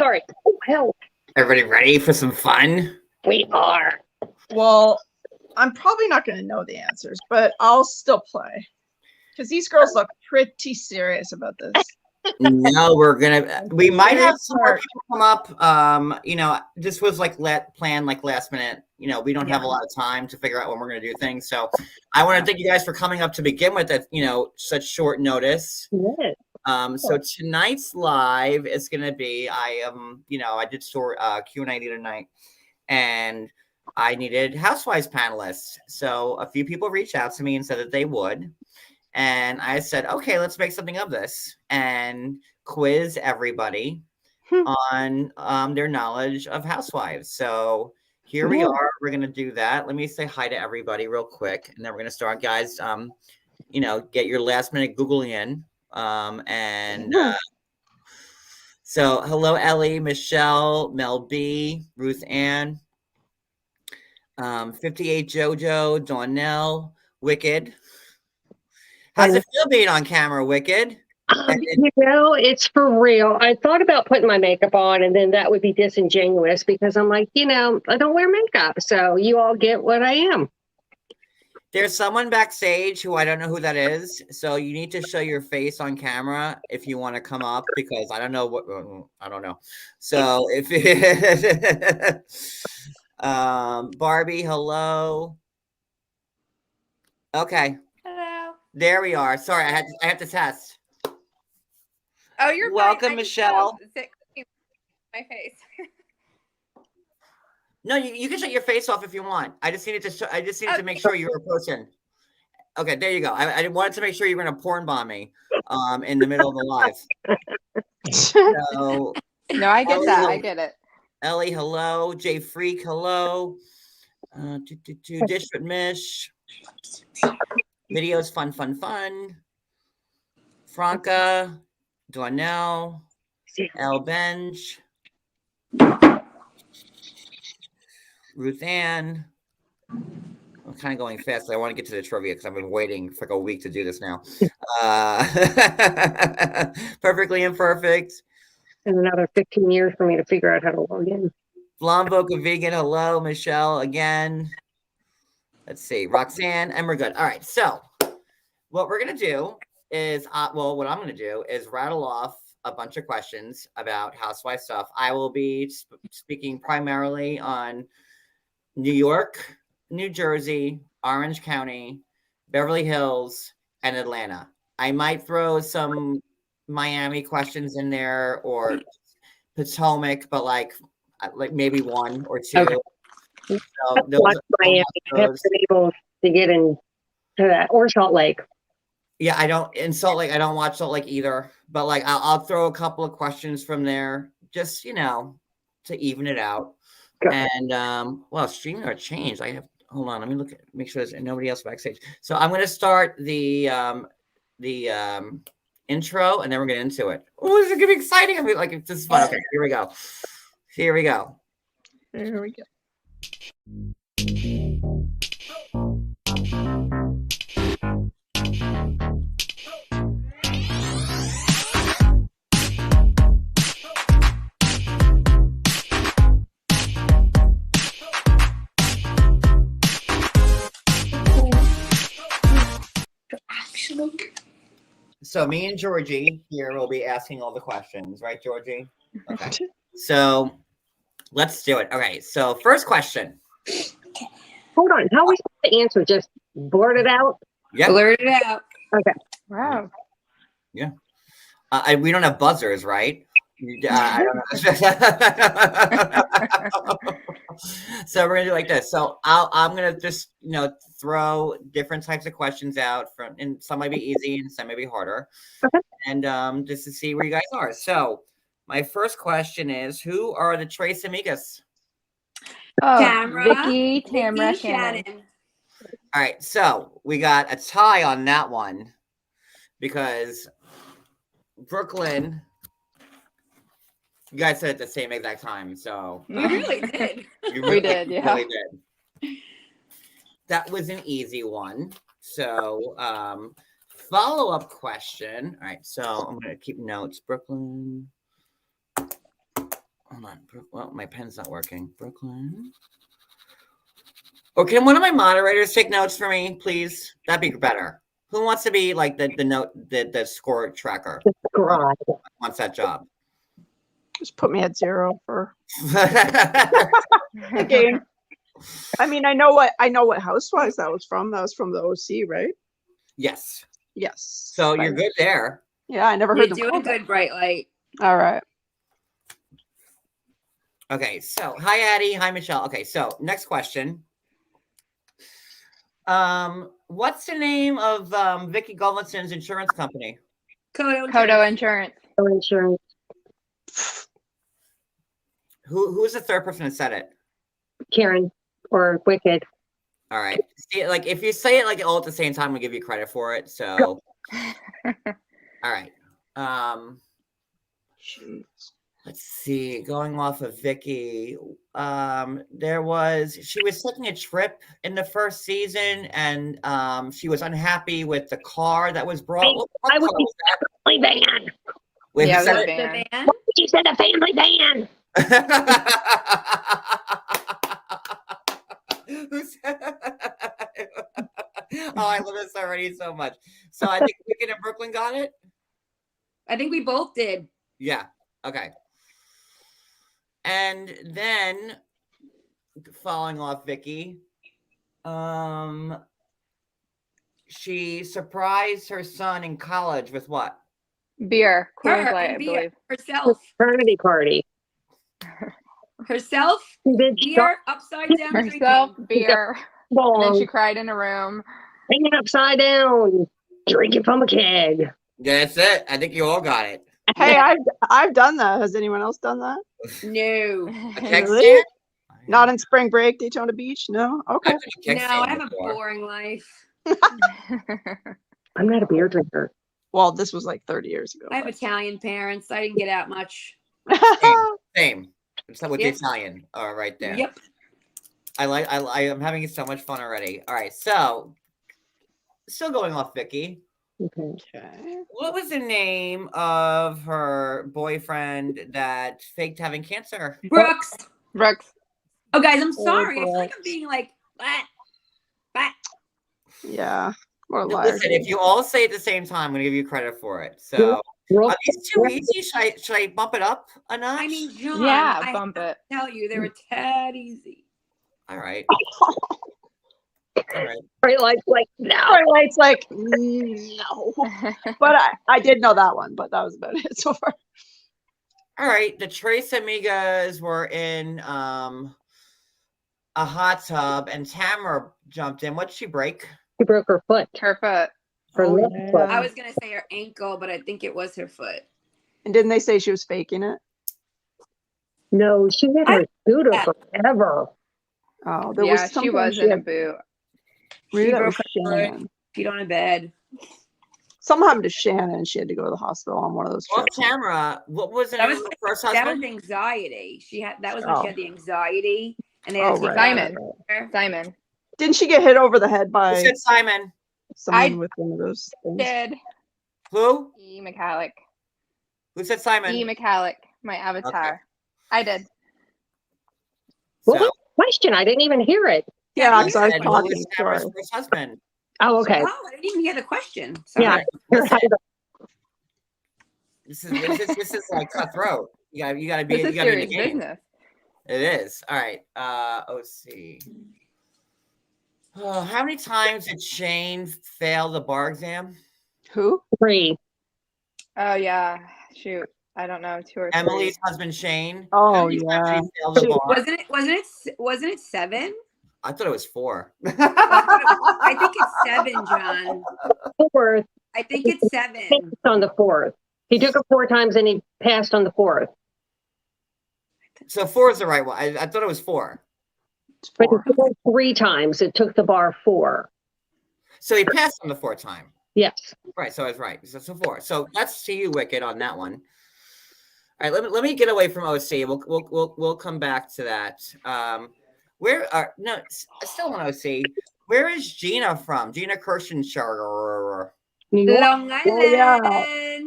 sorry. Oh, hell. Everybody ready for some fun? We are. Well, I'm probably not going to know the answers, but I'll still play. Because these girls look pretty serious about this. No, we might have some more people come up. This was like planned like last minute. We don't have a lot of time to figure out when we're going to do things. So I want to thank you guys for coming up to begin with at, such short notice. Yes. So tonight's live is going to be, I did Q&A tonight, and I needed Housewives panelists. So a few people reached out to me and said that they would. And I said, okay, let's make something of this and quiz everybody on their knowledge of Housewives. So here we are. We're going to do that. Let me say hi to everybody real quick. And then we're going to start, guys. Get your last minute Googling in. So hello, Ellie, Michelle, Mel B, Ruth Ann, 58 Jojo, Donnell, Wicked. How's it feel being on camera, Wicked? It's for real. I thought about putting my makeup on, and then that would be disingenuous because I'm like, I don't wear makeup. So you all get what I am. There's someone backstage who I don't know who that is. So you need to show your face on camera if you want to come up, because I don't know I don't know. So if Barbie, hello. Okay. Hello. There we are. Sorry, I have to test. Oh, you're welcome, fine. Michelle. My face. No, you can shut your face off if you want. I just needed to make sure you were a person. Okay, there you go. I wanted to make sure you were going to porn bomb me in the middle of the live. So, no, I get Ellie, that. I get it. Ellie, hello. Jay Freak, hello. Dish with Mish. Videos, fun. Franca, Donnell, El Benj, Ruth Ann. I'm kind of going fast. I want to get to the trivia because I've been waiting for like a week to do this now. Perfectly Imperfect. And another 15 years for me to figure out how to log in. Blomboca Vegan, hello. Michelle again. Let's see. Roxanne, and we're good. All right. So what we're going to do is, what I'm going to do is rattle off a bunch of questions about Housewife stuff. I will be speaking primarily on New York, New Jersey, Orange County, Beverly Hills, and Atlanta. I might throw some Miami questions in there or Potomac, but like maybe one or two. Okay. So Miami. I haven't been able to get into that, or Salt Lake. Yeah, I don't in Salt Lake. I don't watch Salt Lake either. But like, I'll throw a couple of questions from there, just to even it out. Okay. And streaming or changed. Hold on. Let me make sure there's nobody else backstage. So I'm going to start the intro, and then we're going into it. Oh, this is going to be exciting. This is fun. Okay, here we go. Here we go. So me and Georgie here will be asking all the questions, right, Georgie? Okay. So let's do it. Okay. So first question. Hold on. How are we supposed to answer? Just blurt it out? Yeah. Blurt it out. Okay. Wow. Yeah. We don't have buzzers, right? I don't know. So we're gonna do like this. So I'm gonna just throw different types of questions out and some might be easy and some might be harder. Okay. And just to see where you guys are. So my first question is, who are the Tres Amigas? Vicky, Tamara, Shannon. All right, so we got a tie on that one because Brooklyn. You guys said at the same exact time, so we really did. We did, yeah. Really did. That was an easy one. So, follow-up question. All right, so I'm gonna keep notes. Brooklyn. Hold on. Well, my pen's not working. Brooklyn. Or can one of my moderators take notes for me, please? That'd be better. Who wants to be like the score tracker? Scribe. Wants that job? Just put me at 0 for the game. I mean, I know what Housewives that was from. That was from the OC, right? Yes. Yes. So you're good there. Yeah, I never You're heard them doing call that. good, Bright Light. All right. Okay. So hi, Addie. Hi, Michelle. Okay. So next question. What's the name of Vicky Gullinson's insurance company? Kodo Insurance. Insurance. Who's the third person that said it? Karen or Wicked. All right. See, like if you say it like all at the same time, we'll give you credit for it. So, all right. Let's see. Going off of Vicky, she was taking a trip in the first season, and she was unhappy with the car that was brought. I would be family van. Wait, Yeah, who said it was it? a van. Why would you say a family van? Who said? Oh, I love this already so much. So I think Wicked and Brooklyn got it. I think we both did. Yeah. Okay. And then following off Vicky, she surprised her son in college with what? Beer. Coors Her, Light, I believe. herself. Fraternity party. Herself, beer, upside down Herself, drinking. beer. And then Long, she cried in a room. hanging upside down, drinking from a keg. Yeah, that's it. I think you all got it. Hey, I've done that. Has anyone else done that? No. A keg Really? stand? Not in spring break, Daytona Beach? No? Okay. I've done a keg No, stand I have a before. boring life. I'm not a beer drinker. Well, this was like 30 years ago. I have Italian parents. I didn't get out much. Same. It's not with Yep. the Italian right there. Yep. I am having so much fun already. All right, so still going off Vicky. Okay. What was the name of her boyfriend that faked having cancer? Brooks. Brooks. Oh, guys, I'm sorry. I feel like I'm being like, Yeah. What a No, liar. listen, if you all say it at the same time, I'm going to give you credit for it. So, are these too easy? Should I bump it up a notch? I mean, John, Yeah, I bump have it. to tell you, they were tad easy. All right. All right. Right, like no. It's like, no. But I did know that one, but that was about it so far. All right. The Tres Amigas were in a hot tub, and Tamara jumped in. What did she break? She broke her foot. Her foot. Her left foot. I was going to say her ankle, but I think it was her foot. And didn't they say she was faking it? No, she had her scooter forever. Oh, there Yeah, was she something was in a boot. Maybe She that broke was her foot. Shannon. Feet on a bed. Something happened to Shannon and she had to go to the hospital on one of those Well, trips. Tamara, what was the That name was of her first that husband? was anxiety. That was when Oh. she had the anxiety, and they had to take her out of there. Simon. Didn't she get hit over the head Who by said Simon? someone with one of those things? Did. Who? E. McCallick. Who said Simon? E. McCallick. My avatar. I did. What So, was the question? I didn't even hear it. Yeah, you because I was said, who talking. was Tamara's Sorry. first husband? Oh, okay. Oh, I didn't even hear the question. Sorry. Yeah. Listen, this is like cutthroat. You gotta be. This You is gotta be in serious the game. business. It is. All right. OC. Oh, how many times did Shane fail the bar exam? Who? 3. Oh, yeah. Shoot. I don't know. 2 or 3. Emily's husband Shane. How Oh, many times yeah. did he fail the bar? Wasn't it 7? I thought it was 4. I think it's 7, John. 4th. I think it's 7. Passed on the 4th. He took it 4 times and he passed on the 4th. So 4 is the right one. I thought it was 4. It's But 4. he took it 3 times. It took the bar 4. So he passed on the 4th time. Yes. Right. So I was right. So 4. So that's to you, Wicked, on that one. All right. Let me get away from OC. We'll come back to that. Still on OC. Where is Gina from? Gina Kirschenscharger. New York. Long Island. Oh, yeah.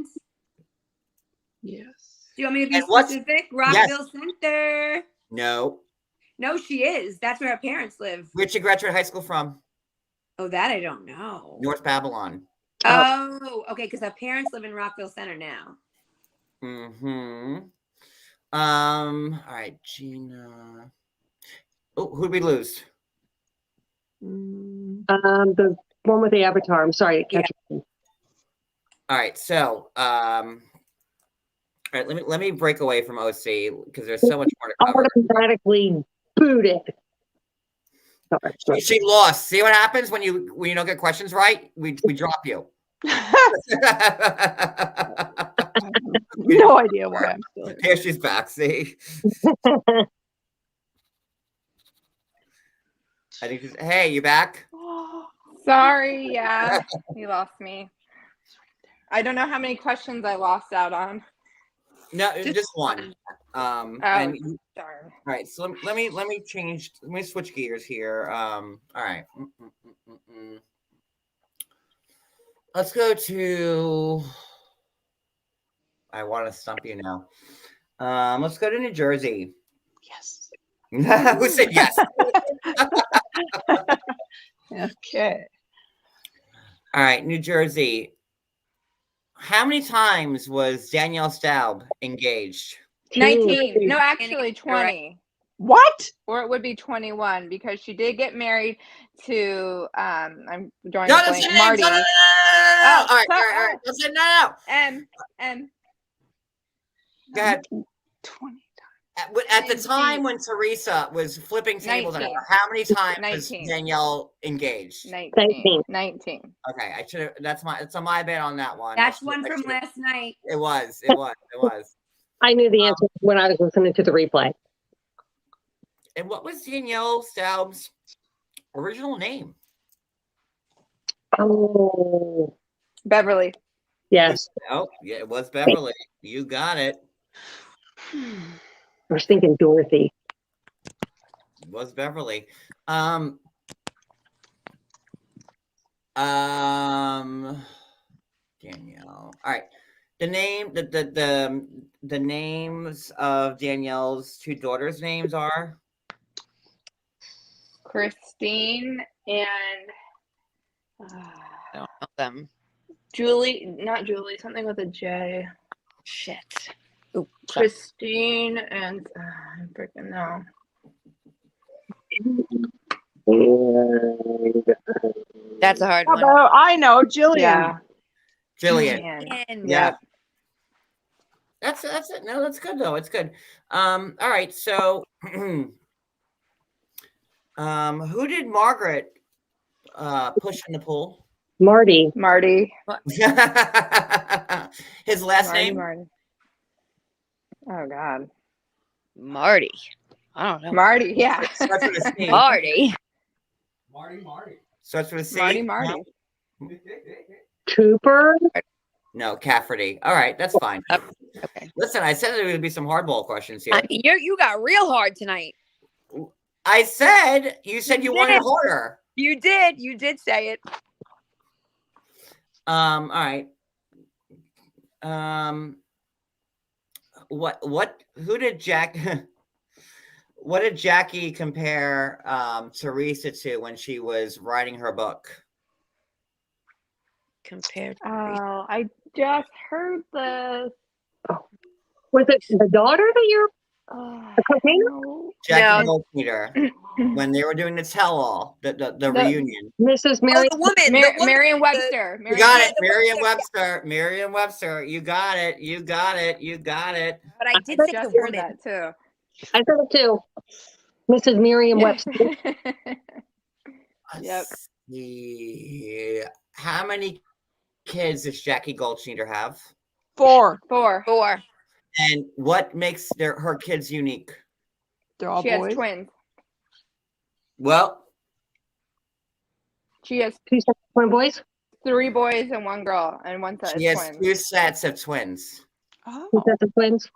Yes. Do you want me to be And what's- specific? Rockville Central. Gunther. No. No, she is. That's where her parents live. Where'd she graduate high school from? Oh, that I don't know. North Babylon. Oh, okay, because her parents live in Rockville Center now. Mm-hmm. All right, Gina. Oh, who'd we lose? The one with the avatar. I'm sorry. Yeah. All right, so all right, let me break away from OC because there's so much more to cover. Automatically booted. Sorry. She lost. See what happens when you don't get questions right? We drop you. No idea why I'm still here. Here she's back. See, I think she's. Hey, you back? Sorry, yeah, you lost me. I don't know how many questions I lost out on. No, just one. And Sorry. all right, so let me switch gears here. All right. Let's go to. I want to stump you now. Let's go to New Jersey. Yes. Who said yes? Okay. All right, New Jersey. How many times was Danielle Staub engaged? 19. No, actually 20. What? Or it would be 21 because she did get married to I'm drawing No, a that's blank. it. Marty. No. Oh, All right. That's it. No. M. Go ahead. 20. At the time when Teresa was flipping tables, 19. how many times was 19. Danielle engaged? 19. 19. Okay, I should have. It's on my bad on that one. That's one from last night. It was. I knew the answer when I was listening to the replay. And what was Danielle Staub's original name? Oh, Beverly. yes. Oh, yeah, it was Beverly. You got it. I was thinking Dorothy. It was Beverly. Danielle. All right. The names of Danielle's two daughters' names are Christine and I don't know them. Julie, not Julie, something with a J. Shit. Ooh, sorry. Christine and I freaking know. That's a hard How one. about I know Jillian? Yeah. Jillian. And Yeah. That's it. No, that's good though. It's good. All right. So who did Margaret push in the pool? Marty. His last name? Marty. Oh God. Marty. I don't know. Marty, yeah. Starts with a C. Marty. Starts with a C. Marty. Cooper. No, Cafferty. All right, that's fine. Okay. Listen, I said there would be some hardball questions here. You got real hard tonight. I said you said you wanted did. harder. You did say it. All right. Who did what did Jackie compare Teresa to when she was writing her book? Compared to Oh, I just heard this. Was it the daughter that you're a cocaine? No. Jackie Goldmeter, when they were doing the tell-all, the reunion. Mrs. Oh, Mary? the woman. Merriam-Webster. You got it, Merriam-Webster. Merriam-Webster. You got it. But I did I say just the heard woman. that too. I said it too. Mrs. Merriam-Webster. Yep. Let's see. How many kids does Jackie Goldschneider have? 4. 4. And what makes her kids unique? They're all She boys. has twins. Well, She has 2 sets of twin boys? 3 boys and 1 girl, and 1 set she of has twins. 2 sets of twins. 2 Oh. sets of twins?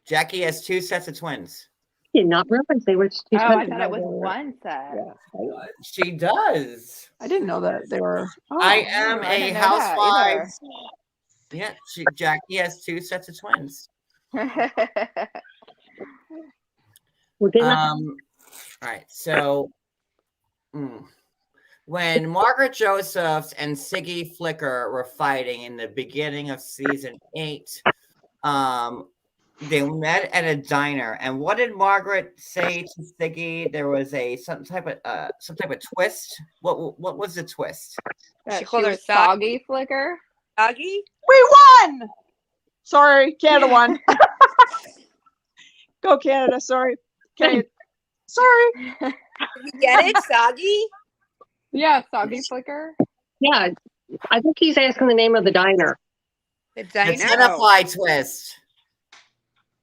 Jackie has 2 sets of twins. Did not realize they were 2 Oh, sets. I thought it was 1 set. Yeah. She does. I didn't know that they were. Oh. I am I a didn't know that either. housewife. Yeah, Jackie has 2 sets of twins. Well, didn't All right. So when Margaret Josephs and Siggy Flicker were fighting in the beginning of season 8, they met at a diner. And what did Margaret say to Siggy? There was some type of twist. What was the twist? That She called her was soggy. soggy flicker. Doggy? We won. Sorry, Canada won. Go Canada. Sorry. Okay. Sorry. You get it? Soggy? Yeah, soggy flicker. Yeah, I think he's asking the name of the diner. The The diner? Tenafly twist.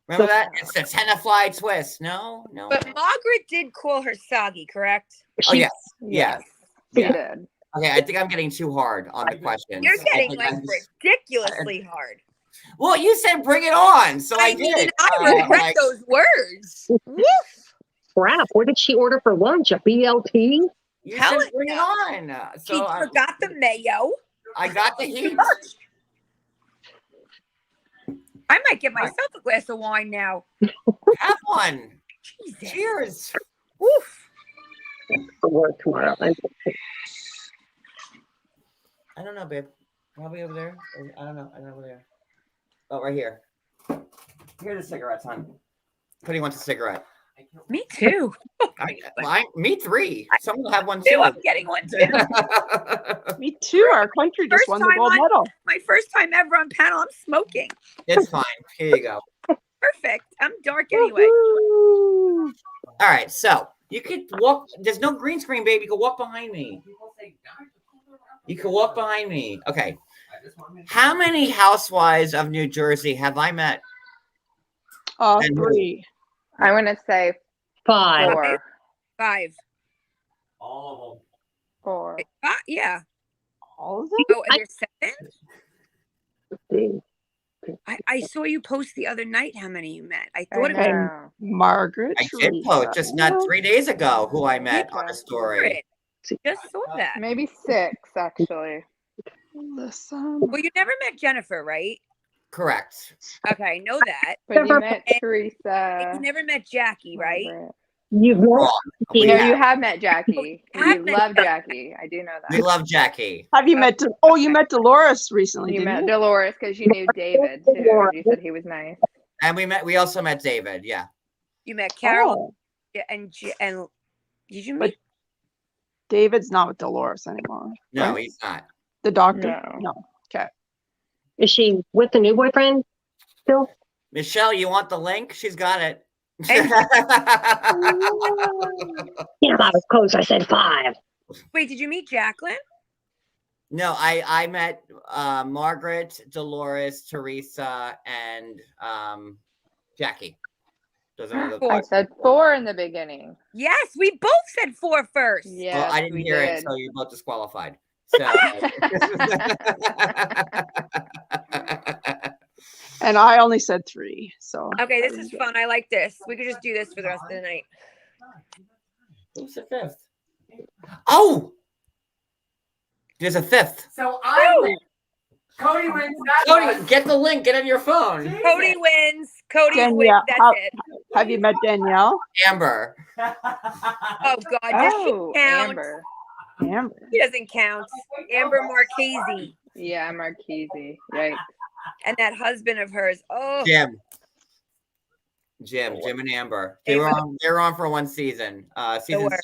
Remember that? It's the Tenafly twist. No. But Margaret did call her soggy, correct? Oh yes. Yeah. She Yeah. did. Okay, I think I'm getting too hard on the questions. You're I getting think like I'm- ridiculously hard. Well, you said bring it on, so I mean, did. I regret those words. Woof. Crap, what did she order for lunch? A BLT? You Hell said bring it no. on. She So forgot the mayo. I got the heat. I might get myself a glass of wine now. Have one. Jesus. Cheers. Woof. For work tomorrow. I don't know, babe. Probably over there. I don't know. I don't know where they are. Oh, right here. Here's the cigarettes, hon. Cody wants a cigarette. Me too. Me 3. Someone will have one Too, too. I'm getting one too. Me too. Our country just First won the time gold on- medal. My first time ever on panel. I'm smoking. It's fine. Here you go. Perfect. I'm dark anyway. Woohoo. All right, so you could walk. There's no green screen, babe. You can walk behind me. You can walk behind me. Okay. How many housewives of New Jersey have I met? And who? 3. I want to say 5. 4. 5. All of them. 4. Yeah. All of them? Oh, and there's 7? I saw you post the other night how many you met. I thought it was know. Margaret. I did post Teresa. just not 3 days ago who I met on a story. Just saw that. Maybe 6, actually. Listen. Well, you never met Jennifer, right? Correct. Okay, I know that. But you met And Teresa. you never met Jackie, right? Margaret. You've met Wrong. We No, have. you have met Jackie. I have You met love Jackie. I do know We that. love Jackie. Have you met? You met Dolores recently, You didn't met you? Dolores because you knew David too. You said he was nice. And we also met David. Yeah. You met Carol Oh, and did you But- meet? David's not with Dolores anymore. No, right? he's not. The doctor? No. No. Okay. Is she with the new boyfriend still? Michelle, you want the link? She's got it. And- Yeah, I was close. I said 5. Wait, did you meet Jacqueline? No, I met Margaret, Dolores, Teresa, and Jackie. Those are the. Four. I said 4 in the beginning. Yes, we both said 4 first. Yes, Well, I didn't we hear it, did. so you're both disqualified. So. And I only said 3. So Okay, this is fun. I like this. We could just do this for the rest of the night. Who's the 5th? Oh, there's a 5th. So I win. Cody wins. Cody, get the link. Get it on your phone. Cody wins. Cody Danielle, wins. That's it. have you met Danielle? Amber. Oh God, does Oh, she count? Amber. Amber. She doesn't count. Amber Marchese Yeah, Marchese. Right. and that husband of hers. Oh, Jim and Amber. They were on for one season. Season were. 6.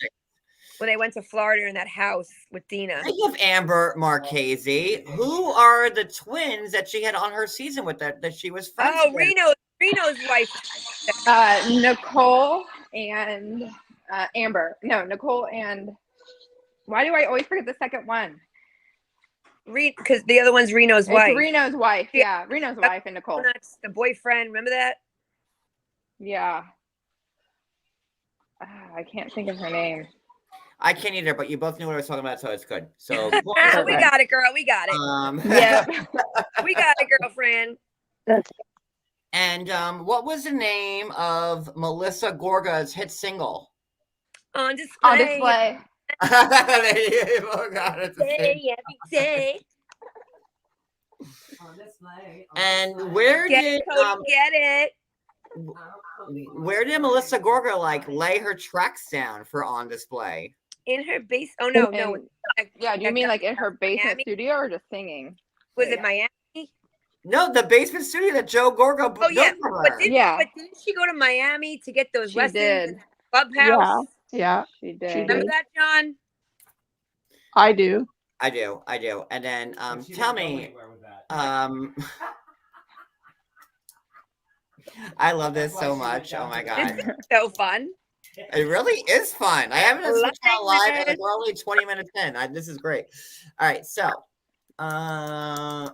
when they went to Florida in that house with Dina. Speaking of Amber Marchese, who are the twins that she had on her season with that she was friends Oh, with? Reno's wife. Nicole and Amber. No, Nicole and. Why do I always forget the second one? Because the other one's Reno's It's wife. Reno's wife. Yeah, Reno's wife and Nicole. That's the boyfriend. Remember that? Yeah. I can't think of her name. I can't either, but you both knew what I was talking about, so it's good. So We got it, girl. We got it. Yeah. We got it, girlfriend. And what was the name of Melissa Gorga's hit single? On display. On display. There you go, got it. Every day. And where Get did it, Cody, get it. where did Melissa Gorga like lay her tracks down for on display? In her base. Oh no, no. And- Yeah, do you mean like in her basement studio or just singing? Was it Miami? No, the basement studio that Joe Gorga Oh yeah, built for but her. didn't she go to Miami to get those She lessons did. in the clubhouse? Yeah, She did. Remember that, John? I do. I do. And then tell me, I love this so much. Oh my god. So fun. It really is fun. I haven't Love switched out live and it. we're only 20 minutes in. This is great. All right, so Oh,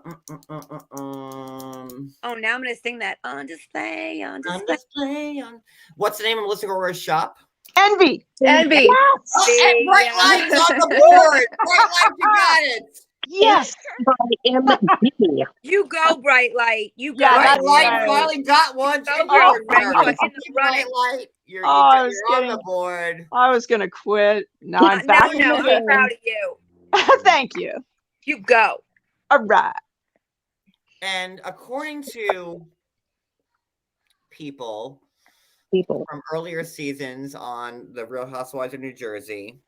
now I'm gonna sing that on display. what's the name of Melissa Gorga's shop? Envy. Envy. Oh, and Bright Lights on the board. Bright Lights, you got it. Yes. By MD. You go, Bright Light. You go. Yeah, Bright that's Light right. finally got one. Go, Take girl. your Bright turn. Light in the Bright running. Light, you're I was on getting- the board. I was gonna quit. Now I'm No, back in no, the I'm game. proud of you. Thank you. You go. All right. And according to people from earlier seasons on The Real Housewives of New Jersey,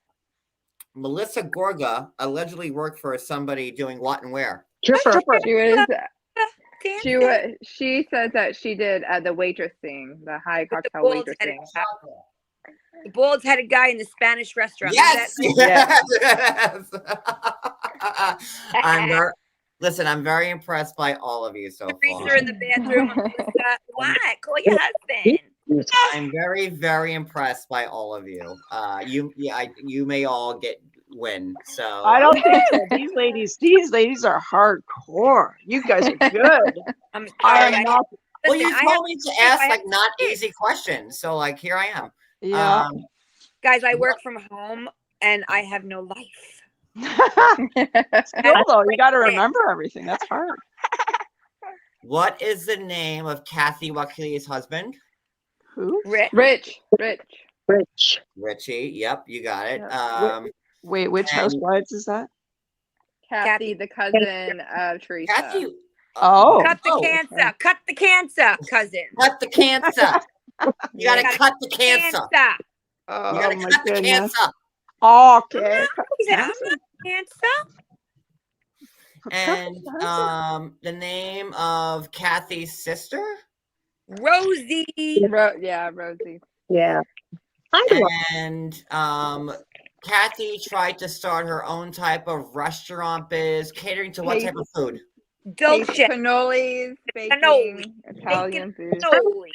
Melissa Gorga allegedly worked for somebody doing what and where? Tripper. She said that she did the waitressing, the high With the cocktail bald-headed waitressing. The bald-headed guy in the Spanish restaurant. Yes, Remember yes. I'm very impressed by all of you so that? far. Teresa in the bathroom. What? Call your husband. I'm very, very impressed by all of you. You may all win. So I don't think so. These ladies are hardcore. You guys are good. I'm I sorry. am not. Well, you Listen, told me to ask I like have not kids. easy questions, so like here I am. Yeah. Guys, I work from home and I have no life. Still though, you got to remember everything. That's hard. What is the name of Kathy Wakili's husband? Who? Rich. Rich. Richie. Yep, you got it. Yeah. Wait, which and- housewives is that? Kathy, the cousin of Teresa. Kathy. Oh. Cut the cancer. Cut the cancer, cousin. Cut the cancer. You gotta cut the cancer. Oh, You gotta my cut the goodness. cancer. Okay. He said, I'm not cancer. And the name of Kathy's sister? Rosie. Rosie. Yeah. I know. And Kathy tried to start her own type of restaurant biz, catering to what type of food? Dolce. Cannolis, baking, Cannoli. Italian food. Cannoli.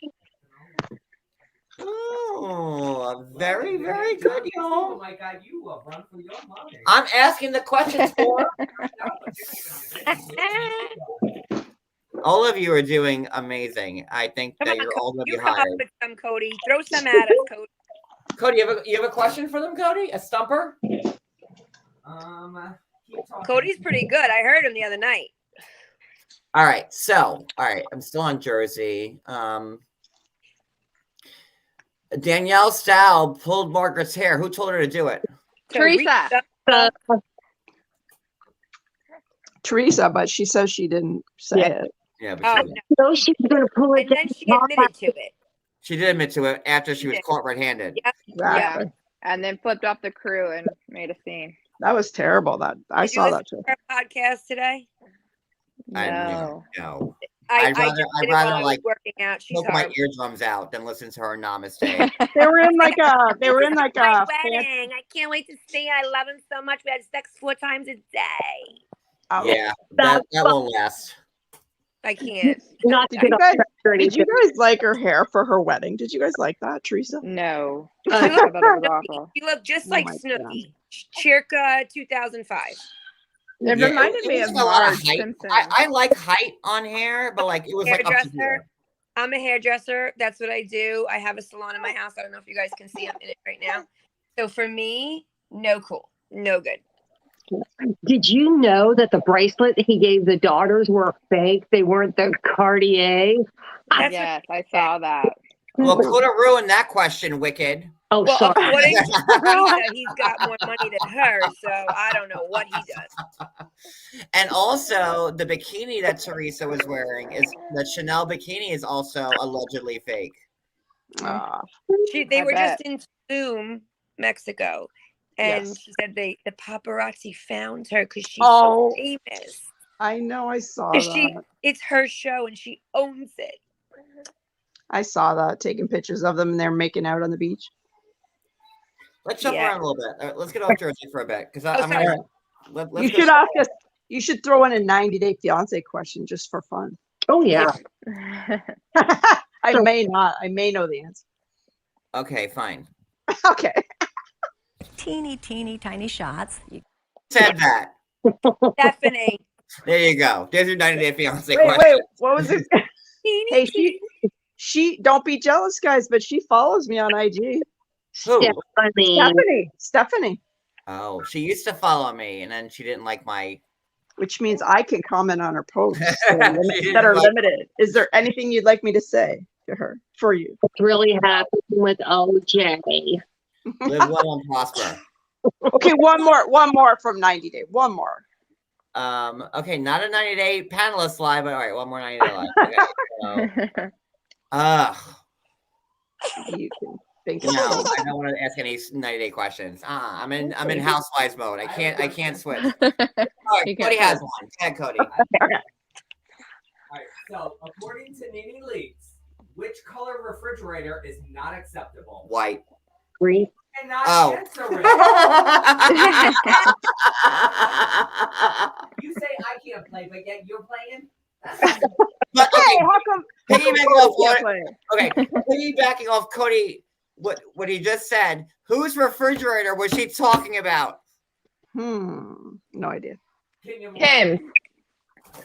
Oh, very, very good, Oh y'all. my God, you will run for your money. I'm asking the questions for. All of you are doing amazing. I think Come that on, you're all going to you be come up hired. with some, Cody. Throw some at us, Cody. Cody, you have a question for them, Cody? A stumper? Keep talking. Cody's pretty good. I heard him the other night. All right. I'm still on Jersey. Danielle Stahl pulled Margaret's hair. Who told her to do it? Teresa. Teresa, but she says she didn't say Yeah. it. Yeah, but Oh, she, no. So she's going to pull it And then she admitted to it. she did admit to it after she was did. caught red-handed. Yep. Exactly. And then flipped off the crew and made a scene. That was terrible. That I Did you saw listen that too. to our podcast today? No. I I'd rather- just I'd did it while rather, I was like, working out. She's Poke my hard. eardrums out than listen to her namaste. They were in like a. They were in like My a. wedding. I can't wait to see. I love him so much. We had sex 4 times a day. Yeah, that won't last. I can't. Not to Did get you off guys? track or Did you anything. guys like her hair for her wedding? Did you guys like that, Teresa? No. She I looked, thought it was awful. she looked just Oh like my Snooki. Circa 2005. It Yeah, reminded it me was of a lot of Marge height. Simpson. I like height on hair, but like it was like up to Hairdresser. here. I'm a hairdresser. That's what I do. I have a salon in my house. I don't know if you guys can see I'm in it right now. So for me, no cool. No good. Did you know that the bracelet he gave the daughters were fake? They weren't the Cartier. That's Yes, I saw that. Well, could have ruined that question, Wicked. Oh, Well, sorry. according to Teresa, he's got more money than her, so I don't know what he does. And also, the bikini that Teresa was wearing the Chanel bikini is also allegedly fake. They I were bet. just in Tulum, Mexico, and Yes. she said the paparazzi found her because she's Oh. so famous. I know. I saw And that. it's her show, and she owns it. I saw that, taking pictures of them and they're making out on the beach. Let's jump Yeah. around a little bit. All right, let's get off Jersey for a bit because I'm sorry. gonna. Let's You go should ask us. You should throw in a 90-day fiance question just for fun. Oh, yeah. I may not. I may know the answer. Okay, fine. Okay. Teeny, teeny, tiny shots. Said that. Stephanie. There you go. There's your 90-day fiance Wait, question. what was it? Teeny, Hey, teeny. she don't be jealous, guys, but she follows me on IG. Who? Stephanie, Oh, she used to follow me, and then she didn't like my. which means I can comment on her posts She didn't that are like- limited. Is there anything you'd like me to say to her for you? Really happy with OJ. Live well and prosper. Okay, one more from 90 Day. One more. Okay, not a 90-day panelist live, but all right, one more 90-day live. Okay, so, You can think no, of I don't want to ask any 90-day questions. I'm in Housewives mode. I can't switch. All right, You can't Cody has switch. one. Go ahead, Cody. All right. So, according to Nene Leaks, which color refrigerator is not acceptable? White. Green. And not Oh. answer it. You say I can't play, but yet you're playing. But Hey, okay, how come piggybacking off you what, can't play? okay, piggybacking off Cody, what he just said. Whose refrigerator was she talking about? No idea. Can you Kim.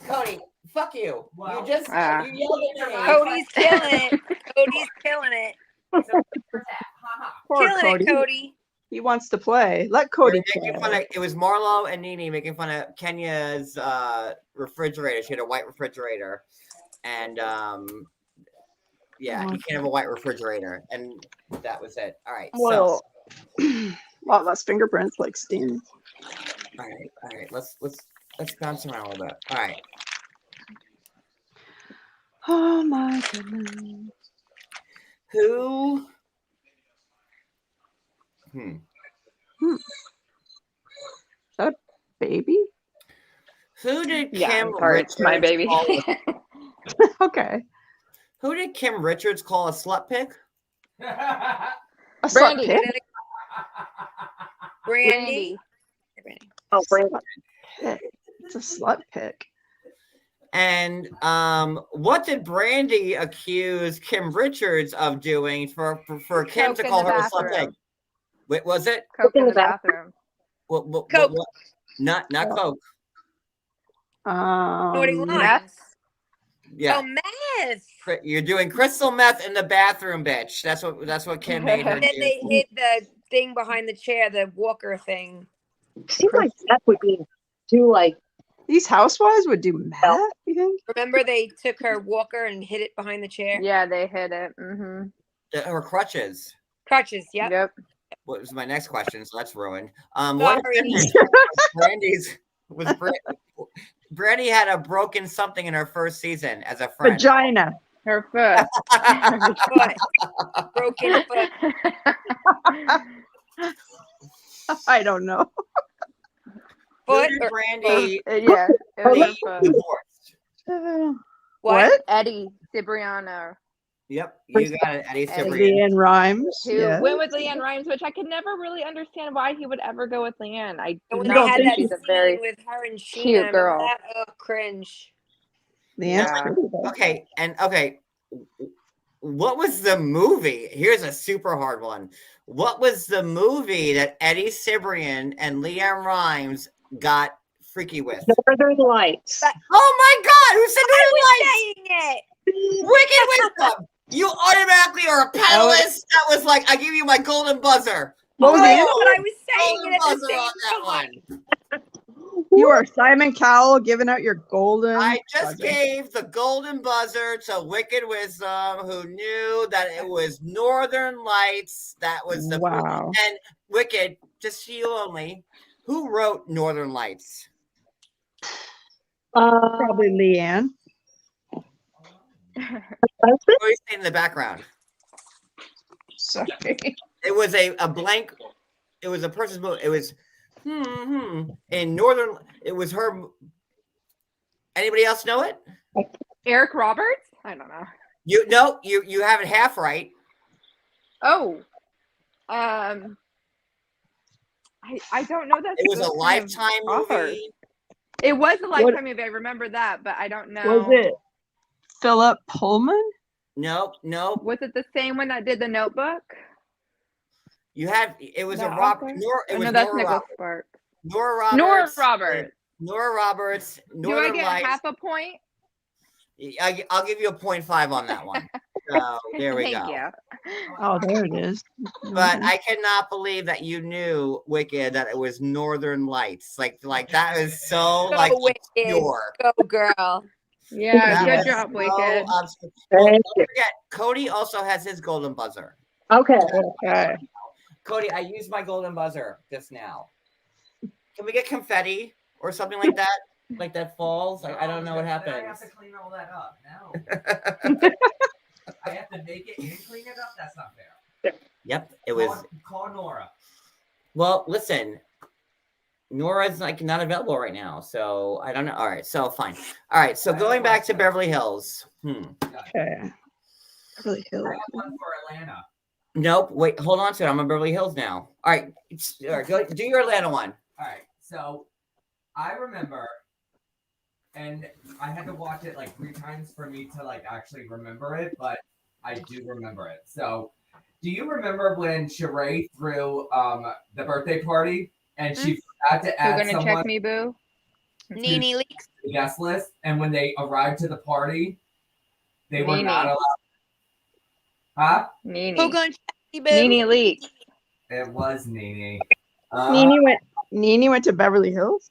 Cody, fuck you. Wow. You just Ah. you yelled at me. Cody's killing it. Cody's killing it. Haha. Poor Killing Cody. it, Cody. He wants to play. Let They Cody were making fun play. of, it was Marlo and Nene making fun of Kenya's refrigerator. She had a white refrigerator, and yeah, you can't have a white refrigerator, and that was it. All right, Well, a lot less fingerprints like Steen. all right. Let's bounce around a little bit. All right, Oh my goodness. who? Is that a baby? Who did Yeah, Kim I'm sorry, it's my Richards baby. call Okay. who did Kim Richards call a slut pig? A slut Brandy. pig? Brandy. Oh, Brandon. It's a slut pick. And what did Brandy accuse Kim Richards of doing for Kim Coke to in call the her a slut bathroom. pig? Wait, was it? Coke in the bathroom. What, Coke. Not Coke. Snorting Um, lines. Yeah, Oh, meth. you're doing crystal meth in the bathroom, bitch. That's what Kim made her And then do. they hid the thing behind the chair, the walker thing. Seems like that would be too like these housewives would do math, you think? Remember they took her walker and hid it behind the chair? Yeah, they hit it. Mm-hmm. Her crutches. Crutches, yep. Yep. What was my next question? So that's ruined. What Sorry. Brandy's was Brandy had a broken something in her first season as a friend. Vagina. Her foot. Foot. Broken foot. I don't know. Who Foot did or Brandy Yeah, it was her foot. divorced? what? Eddie Cibriano, Yep, you got it, Eddie Cibrian. Leanne Rhymes. who Yeah. went with Leanne Rhymes, which I could never really understand why he would ever go with Leanne. I do When You they don't not had think that think she's she's a very scene with her and Sheena, cute remember girl. that? Oh, cringe. Leanne's Yeah. pretty though. Okay. What was the movie? Here's a super hard one. What was the movie that Eddie Cibrian and Leanne Rhymes got freaky with? Northern Lights. Oh my God! Who said I was Northern saying it. Lights? Wicked Wisdom! You automatically are a panelist. That was like I give you my golden buzzer. What was I the know, answer? but I was saying Golden it at the buzzer same on that time. one. You are Simon Cowell giving out your golden. I just buzzer. gave the golden buzzer to Wicked Wisdom, who knew that it was Northern Lights. That was the Wow. And Wicked, just to you only. Who wrote Northern Lights? Probably Leanne. What are you saying in the background? Sorry. It was a blank. It was a person's book. It was in Northern. It was her. Anybody else know it? Eric Roberts? I don't know. You have it half right. Oh. I don't know that. It was a Lifetime movie. It was a Lifetime movie. I remember that, but I don't know. Was it Philip Pullman? Nope. Was it the same one that did The Notebook? You had it was The a Robert. author? It was no, that's Nora Nicholas Roberts. Sparks. Nora Roberts. Nora Roberts. Nora Roberts. Do I get half a point? I'll give you a 0.5 on that one. So there we Thank go. you. Oh, there it is. But I cannot believe that you knew, Wicked, that it was Northern Lights. Like that is so Go like Wicked. pure. Go girl. Yeah, That good was job, so Wicked. obscure. Well, Thank don't forget, Cody also has his golden buzzer. Okay. Okay. Cody, I used my golden buzzer just now. Can we get confetti or something like that? Like that falls? Like, I don't know what Then I happens. have to clean all that up. No. I have to make it and clean it up. That's not fair. Yep, it was. Call Nora. Well, listen, Nora's like not available right now, so I don't know. All right, so fine. All right, so going back to Beverly Hills. Okay. Beverly Hills. I have one for Atlanta. Nope. Wait, hold on to it. I'm in Beverly Hills now. All right, go do your Atlanta one. All right. So I remember, and I had to watch it like 3 times for me to like actually remember it, but I do remember it. So do you remember when Sheree threw the birthday party and she forgot to You're add gonna someone check me, boo? Nene Leaks. to the guest list, and when they arrived to the party, they were Nene. not allowed. Huh? Nene. Who gonna check me, boo? Nene Leak. It was Nene. Nene went to Beverly Hills?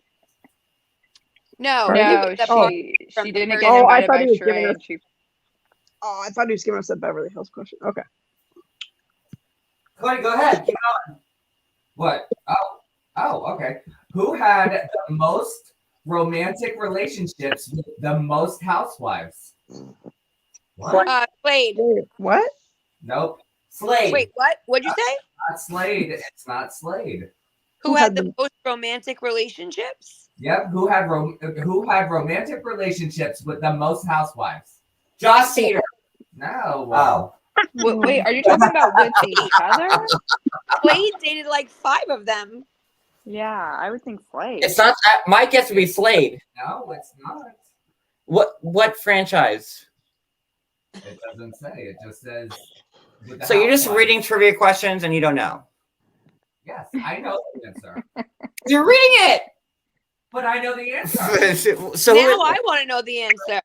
No, Or- it No, was the party she from the didn't first- get Oh, I invited thought by he was giving Sheree. us- and she Oh, I thought he was giving us a Beverly Hills question. Okay. Cody, go ahead. Keep going. What? Oh, okay. Who had the most romantic relationships with the most housewives? What? Slade. Wait, what? Nope. Slade. Wait, what? What'd you say? Not Slade. It's not Slade. Who had the most romantic relationships? Yep. Who had romantic relationships with the most housewives? Josh Cedar. No. Oh. Wait, are you talking about with each other? Slade dated like 5 of them. Yeah, I would think Slade. It's not. My guess would be Slade. No, it's not. What franchise? It doesn't say. It just says. with the So you're just housewives. reading trivia questions and you don't know. Yes, I know the answer, You're reading it. but I know the answer. So Now I want to know the answer.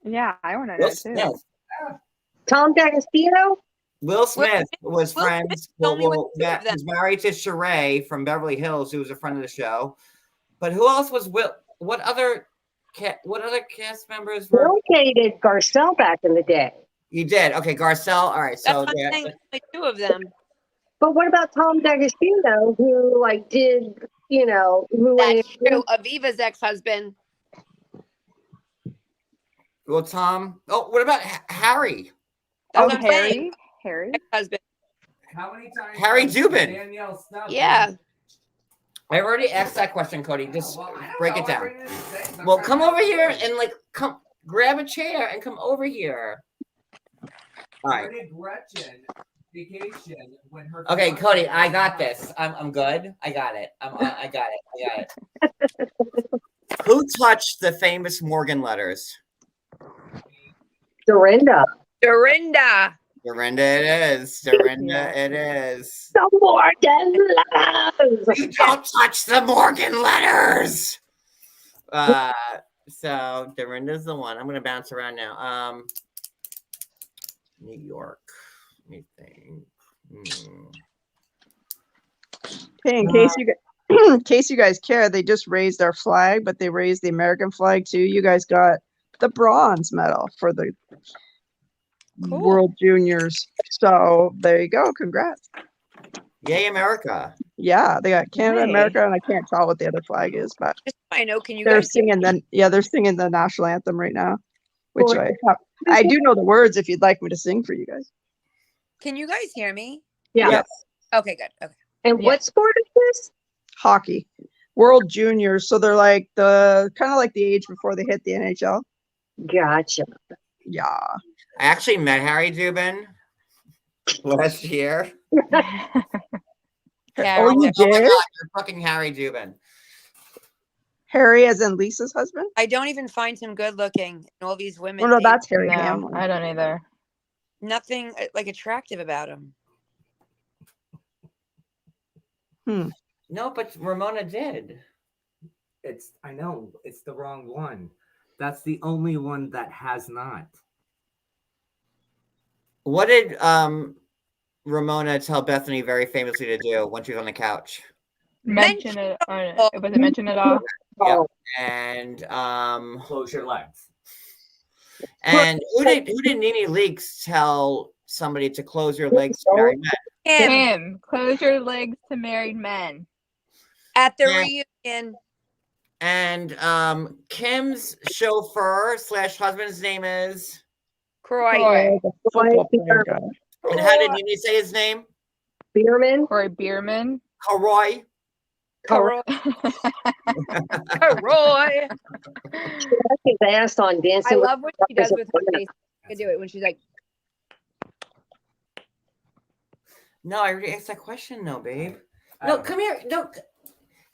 Yeah, I want to know Will too. Smith. Tom D'Agostino? Will Smith was Will friends. Smith only with 2 of them. Was married to Sheree from Beverly Hills, who was a friend of the show. But who else was Will? What other cast members were? Will dated Garcelle back in the day. You did. Okay, Garcelle. All right. That's So what I'm saying. Only 2 of them. But what about Tom D'Agostino, who like did, who That's true. Aviva's ex-husband. well, Tom. Oh, what about Harry? That's Oh, what I'm saying. Harry. Ex-husband. How many times? Harry has Dubin. Danielle Stubs- Yeah. I've already asked that question, Cody. Just Well, I don't break know. it down. Everything is the same. Well, I'm come trying to over here help you. and come grab a chair and come over here. All right. Where did Gretchen vacation when her? Okay, fiance Cody, I was got not- this. I'm good. I got it. I got it. Who touched the famous Morgan letters? Dorinda. Dorinda. Dorinda it is. Dorinda it is. The Morgan letters. You don't touch the Morgan letters. So Dorinda's the one. I'm gonna bounce around now. New York. Let me think. Okay, in case you in case you guys care, they just raised our flag, but they raised the American flag too. You guys got the bronze medal for the Cool. World Juniors. So there you go. Congrats. Yay, America. Yeah, they got Canada, Yay. America, and I can't tell what the other flag is, but Just so I know, can you they're guys hear singing me? they're singing the national anthem right now, which Cool. I do know the words if you'd like me to sing for you guys. Can you guys hear me? Yeah. Yes. Okay, good. Okay. And Yeah. what sport is this? Hockey. World Juniors. So they're like the kind of like the age before they hit the NHL. Gotcha. Yeah. I actually met Harry Dubin last year. Harry, Oh, you Oh my did? God, you're fucking Harry Dubin. Harry as in Lisa's husband? I don't even find him good looking. And all these women, Oh, no, date- that's Harry No, Hamlin. I don't either. nothing like attractive about him. No, but Ramona did. I know it's the wrong one. That's the only one that has not. What did Ramona tell Bethany very famously to do when she was on the couch? Mention it. Or, was it mention it all? Yeah. Oh, And Close your legs. who did Nene Leakes tell somebody to close your legs to marry men? Him Kim, close your legs to married men. at the Yeah. reunion. And Kim's chauffeur / husband's name is. Croy. Croy. The football player guy. And how did Nene say his name? Bierman. Corey Bierman. Karoy. Croy. Croy. His ass on I Dancing with love what she does with her face. I can do it when she's like, No, I already asked that question, though, babe. No, come here. No,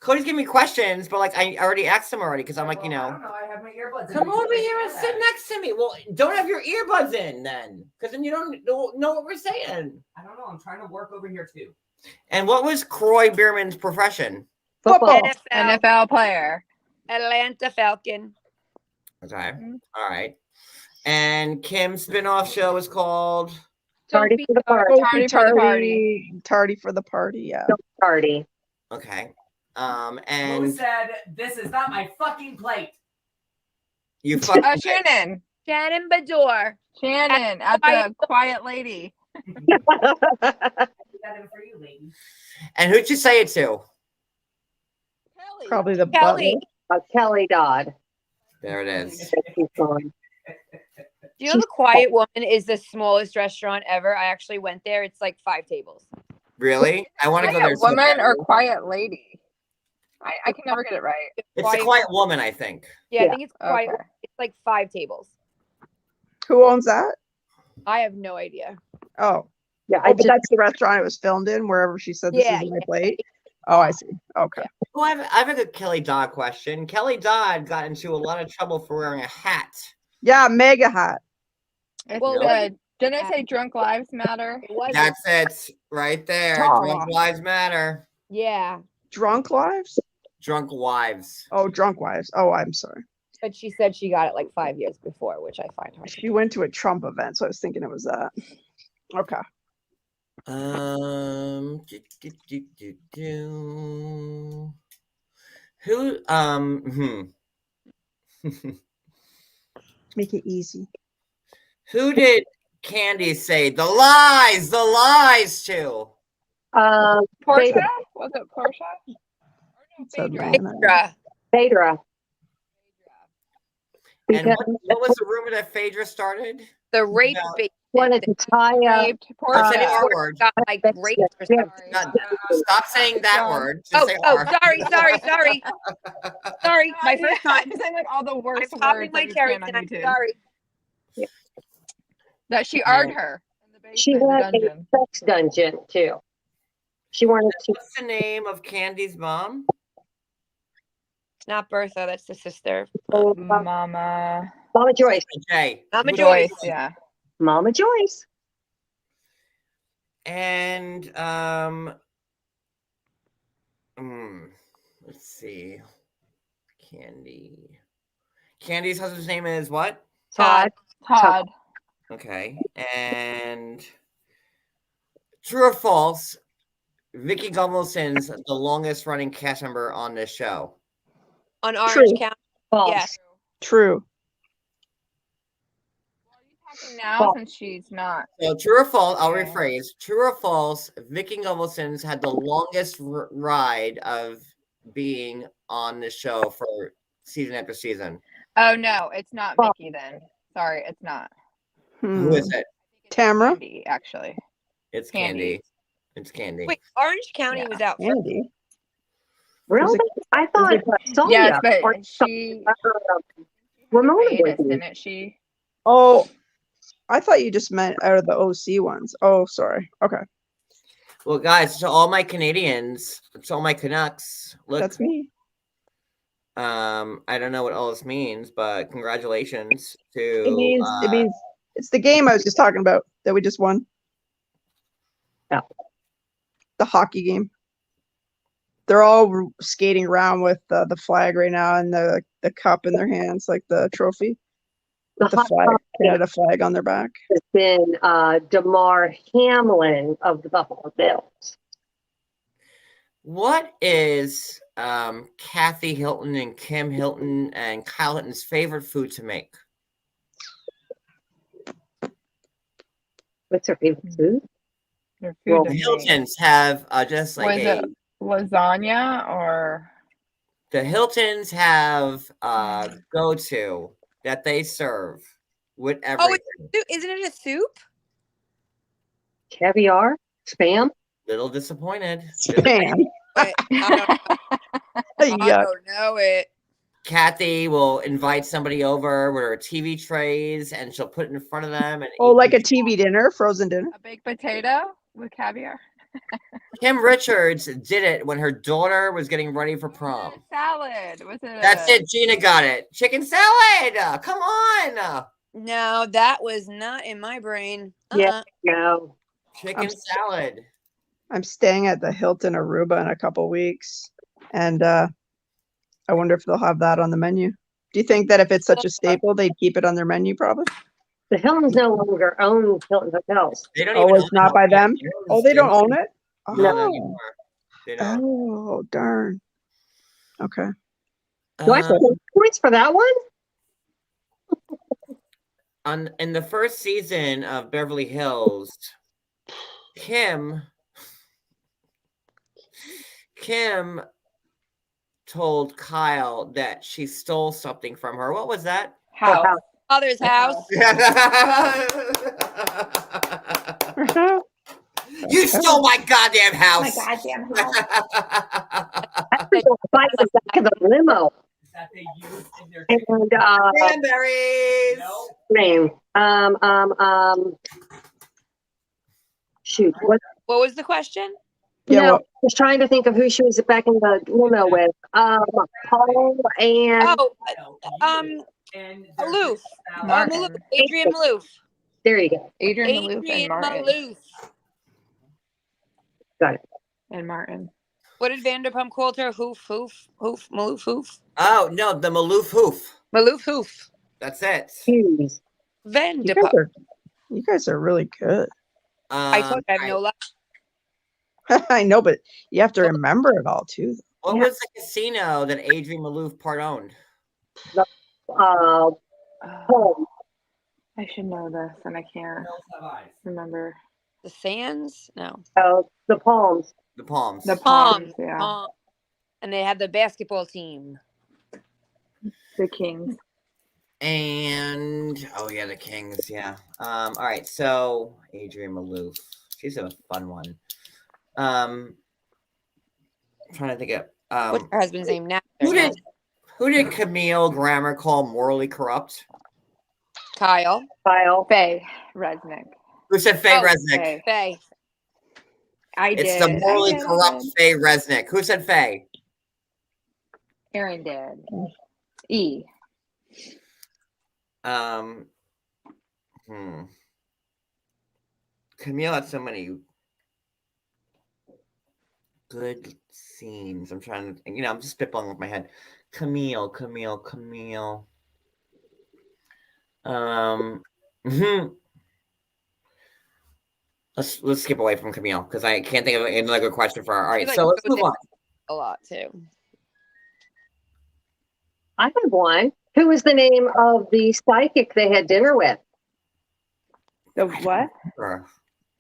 Cody's giving me questions, but like I already asked him already because I'm like, I don't know. I have my earbuds. in come because over I here hear and that. sit next to me. Well, don't have your earbuds in then, because then you don't know what we're saying. I don't know. I'm trying to work over here too. And what was Croy Bierman's profession? Football. NFL, NFL player. Atlanta Falcon. Okay, Mhm. all right. And Kim's spinoff show was called. Tardy Don't for the be hard. party. Tardy for the party. Tardy for the party. Yeah. Party. Okay. Who And said this is not my fucking plate? you fucking. Shannon. Shannon Bador. Shannon at the Quiet Lady. Got him for you, lady. And who'd you say it to? Kelly. Probably the Kelly. Kelly Dodd. There it is. Keep going. Do you know the Quiet Woman is the smallest restaurant ever? I actually went there. It's like 5 tables. Really? I want to go there. Quiet so woman bad. or quiet lady? I can never get it right. It's the quiet woman, I think. Yeah, I Yeah. think it's quiet. Okay. It's like 5 tables. Who owns that? I have no idea. Oh, Yeah, but that's the restaurant it was filmed in, wherever she said this Yeah, is my plate. Oh, I see. Okay. Oh, I have a good Kelly Dodd question. Kelly Dodd got into a lot of trouble for wearing a hat. Yeah, mega hat. It's Well, good. Didn't I say drunk lives matter? It was. That's it, right there. Oh. Drunk lives matter. Yeah, Drunk lives? Drunk wives. Oh, drunk wives. Oh, I'm sorry. but she said she got it like 5 years before, which I find hard. She went to a Trump event, so I was thinking it was that. Okay. Who Make it easy. who did Candy say the lies to? Portia? Phaedra. Was it Portia? Or no, Said Phaedra. Lana. Phaedra. Phaedra. And Because what was the rumor that Phaedra started? The rape No. bait. wanted to tie up. Raped Don't say the Portia. R word. Got like raped or Yeah. something. Not- Stop saying that John. word. Just say Oh, R. sorry. Sorry, my first time. I'm saying like all the worst I'm popping words my that you cherry can on tonight. YouTube. Sorry. That she ard her in the basement, She the had dungeon. a sex dungeon too. She wanted to. What's the name of Candy's mom? Not Bertha. That's the sister. Mama Mama Joyce. Jay. Mama Who's Joyce. the- yeah. Mama Joyce. And let's see. Candy's husband's name is what? Todd. Todd. Okay. And true or false, Vicky Gunvalson's the longest running cast member on this show? On Orange True. County. False. Yeah. True. Talking now False. since she's not. So true or false? I'll Okay. rephrase. True or false? Vicky Gunvalson's had the longest ride of being on the show for season after season. Oh no, it's not False. Vicky then. Sorry, it's not. Who is it? It's Tamra? Candy, actually. It's Candy. Candy. It's Candy. Wait, Orange County Yeah. was out first. Andy. Really? I thought Sonia Yes, but or she Ramona hiatus, was. didn't she? Oh, I thought you just meant out of the OC ones. Oh, sorry. Okay, Well, guys, to all my Canadians, to all my Canucks, look, that's me. I don't know what all this means, but congratulations to It means it's the game I was just talking about that we just won. Yeah. The hockey game. They're all skating around with the flag right now and the cup in their hands, like the trophy. The With the hot flag, topic Canada flag on their back. has been DeMar Hamlin of the Buffalo Bills. what is Kathy Hilton and Kim Hilton and Kyle Hilton's favorite food to make? What's her favorite food? Their Well, food The to make. Hiltons have just like Was a it lasagna or the Hiltons have go-to that they serve with Oh, everything. isn't it a soup? Caviar? Spam? Little disappointed. Spam. But I Yuck. don't know it. Kathy will invite somebody over with her TV trays and she'll put it in front of them. And Oh, eat like a each- TV dinner, frozen dinner. a baked potato with caviar? Kim Richards did it when her daughter was getting ready for prom. Salad. Was it? That's it. Gina got it. Chicken salad. Come on. No, that was not in my brain. Yeah. No. Chicken salad. I'm staying at the Hilton Aruba in a couple weeks, and I wonder if they'll have that on the menu. Do you think that if it's such a staple, they'd keep it on their menu? Probably. The Hilton's no longer own Hilton Hotels. They don't Oh, even it's own not it. by them. Oh, they don't own it. No, not Oh, anymore. They don't. oh, darn. Okay. Do I get points for that one? In the first season of Beverly Hills, Kim told Kyle that she stole something from her. What was that? House. Father's house. You stole my goddamn house. goddamn I was fight in the back of the limo. That they use in their And Cranberries. No. name. Shoot. What? What was the question? Yeah, No, well- I was trying to think of who she was back in the limo with. Paul and Oh, No, and their Aloof. salad. Martin. Maloof. Adrian Maloof. there you go. Adrian Maloof and Adrian Martin. Maloof. Got it. And Martin. What did Vanderpump call her? Hoof, Maloof, hoof. Oh no, the Maloof hoof. Maloof, hoof. That's it. Jeez. Vanderpump. You guys are really good. I told you I have no luck. I know, but you have to remember it all too. What Yeah. was the casino that Adrian Maloof part owned? Home. I should know this, and I can't Hills Have Eyes. remember. The Sands? No. The Palms. The Palms. The Palms. Palms, yeah. Palms. And they had the basketball team. The Kings. And oh yeah, the Kings. Yeah. All right. So Adrian Maloof. She's a fun one. Trying to think of What's her husband's name now? who did Camille Grammer call morally corrupt? Kyle. Kyle. Faye Resnick. Who said Faye Oh, Resnick? Faye. Faye. I It's did. the I morally did. corrupt Faye Resnick. Who said Faye? Aaron did. E. Camille had so many good scenes. I'm trying to, I'm just spitballing with my head. Camille. Mhm. Let's skip away from Camille because I can't think of another good question for her. All right, She, like, so let's goes move on. a lot too. I have one. Who was the name of the psychic they had dinner with? The what?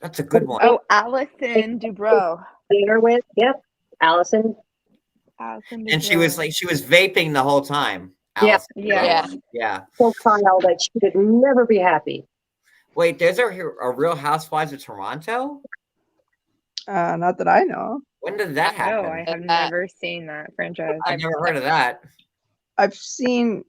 That's a good one. Oh, Allison Dubrow. Dinner with? Yep. Allison. Allison And she was vaping the whole time. Yeah. Allison Yeah. Dubrow. Yeah. So Kyle that she could never be happy. Wait, there's a Real Housewives of Toronto? Not that I know. When did that happen? No, I have never seen that franchise. I've never heard of that. I've seen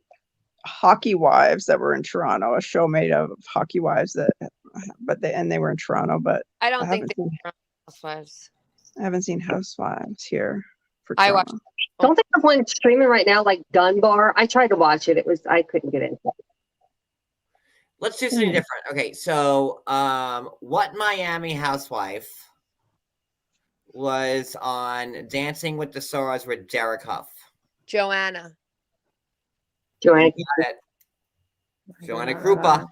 Hockey Wives that were in Toronto, a show made of hockey wives they were in Toronto, but I don't think haven't they seen- were Housewives. I haven't seen Housewives here for I Toronto. watched- Don't they have one streaming right now, like Dunbar? I tried to watch it. I couldn't get into it. Let's do something different. Okay, so what Miami housewife was on Dancing with the Stars with Derek Huff? Joanna. Joanna You got it. Joanna Krupa.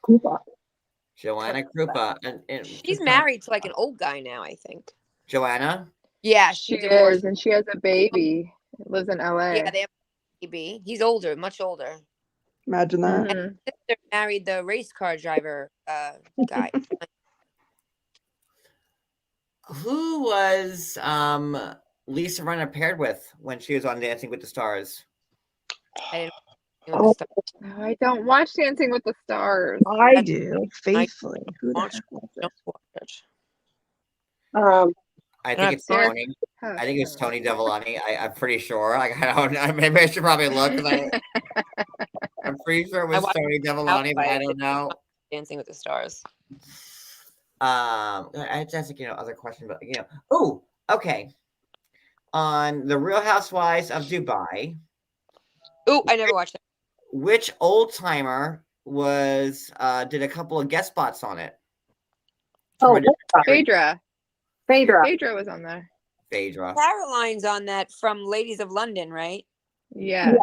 Cooper. Joanna Krupa. And She's married to like an old guy now, I think. Joanna? Yeah, She she divorced. is, and she has a baby. Lives in LA. Yeah, they have a baby. He's older, much older. Imagine that. Mhm. Sister married the race car driver guy. Who was Lisa Rinna paired with when she was on Dancing with the Stars? I didn't know the stuff. Oh, I don't watch Dancing with the Stars. I do faithfully. Who the watch- heck was it? Don't watch it. I think it's Derek- Tony. I think it's Tony Devolani. I'm pretty sure. Like I don't. Maybe I should probably look. I'm pretty sure it was watched Tony Devolani, but I don't know. Dancing with the Stars. I just think other question, but Oh, okay. On the Real Housewives of Dubai, Ooh, I never watched it. which old timer did a couple of guest spots on it? Oh, Phaedra. Phaedra. Phaedra was on there. Phaedra. Caroline's on that from Ladies of London, right? Yes.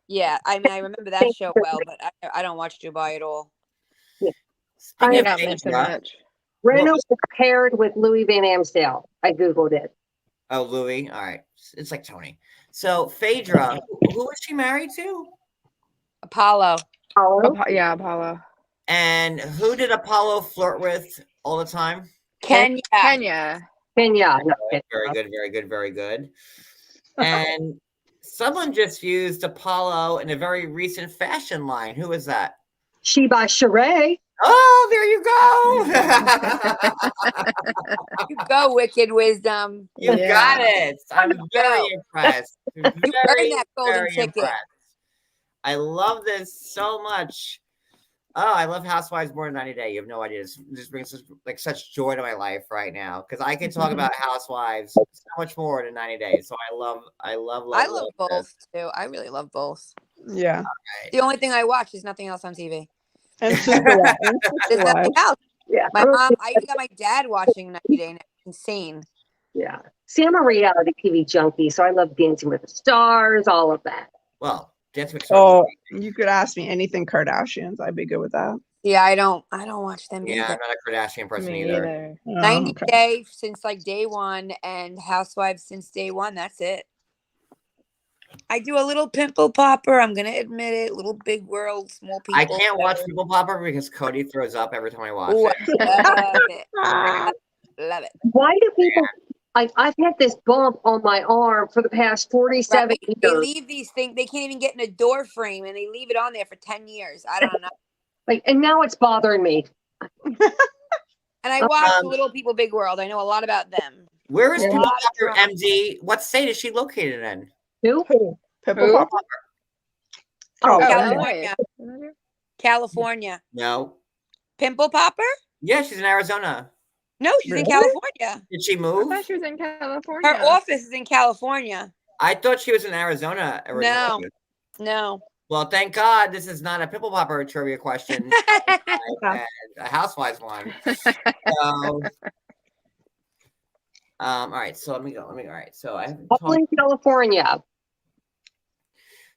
Yeah, I mean, I remember that show well, but I don't watch Dubai at all. Speaking I of don't mention Phaedra, much. Reno was paired with Louis Van Amstel. I Googled it. oh Louis, all right, it's like Tony. So Phaedra, who was she married to? Apollo. Apollo. Yeah, Apollo. And who did Apollo flirt with all the time? Kenya. Kenya. Kenya. No, Very good, very good, very good. And someone just used Apollo in a very recent fashion line. Who is that? Sheba Sheree. Oh, there you go. You go, Wicked Wisdom. You Yeah. got it. I'm very go. impressed. You earned that golden very ticket. impressed. I love this so much. Oh, I love Housewives more than 90 Day. You have no idea. This brings such joy to my life right now because I can talk about Housewives so much more than 90 Days. So I love I love both too. I really love both. Yeah. The only thing I watch is nothing else on TV. And Sister Wives. There's nothing else. Yeah. My mom, I even got my dad watching 90 Day now. Insane. Yeah. See, I'm a reality TV junkie, so I love Dancing with the Stars, all of that. Well, Dancing with Oh, you could ask me anything Kardashians. I'd be good with that. Yeah, I don't watch them Yeah, I'm either. not a Kardashian person Me either. either. Oh, 90 okay. Day since like day one and Housewives since day one. That's it. I do a little pimple popper. I'm gonna admit it. Little Big World, small people. I can't watch People Popper because Cody throws up every time I watch Ooh, it. I love it. Ah, Love it. Why do people like? I've had this bump on my arm for the past 47 Right? years. They leave these things. They can't even get in a door frame, and they leave it on there for 10 years. I don't know. Like, and now it's bothering me. And I watch Little People, Big World. I know a lot about them. Where is Yeah. People Popper, MD? What state is she located in? Who? Pimple Who? Popper? Oh, Oh, California. LA. California. No. Pimple popper? Yeah, she's in Arizona. No, she's in Really? California. Did she I move? thought she was in California. Her office is in California. I thought she was in Arizona originally. No. Well, thank God this is not a Pimple Popper trivia question. And a Housewives one. So, all right. So let me go. All right. So I haven't all talked. in California.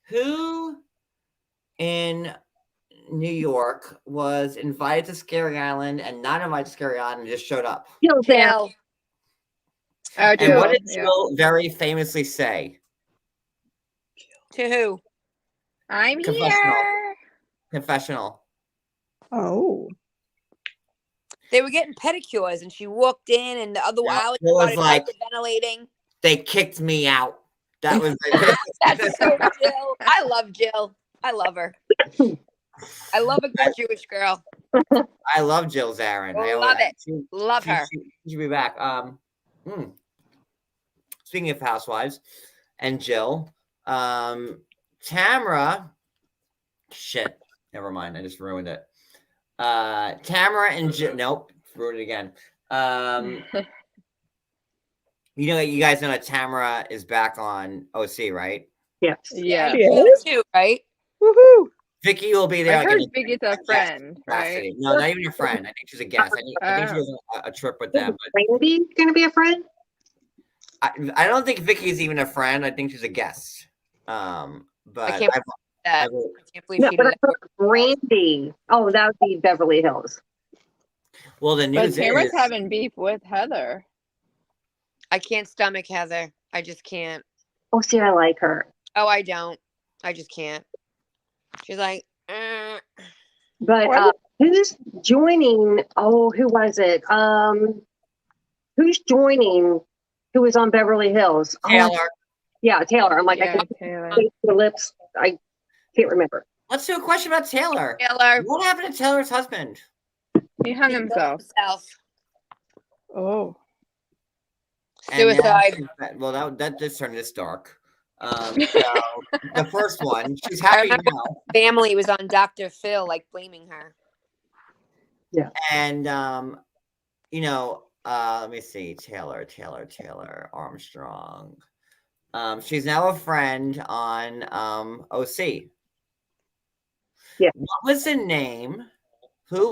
Who in New York was invited to Scary Island and not invited to Scary Island and just showed up? Jill there. Jill. Oh, And Jill. what did Yeah. Jill very famously say? To who? I'm Confessional. here. Confessional. Oh. They were getting pedicures, and she walked in, and the other Yeah, island it was started like- hyperventilating. They kicked me out. That was That's so Jill. I love Jill. I love her. I love a good Jewish girl. I love Jill Zarin. Love it. Love her. She should be back. Speaking of housewives and Jill, Tamara. Shit. Never mind. I just ruined it. Tamara and Jill. Nope. Ruined it again. You guys know that Tamara is back on OC, right? Yes. Yeah. She You is? too, right? Woohoo. Vicky will be there. I like, heard in Biggie's a friend, right? capacity. No, not even a friend. I think she's a guest. I think she was on a trip with them. But Randy going to be a friend? I don't think Vicky's even a friend. I think she's a guest. But I can't believe that. I can't believe No, she but did I thought Randy. Oh, that would be Beverly Hills. well, the But news Tamara's is having beef with Heather. I can't stomach Heather. I just can't. Oh, see, I like her. Oh, I don't. I just can't. She's like, But What? who's joining? Oh, who was it? Who's joining? Who was on Beverly Hills? Oh, Taylor. yeah, Taylor. I'm like, I Yeah, can't Taylor. face her lips. I can't remember. Let's do a question about Taylor. Taylor. What happened to Taylor's husband? He hung himself. Oh. And now Suicide. well, that just turned this dark. So the first one, she's I happy remember now. family was on Dr. Phil, like blaming her. And let me see, Taylor Armstrong. She's now a friend on OC. Yeah. What was the name? Who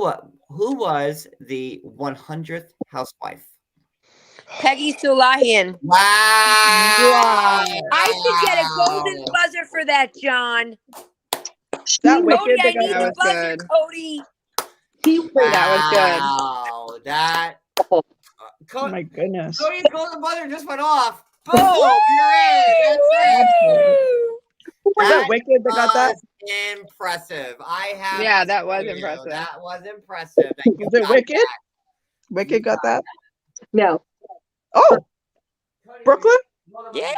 was the 100th housewife? Peggy Sulahian. Wow! I should get a golden buzzer for that, John. That Cody, wicked. I They need got the was buzzer, good. Cody. That was good. That. Oh Cody, my goodness. Cody's golden buzzer just went off. Boom! You're in. That's it. Was that wicked? They got that? was impressive. I have. Yeah, to that was tell you, impressive. That was impressive. that you Was it got wicked? that. Wicked got that? No. Oh, Brooklyn? Yeah.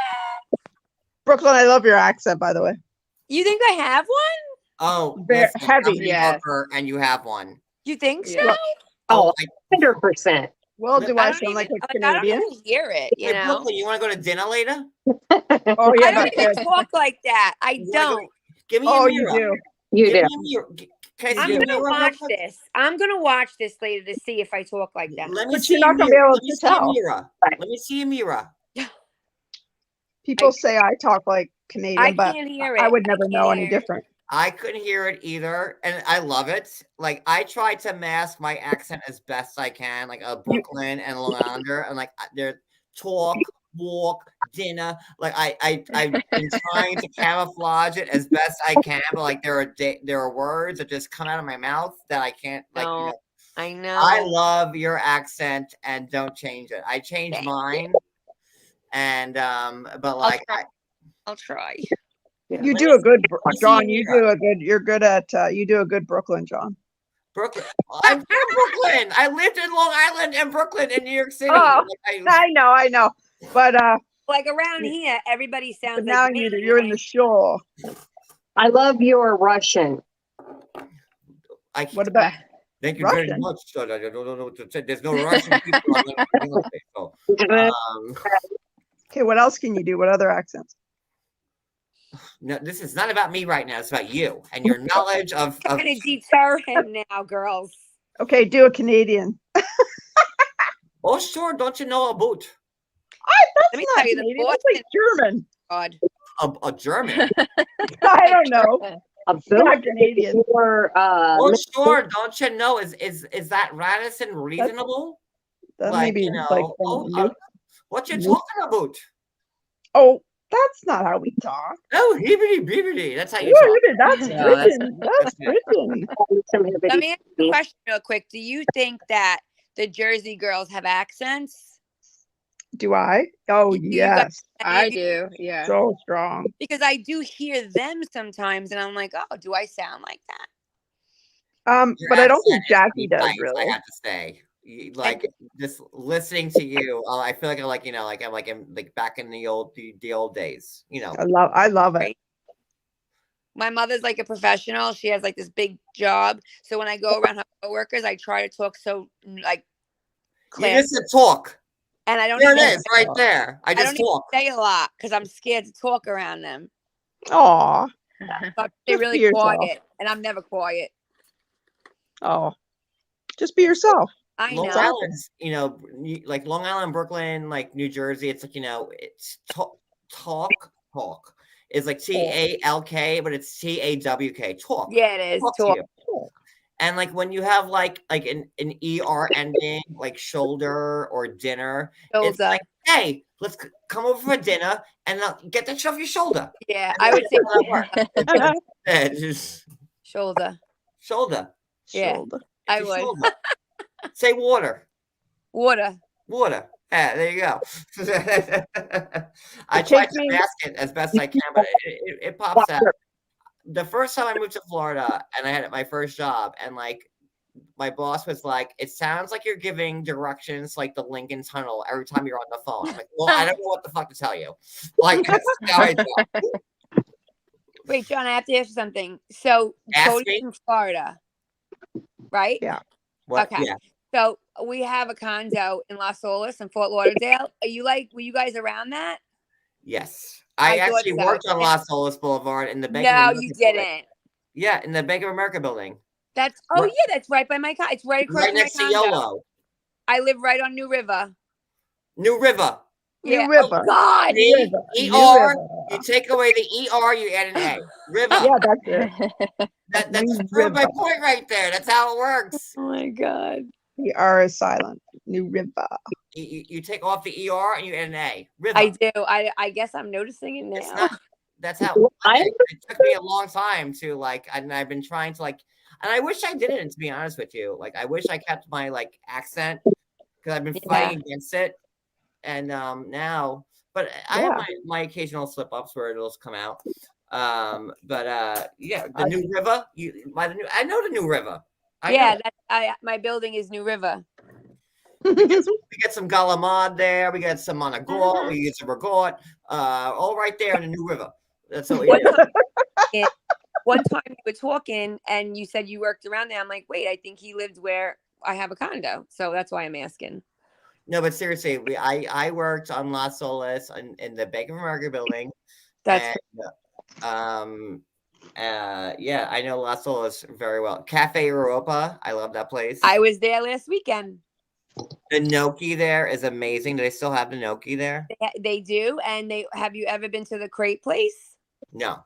Brooklyn, I love your accent, by the way. You think I have one? Oh, Very listen, heavy, I'm a yes. Yorker, and you have one. You think so? Yeah. Oh, I, 100%. Well, do I don't sound like a I don't Canadian? even hear it, you hey, know? Brooklyn, you want to go to dinner later? Oh, yeah, I don't that's even good. talk like that. I You wanna go- don't. Give me Oh, a you mirror. do. You Give do. me a mirror. Can I I'm see a gonna mirror real watch quick? this. I'm gonna watch this later to see if I talk like that. Let me But see you're not a gonna be mirror. able Let me to see a tell. mirror. Right. Let me see a mirror. People say I talk like Canadian, I but can't hear it. I would never can't know any hear it. different. I couldn't hear it either, and I love it. Like I try to mask my accent as best I can, like a Brooklyn and Long Islander, and like they're talk, walk, dinner. Like I've been trying to camouflage it as best I can, but like there are words that just come out of my mouth that I can't. Like No, I know. I love your accent, and don't change it. I changed Thank mine, and but like I'll try. You Let do me a good, see John. your You mirror. do a good. You're good at. You do a good Brooklyn, John. Brooklyn. I'm from Brooklyn. I lived in Long Island and Brooklyn and New York City. Oh, Like, I know, but Like around here, everybody sounds but now like me. you're in the shore. I love your Russian. What about? Thank you very Russian? much. There's no Russian people on the so, Okay, what else can you do? What other accents? no, this is not about me right now. It's about you and your knowledge of trying to deter him now, girls. Okay, do a Canadian. oh, sure. Don't you know a boot? Let me Not tell you, the Canadian, Boston that's like German. God. A German. I don't know. A It's not Canadian. Or, oh, sure. Don't you know? Is that Radisson reasonable? That Like, maybe you know, like what you talking about? oh, That's not how we talk. Oh, hibbity bibbity. That's how you Yeah, talk. that's No, that's Britain. it. That's That's Britain. Let me ask you a question real quick. Do you think that the Jersey girls have accents? Do I? Oh, Do you guys, yes. any I of you, do. Yeah. So strong. because I do hear them sometimes, and I'm like, oh, do I sound like that? Your But I don't accent think is Jackie pretty does nice, really. I have to say. Like just listening to you, I feel like I'm like I'm like in like back in the old days. I love it. Right? My mother's like a professional. She has like this big job. So when I go around her coworkers, I try to talk so like You classy. just said talk. And I don't There it even is, right there. I I just don't even talk. say a lot because I'm scared to talk around them. Aw. So I stay Just be really yourself. quiet, and I'm never quiet. Oh. Just be yourself. I Long know. Island's, like Long Island, Brooklyn, like New Jersey, it's like, it's talk. It's like TALK, but it's TAWK. Talk. Yeah, it is. Talk to Talk. you. And like when you have like an ER ending, like shoulder or dinner, it's Shoulder. like, hey, let's come over for dinner and get that shit off your shoulder. Yeah, I would say How that works. Yeah, just shoulder. shoulder. Yeah, Shoulder. I It's your would. shoulder. Say water. Water. Water. Yeah, there you go. I It try takes to me- mask it as best I can, but it pops out. The first time I moved to Florida and I had my first job, and like my boss was like, "It sounds like you're giving directions like the Lincoln Tunnel every time you're on the phone." I'm like, "Well, I don't know what the fuck to tell you." Like that's how I talk. Wait, John, I have to ask you something. So Ask Cody's me. from Florida, right? Yeah. What? Okay. Yeah. So we have a condo in Las Olas and Fort Lauderdale. Were you guys around that? Yes. I I thought actually so. worked on Las Olas Boulevard in the Bank of No, America you building. didn't. Yeah, in the Bank of America building. That's Right. yeah, that's right by my car. It's right across Right from my next to condo. YOLO. I live right on New River. New River. Yeah. New River. Oh God. The River. ER, New River. you take away the ER, you add an A. River. Yeah, that's it. That's New proved my River. point right there. That's how it works. Oh my God. The R is silent. New River. You take off the ER and you add an A. River. I do. I guess I'm noticing it It's now. not. That's how it took me a long time to like, and I've been trying to like, and I wish I didn't, to be honest with you. Like, I wish I kept my like accent because I've been fighting against it, and now, but I have my occasional slip ups where it'll come out. Yeah, the New River. I know the New River. My building is New River. We get some galamad there. We got some monagot. We get some regot. All right there in the New River. That's what we do. One time you were talking and you said you worked around there. I'm like, wait, I think he lived where I have a condo. So that's why I'm asking. No, but seriously, I worked on Las Olas in the Bank of America building. That's yeah, I know Las Olas very well. Cafe Europa, I love that place. I was there last weekend. The gnocchi there is amazing. Do they still have the gnocchi there? They do. And have you ever been to the crepe place? No.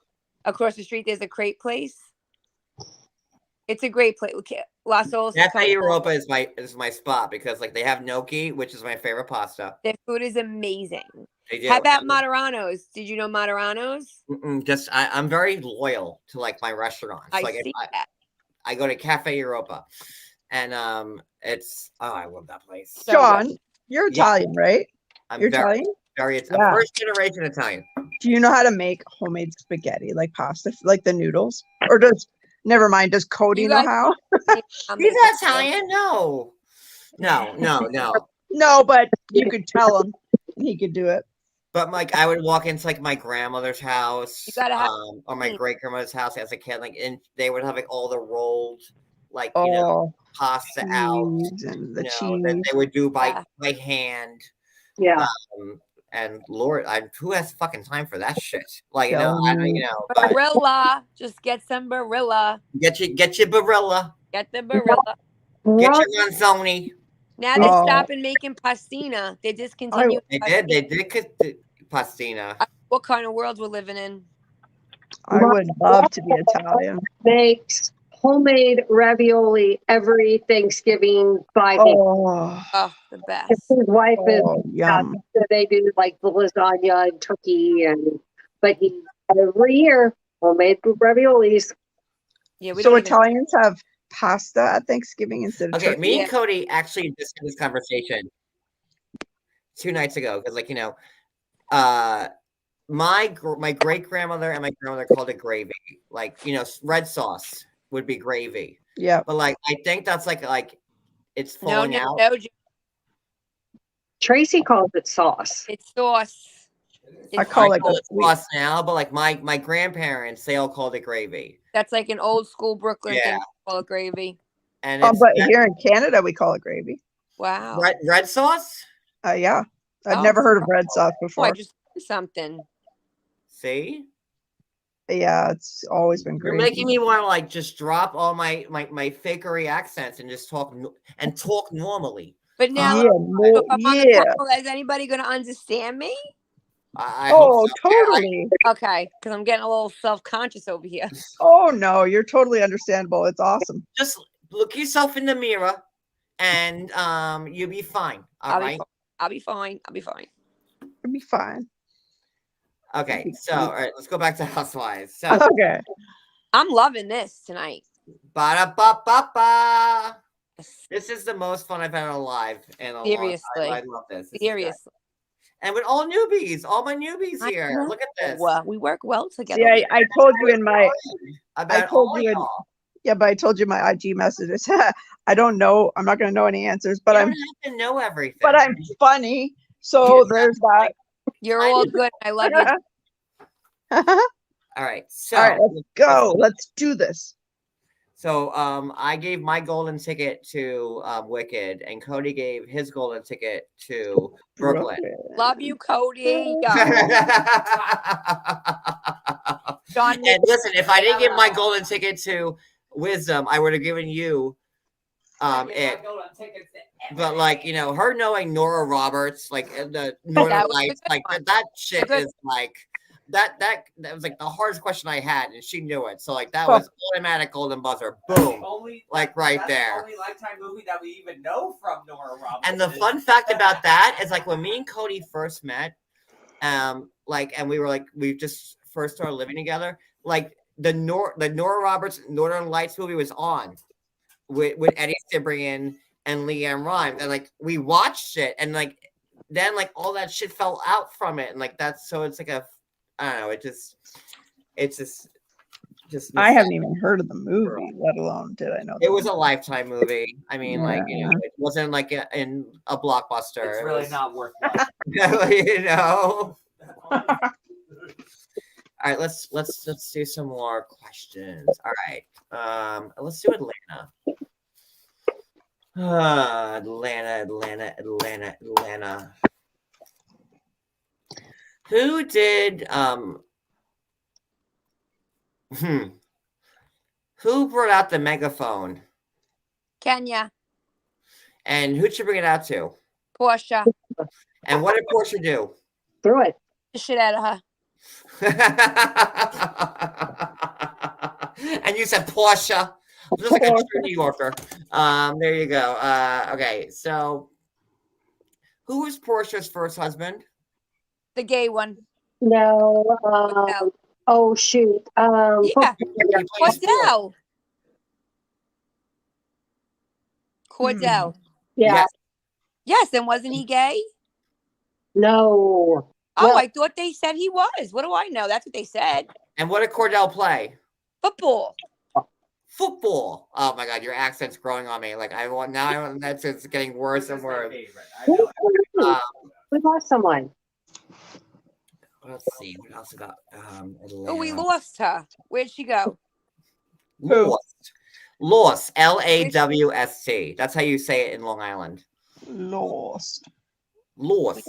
Across the street, there's a crepe place. It's a great place. Las Olas. Cafe Europa is my spot because like they have gnocchi, which is my favorite pasta. Their food is amazing. They do. How about Moderano's? Did you know Moderano's? I'm very loyal to like my restaurants. I Like see that. I go to Cafe Europa, and I love that place. So John, you're Italian, right? I'm You're very, Italian? very Yeah. first generation Italian. Do you know how to make homemade spaghetti, like pasta, like the noodles? Or never mind, does Cody You know guys- how? He's not Italian. No. No, but you could tell him and he could do it. But like I would walk into like my grandmother's house, You gotta have or my great grandmother's house as a kid, like, and they would have like all the rolled, like pasta out, cheese and the that cheese. they would do by hand. Yeah. And Lord, who has fucking time for that shit? Like, but Barilla. Just get some Barilla. get your Barilla, Get the Barilla. get your Ronzoni. Now they're stopping making pastina. They discontinued. They did pastina. What kind of world we're living in? I would love to be Italian. Makes homemade ravioli every Thanksgiving by him. Oh, Oh, the best. His wife is yum. so they do like the lasagna and turkey, but he every year homemade raviolis. Yeah, we So don't even. Italians have pasta at Thanksgiving instead of Okay, turkey? me Yeah. and Cody actually just had this conversation 2 nights ago because, like, my great grandmother and my grandmother called it gravy. Like, red sauce would be gravy. Yeah. But like, I think that's like it's No, falling no, out. no. Tracy calls it sauce. It's sauce. I It's call I it call it sweet. sauce now, but like my grandparents, they all called it gravy. That's like an old school Brooklyn Yeah. thing. Call it gravy. And Oh, it's but here in Canada, we call it gravy. Wow. red sauce. Yeah. I've Oh. never heard of red sauce Oh, I before. just learned something. See, Yeah, it's always been you're gravy. making me want to like just drop all my fakery accents and just talk normally. But now, Yeah, if I'm on the yeah. panel, is anybody going to understand me? I hope Oh, so. totally. Okay, because I'm getting a little self-conscious over here. Oh, no, you're totally understandable. It's awesome. Just look yourself in the mirror, and you'll be fine. All right. I'll be fine. I'll be fine. It'll be fine. Okay. So, all right, let's go back to Housewives. So, Okay. I'm loving this tonight. ba-da-ba-ba-ba. This is the most fun I've had on live in a long Seriously. time. I love this. This is great. Seriously. And with all newbies, all my newbies I here. know. Look at this. We work well together. See, I told you in my, About told all you in- y'all. yeah, but I told you my IG messages. I don't know. I'm not going to know any answers, but You I'm, don't have to know everything. but I'm funny. So there's that. You're all good. I love you. All right. So, All right, let's go. Let's do this. So I gave my golden ticket to Wicked, and Cody gave his golden ticket to Brooklyn. Love you, Cody. And John, listen, if I didn't give my golden ticket to Wisdom, I would have given you it. But like, her knowing Nora Roberts, like the Northern That was a Lights, good like one. that shit good- is like that was like the hardest question I had, and she knew it. So like that was automatic golden buzzer. Boom. Like right that's there. The only Lifetime movie that we even know from Nora Roberts. And the fun fact about that is like when me and Cody first met, and we were like, we just first started living together, like the Nora Roberts Northern Lights movie was on with Eddie Cibrian and Leanne Rimes, and like we watched it, and like then like all that shit fell out from it, and like that's so it's like I don't know, it's just I haven't even heard of the movie, let alone did I know it was a Lifetime movie. I mean, like Yeah. it wasn't like in a blockbuster. It's It really was- not worth All right, let's do some more questions. All right, let's do Atlanta. Atlanta. Who did who brought out the megaphone, Kenya, and who'd you bring it out to? Portia, And what did Portia do? Through it. the shit out of her. And you said Portia, just like a true New Yorker. There you go. Okay, so who was Portia's first husband? The gay one. No. Oh shoot. Yeah. He plays sport. Cordell. Yeah. Yes. Yes, and wasn't he gay? No. Oh, Well- I thought they said he was. What do I know? That's what they said. And what did Cordell play? Football. Football. Oh my God, your accent's growing on me. Like that's it's getting worse and worse. We lost someone. Let's see what else about Atlanta. Oh, we lost her. Where'd she go? Lost. LAWST. That's how you say it in Long Island. Lost. Where'd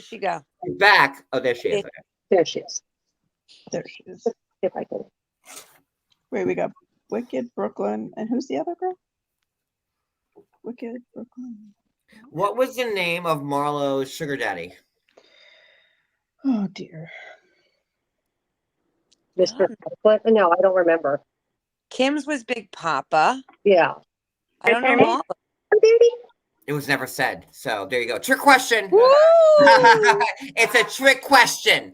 she go? She's back. Oh, there she is. Okay. There she is. There she is. If I can. Wait, we got Wicked, Brooklyn, and who's the other girl? Wicked, Brooklyn. What was the name of Marlo's sugar daddy? Oh dear. Mr. No, I don't remember. Kim's was Big Papa. Yeah. I don't know Penny? all. It was never said. So there you go. Trick question. Woo! It's a trick question.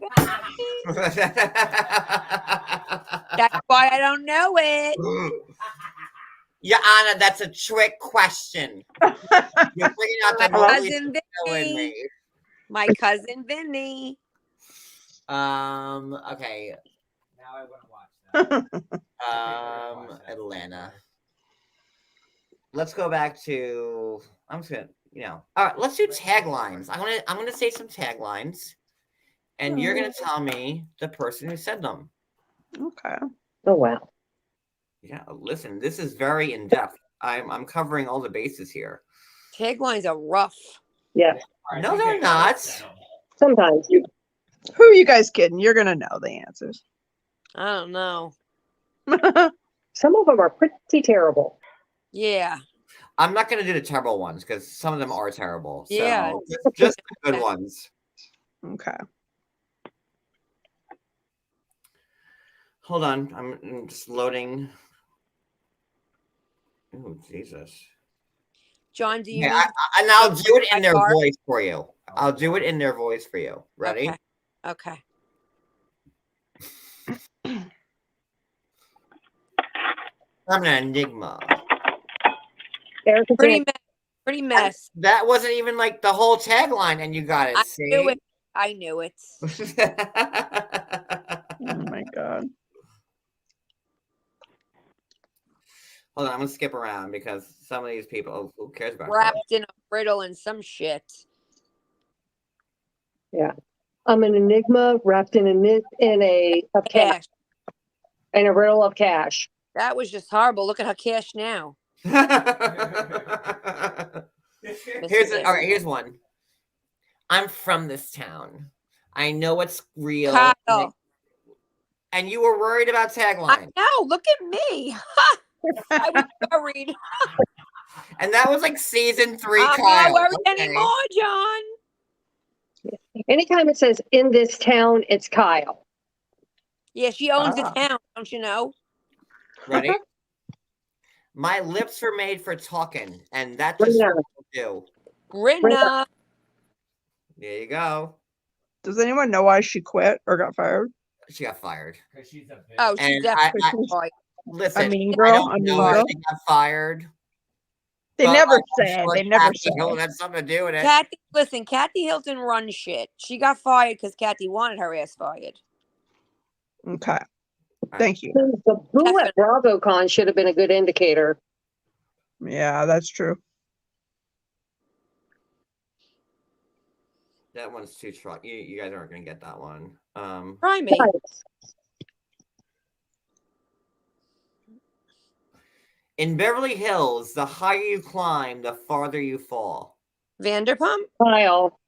That's why I don't know it. Yeah, Anna, that's a trick question. You're bringing out the My movie cousin in Vinny. me. My cousin Vinny. Okay. Now I want to watch that. Atlanta. Let's go back to. I'm just gonna, All right, let's do taglines. I'm gonna say some taglines, and you're gonna tell me the person who said them. Okay. Oh, wow. Yeah, listen, this is very in depth. I'm covering all the bases here. Taglines are rough. Yeah. All right, No, you they're take not. that. Sometimes. Who are you guys kidding? You're gonna know the answers. I don't know. Some of them are pretty terrible. Yeah. I'm not gonna do the terrible ones because some of them are terrible. So Yeah. just the good ones. Okay. Hold on, I'm just loading. Oh, Jesus. John, do you Yeah, need and I'll do it in my their car? voice for you. I'll do it in their voice for you. Ready? Okay. I'm an enigma. Erica Pretty said, pretty mess. That wasn't even like the whole tagline, and you got it. I See? knew it. I knew it. Oh my god. Hold on, I'm gonna skip around because some of these people, who cares about Wrapped in a riddle and some shit. yeah. I'm an enigma wrapped in of cash. Cash. In a riddle of cash. That was just horrible. Look at her cash now. Here's one. I'm from this town. I know it's real. Kyle. And you were worried about I tagline. know. Look at me. I was worried. And that was like season 3, I'm Kyle. not worried Okay. anymore, John. Anytime it says in this town, it's Kyle. Yeah, she owns the town, don't you know? Ready? My lips were made for talking, and that's just what I do. Brenna. There you go. Does anyone know why she quit or got fired? She got fired. Because she's a bitch. Oh, she's And definitely I- fired. Listen, A mean I girl? don't A mean know if girl? she got fired. They but never I'm said. sure They never Kathy said. Hilton had something to do with it. Kathy Hilton runs shit. She got fired because Kathy wanted her ass fired. Okay. Thank you. The boo at BravoCon should have been a good indicator. Yeah, that's true. That one's too strong. You guys aren't gonna get that one. Try me. In Beverly Hills, the higher you climb, the farther you fall. Vanderpump? Kyle.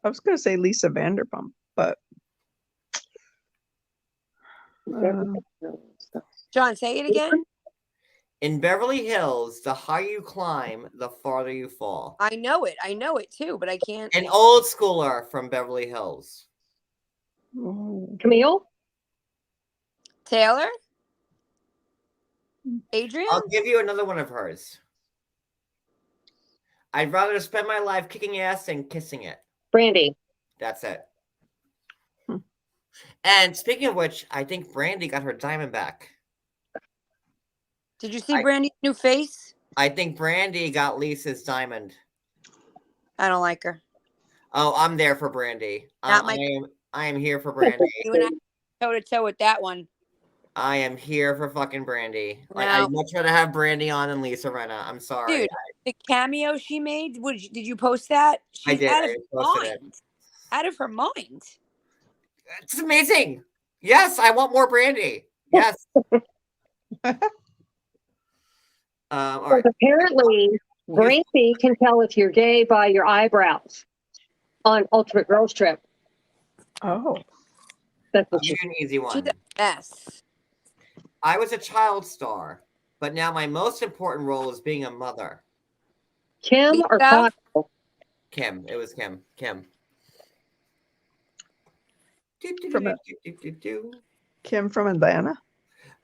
I was gonna say Lisa Vanderpump, but John, say it again. In Beverly Hills, the higher you climb, the farther you fall. I know it. I know it too, but I can't. An old schooler from Beverly Hills. Camille? Taylor? Adrian? I'll give you another one of hers. I'd rather spend my life kicking ass than kissing it. Brandy. That's it. And speaking of which, I think Brandy got her diamond back. Did you see Brandy's new face? I think Brandy got Lisa's diamond. I don't like her. Oh, I'm there for Brandy. I am here for Brandy. You and I toe to toe with that one. I am here for fucking Brandy. Like, No. I'd much rather have Brandy on than Lisa Rinna. I'm sorry. Dude, the cameo she made, did you post that? She's I did. out of I her posted it. mind. Out of her mind. It's amazing. Yes, I want more Brandy. Yes. All right. Apparently, Brandy can tell if you're gay by your eyebrows on Ultimate Girls Trip. oh, That's I'll what give she you an easy one. She's a mess. I was a child star, but now my most important role is being a mother. Kim or Lisa? Kyle? Kim. It was Kim. Kim. Kim from Atlanta.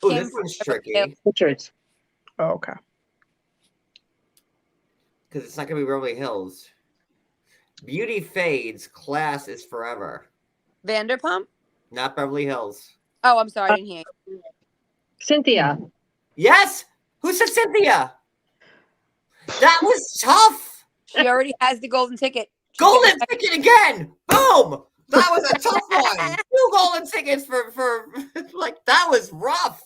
Oh, Kim this one's from Beverly tricky Richards. Oh, okay. because it's not gonna be Beverly Hills. Beauty fades, class is forever. Vanderpump. Not Beverly Hills. Oh, I'm sorry, I didn't hear you. Cynthia. Yes. Who said Cynthia? That was tough. She already has the golden ticket. She's Golden gonna- ticket again. Boom. That was a tough one. 2 golden tickets for like that was rough.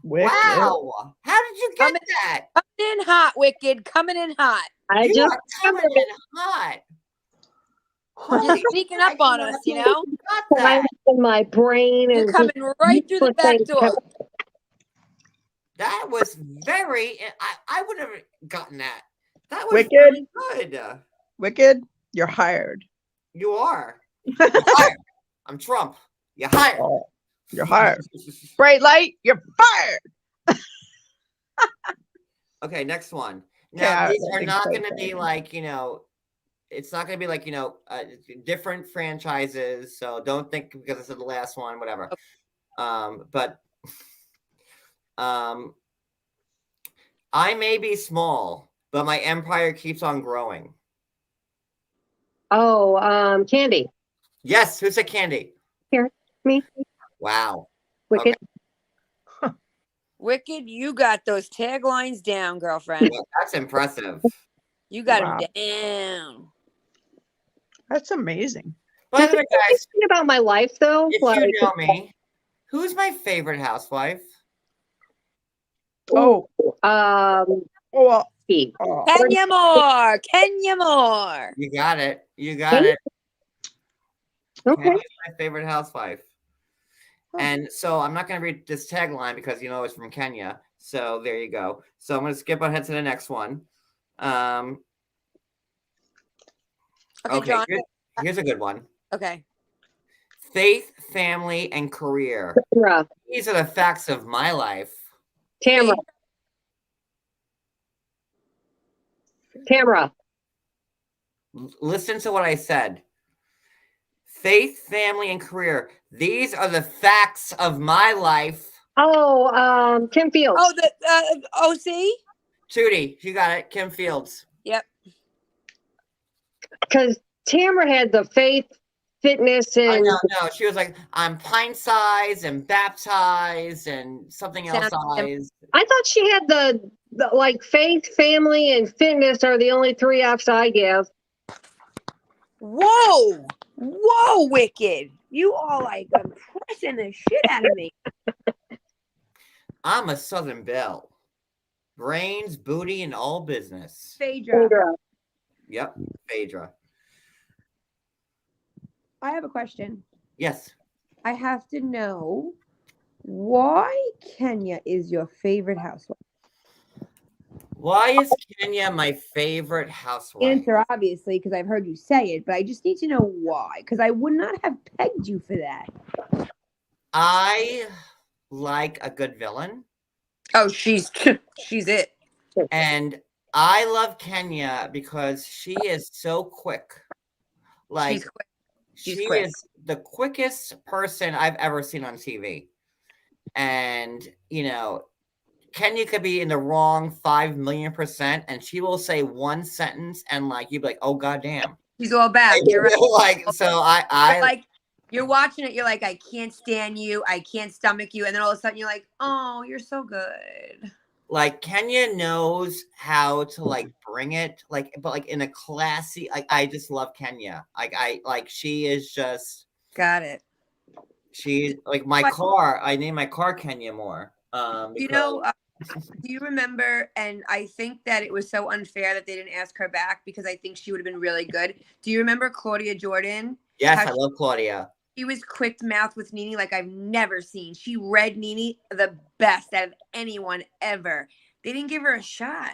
Wicked. Wow. How did you get that? Coming in hot, Wicked. Coming in hot. I You just are coming in hot. You're sneaking up on us, you know? Got time that. in my brain You're and coming right through the back door. That was very. I would have gotten that. That was Wicked. very good. Wicked, you're hired. You are. You're hired. I'm Trump. You're hired. Oh, you're hired. Bright light, you're fired. Okay, next one. Okay, Now I these are think not so, going to okay. be like it's not going to be like different franchises. So don't think because this is the last one, whatever. But I may be small, but my empire keeps on growing. Candy. Yes, who said Candy? Here, me. Wow. Wicked. Wicked, you got those taglines down, girlfriend. Well, that's impressive. You got Wow. them down. That's amazing. By the way, guys, Think about my life though. if Like, you know me, who's my favorite housewife? Oh, um, well, Pete. oh, Kenya Moore. Kenya Moore. You got it. You got it. Okay. Kenya's my favorite housewife. And so I'm not going to read this tagline because you know it's from Kenya. So there you go. So I'm going to skip ahead to the next one. Okay, Okay, John. here's a good one. Okay. Faith, family, and career. Tamra. These are the facts of my life. Tamra. Tamra. Listen to what I said. Faith, family, and career. These are the facts of my life. Kim Fields. Oh, the OC? Judy, you got it. Kim Fields. Yep. Because Tamra had the faith, fitness, I and know, no. She was like, I'm pint size and baptized and something else size. I thought she had the like faith, family, and fitness are the only 3 F's I give. Whoa. Whoa, Wicked. You all like impressing the shit out of me. I'm a Southern belle. Brains, booty, and all business. Phaedra. Yep, Phaedra. I have a question. Yes. I have to know why Kenya is your favorite housewife. Why is Kenya my favorite housewife? Answer, obviously, because I've heard you say it, but I just need to know why, because I would not have pegged you for that. I like a good villain. Oh, she's it. And I love Kenya because she is so quick. Like She's quick. She's she quick. is the quickest person I've ever seen on TV. And Kenya could be in the wrong 5 million%, and she will say one sentence, and like you'd be like, "Oh goddamn!" She's all back. You're right. Like so, I like you're watching it. You're like, I can't stand you. I can't stomach you. And then all of a sudden, you're like, oh, you're so good. like Kenya knows how to like bring it, but like in a classy. Like I just love Kenya. Like she is just. Got it. She like my car. I named my car Kenya Moore. Do you remember? And I think that it was so unfair that they didn't ask her back because I think she would have been really good. Do you remember Claudia Jordan? Yes, I love Claudia. She was quick mouth with Nene like I've never seen. She read Nene the best out of anyone ever. They didn't give her a shot.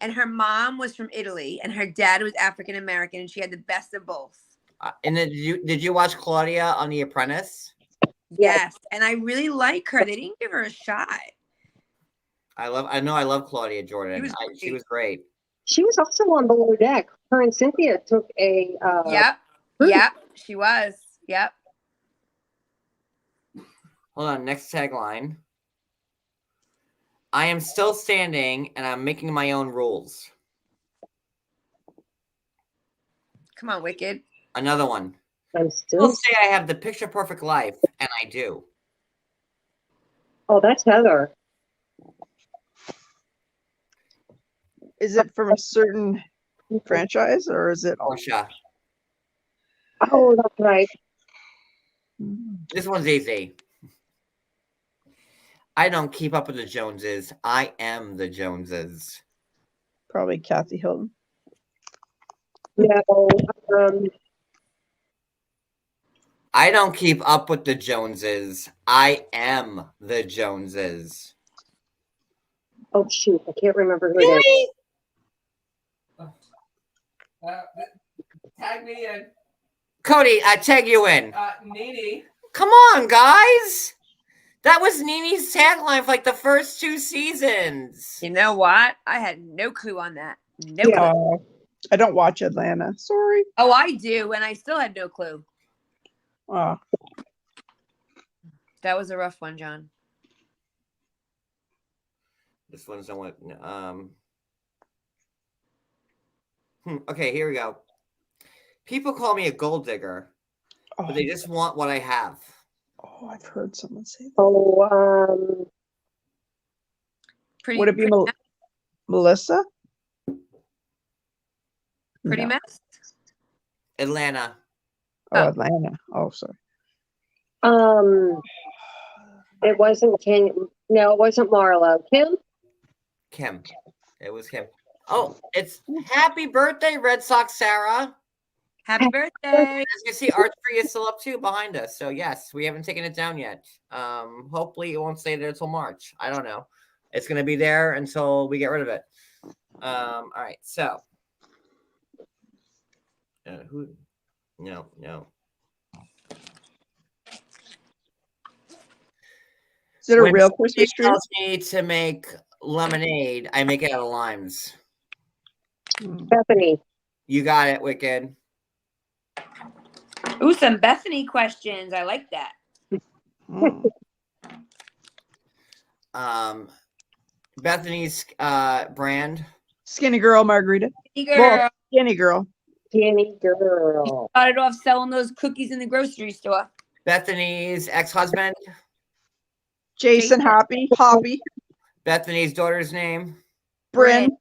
And her mom was from Italy and her dad was African American, and she had the best of both. And then did you watch Claudia on The Apprentice? Yes, and I really like her. They didn't give her a shot. I love Claudia Jordan. She was great. She was also on Below Deck. Her and Cynthia took a. Yep, she was. Yep. Hold on, next tagline. I am still standing, and I'm making my own rules. Come on, Wicked. Another one. I'm People still. say I have the picture perfect life, and I do. Oh, that's Heather. Is it from a certain franchise or is it all? Portia. Oh, that's right. This one's easy. I don't keep up with the Joneses. I am the Joneses. Probably Kathy Hilton. No. I don't keep up with the Joneses. I am the Joneses. Oh shoot, I can't remember who it is. Tag me in. Cody, I tag you in. Nene. Come on, guys. That was Nene's tagline for like the first 2 seasons. You know what? I had no clue on that. No Yeah. clue. I don't watch Atlanta. Sorry. Oh, I do, and I still had no clue. Oh, That was a rough one, John. This one's somewhat. Okay, here we go. People call me a gold digger, but they just want what I have. Oh, I've heard someone say that. Oh, Pretty, Would it be pretty, Melissa? pretty No. mess? Atlanta. Oh, Atlanta. Oh, sorry. it wasn't Ken. No, it wasn't Marlo. Kim. It was Kim. Oh, it's happy birthday, Red Sox Sarah. Happy birthday. As you can see, Archery is still up too behind us. So yes, we haven't taken it down yet. Hopefully it won't stay there until March. I don't know. It's gonna be there until we get rid of it. All right, so who? No. Is it a When real somebody Christmas tree? tells me to make lemonade, I make it out of limes. Bethany. You got it, Wicked. Ooh, some Bethany questions. I like that. Bethany's brand. Skinny girl margarita. Skinny girl. Well, skinny girl. Skinny girl. Started off selling those cookies in the grocery store. Bethany's ex-husband. Jason Hoppy. Bethany's daughter's name. Bryn.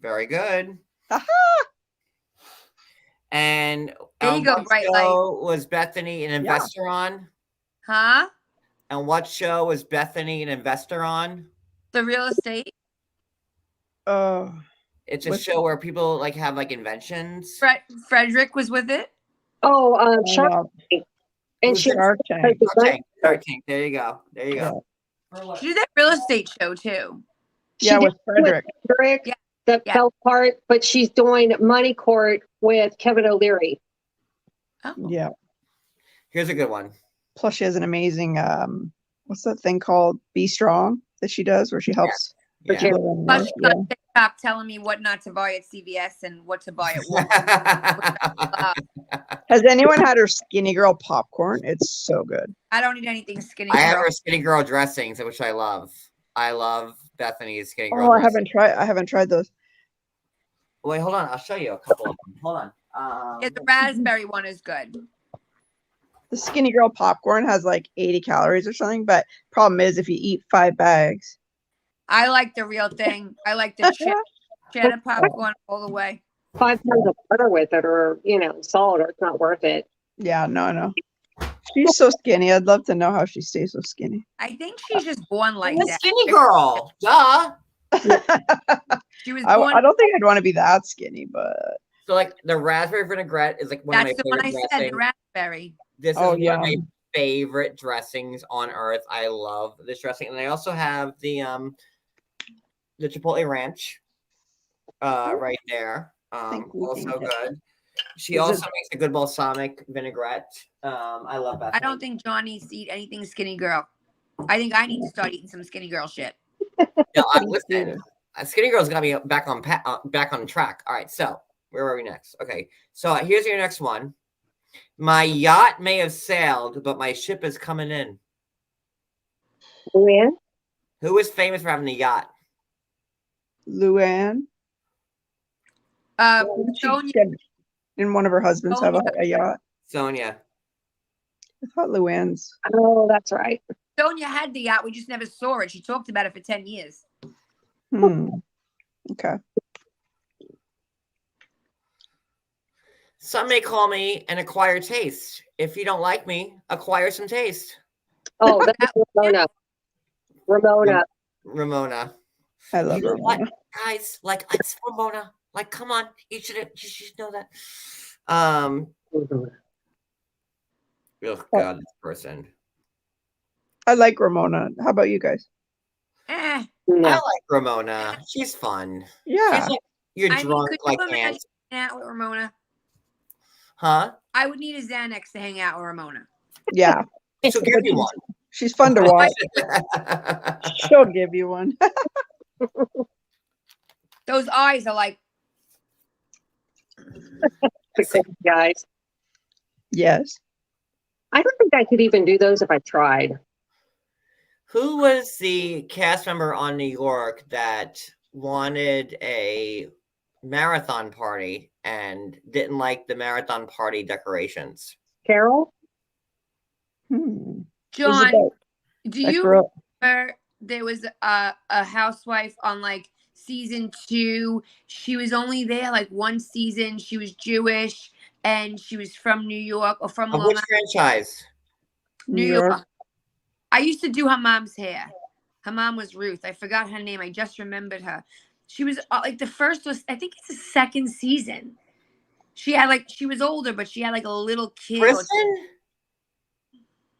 Very good. Aha! And There you go, what bright show was Bethany an investor on? Huh? And what show was Bethany an investor on? The real estate. Oh. It's a show where people like have like inventions. Frederick was with it. Oh, Shark Tank. And Who's she Shark Tank. Shark Tank. There you go. There you go. She did that real estate show too. Yeah, with Frederick. Frederick, Yeah. the fell part, but she's doing Money Court with Kevin O'Leary. Oh. Yeah. Here's a good one. Plus, she has an amazing what's that thing called? Be Strong that she does, where she helps. Yeah. people. Plus, she's Yeah. on TikTok telling me what not to buy at CVS and what to buy at Walmart. Has anyone had her Skinny Girl popcorn? It's so good. I don't need anything skinny. I have girl. her Skinny Girl dressings, which I love. I love Bethany's Skinny Girl. Oh, I dressing. haven't tried those. Wait, hold on. I'll show you a couple of them. Hold on. Yeah, the raspberry one is good. The Skinny Girl popcorn has like 80 calories or something, but problem is if you eat 5 bags. I like the real thing. I like the cheddar popcorn all the way. 5 pounds of butter with it, or salt, or it's not worth it. Yeah, no. She's so skinny. I'd love to know how she stays so skinny. I think she's just born like The that. Skinny Girl. Duh. She was born. I don't think I'd want to be that skinny, but So like the raspberry vinaigrette is like one That's of the my one I favorite said, dressings. the raspberry. This is Oh, one of my yum. favorite dressings on earth. I love this dressing, and I also have the Chipotle Ranch, right there. Thank you, Also thank you. good. She Is also it- makes a good balsamic vinaigrette. I love that. I don't think John needs to eat anything skinny girl. I think I need to start eating some skinny girl shit. No, listen. Skinny Girl's got to be back on track. All right, so where were we next? Okay, so here's your next one. My yacht may have sailed, but my ship is coming in. When? Who was famous for having a yacht? Luann. Sonia. Didn't one of her husbands have a yacht? Sonia. I thought Luann's. Oh, that's right. Sonia had the yacht. We just never saw it. She talked about it for 10 years. Okay. Some may call me an acquired taste. If you don't like me, acquire some taste. Oh, that's Ramona. Ramona. I love You know what, Ramona. guys? Like, it's Ramona. Like, come on. You should know that. Oh, God, this person. I like Ramona. How about you guys? I No. like Ramona. She's fun. Yeah. She's like, you're drunk could like you imagine ants. hanging out with Ramona? Huh? I would need a Xanax to hang out with Ramona. Yeah. She'll give you one. She's fun to watch. She'll give you one. Those eyes are like. Guys. Yes. I don't think I could even do those if I tried. Who was the cast member on New York that wanted a marathon party and didn't like the marathon party decorations? Carol? Hmm. John, Isabel. do That you girl- remember there was a housewife on like season 2? She was only there like one season. She was Jewish and she was from New York or from Of Long which franchise? New York. I used to do her mom's hair. Her mom was Ruth. I forgot her name. I just remembered her. She was like the first was, I think it's the second season. She had like, she was older, but she had like a little kid. Kristen?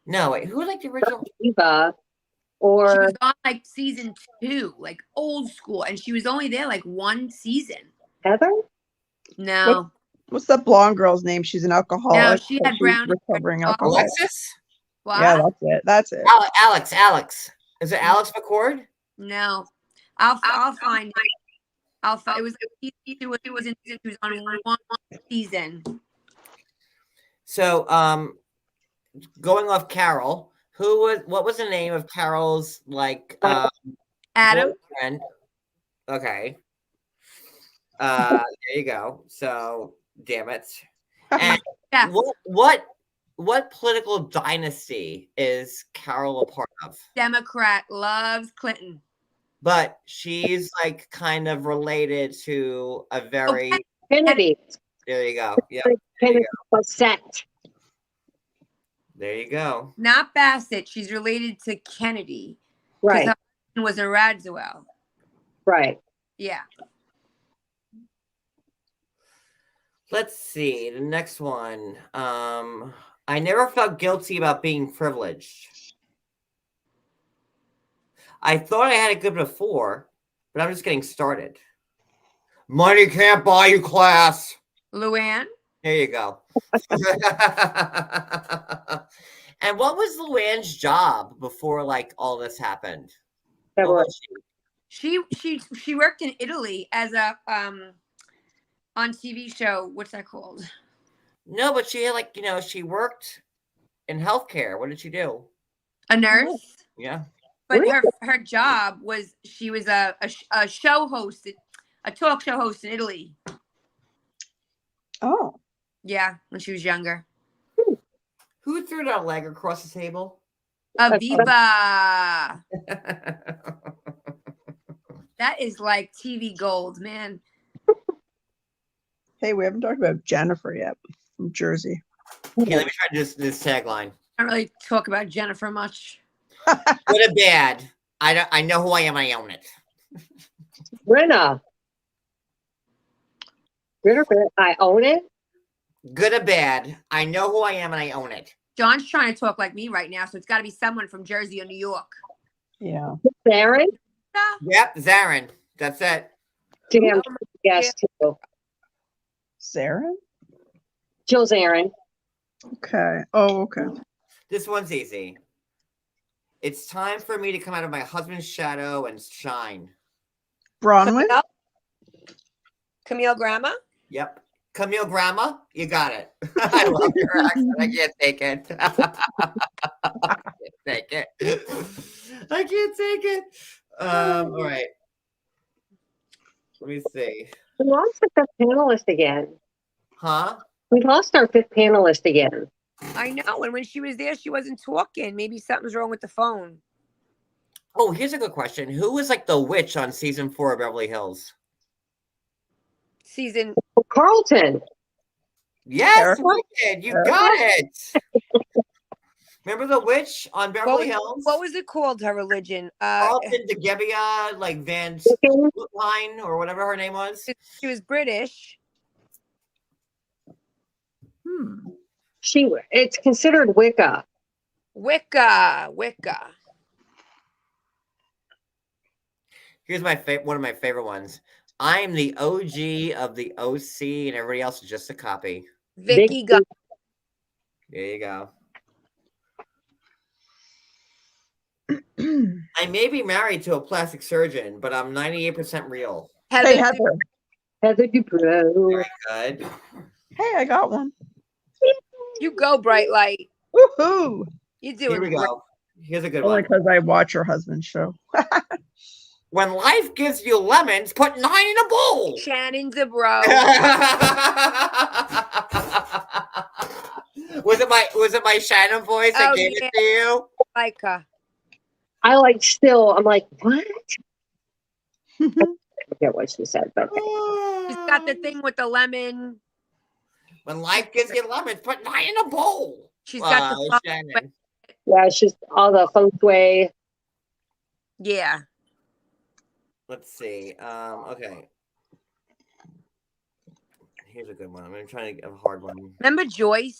No, wait. Who was like the original? Eva. She Or was on like season 2, like old school. And she was only there like one season. Heather? No. What's that blonde girl's name? She's an alcoholic. No, she but had she's brown hair. recovering alcohol. Alexis? What? Yeah, that's it. That's it. Alex. Is it Alex McCord? No. I'll find it. It was on one season. So, going off Carol, what was the name of Carol's like Adam. boyfriend? Okay. There you go. So, damn it. And Yeah. what political dynasty is Carol a part of? Democrat, loves Clinton. But she's like kind of related to a very. Kennedy. There you go. Yeah. Kennedy Bassett. There you go. Not Bassett. She's related to Kennedy. Right. Her husband was a Radziwill. Right. Yeah. Let's see the next one. I never felt guilty about being privileged. I thought I had it good before, but I'm just getting started. Money can't buy you class. Luann. There you go. And what was Luann's job before like all this happened? What was she? She worked in Italy as a on TV show. What's that called? No, but she had like, she worked in healthcare. What did she do? A nurse. Yeah. But her job was she was a show host, a talk show host in Italy. Oh. Yeah, when she was younger. Who threw that leg across the table? Aviva. That is like TV gold, man. Hey, we haven't talked about Jennifer yet from Jersey. Okay, let me try this tagline. I don't really talk about Jennifer much. Good or bad, I know who I am. I own it. Brenna. Good or bad? I own it. Good or bad, I know who I am and I own it. John's trying to talk like me right now, so it's got to be someone from Jersey or New York. Yeah. Darren. Yep, Zarin. That's it. Damn. Yes, too. Sarah? Jill Zarin. Okay. Oh, okay. This one's easy. It's time for me to come out of my husband's shadow and shine. Bronwyn? Camille Grandma? Yep. Camille Grandma, you got it. I love your accent. I can't take it. I can't take it. I can't take it. All right. Let me see. We lost the fifth panelist again. Huh? We lost our fifth panelist again. I know. And when she was there, she wasn't talking. Maybe something's wrong with the phone. Oh, here's a good question. Who was like the witch on season 4 of Beverly Hills? Season. Carlton. Yes, Erica? Wicked. You got it. Remember the witch on Beverly Hills? What was it called? Her religion? Carlton de Gebbia, like Van Line or whatever her name was. She was British. It's considered Wicca. Wicca. Here's my one of my favorite ones. I'm the OG of the OC, and everybody else is just a copy. Vicky Gunn. There you go. I may be married to a plastic surgeon, but I'm 98% real. Hey, Heather. Heather Dubrow. Very good. Hey, I got one. You go, Bright Light. Woohoo! You doing Here we great. go. Here's a good Only one. because I watch your husband's show. When life gives you lemons, put 9 in a bowl. Shannon DeBro. Was it my Shannon voice that gave it to you? Like her. I'm like, what? I forget what she said, but She's got the thing with the lemon. When life gives you lemons, put 9 in a bowl. She's got the Shannon. yeah, it's just all the feng shui. Yeah. Let's see. Okay. Here's a good one. I'm trying to get a hard one. Remember Joyce?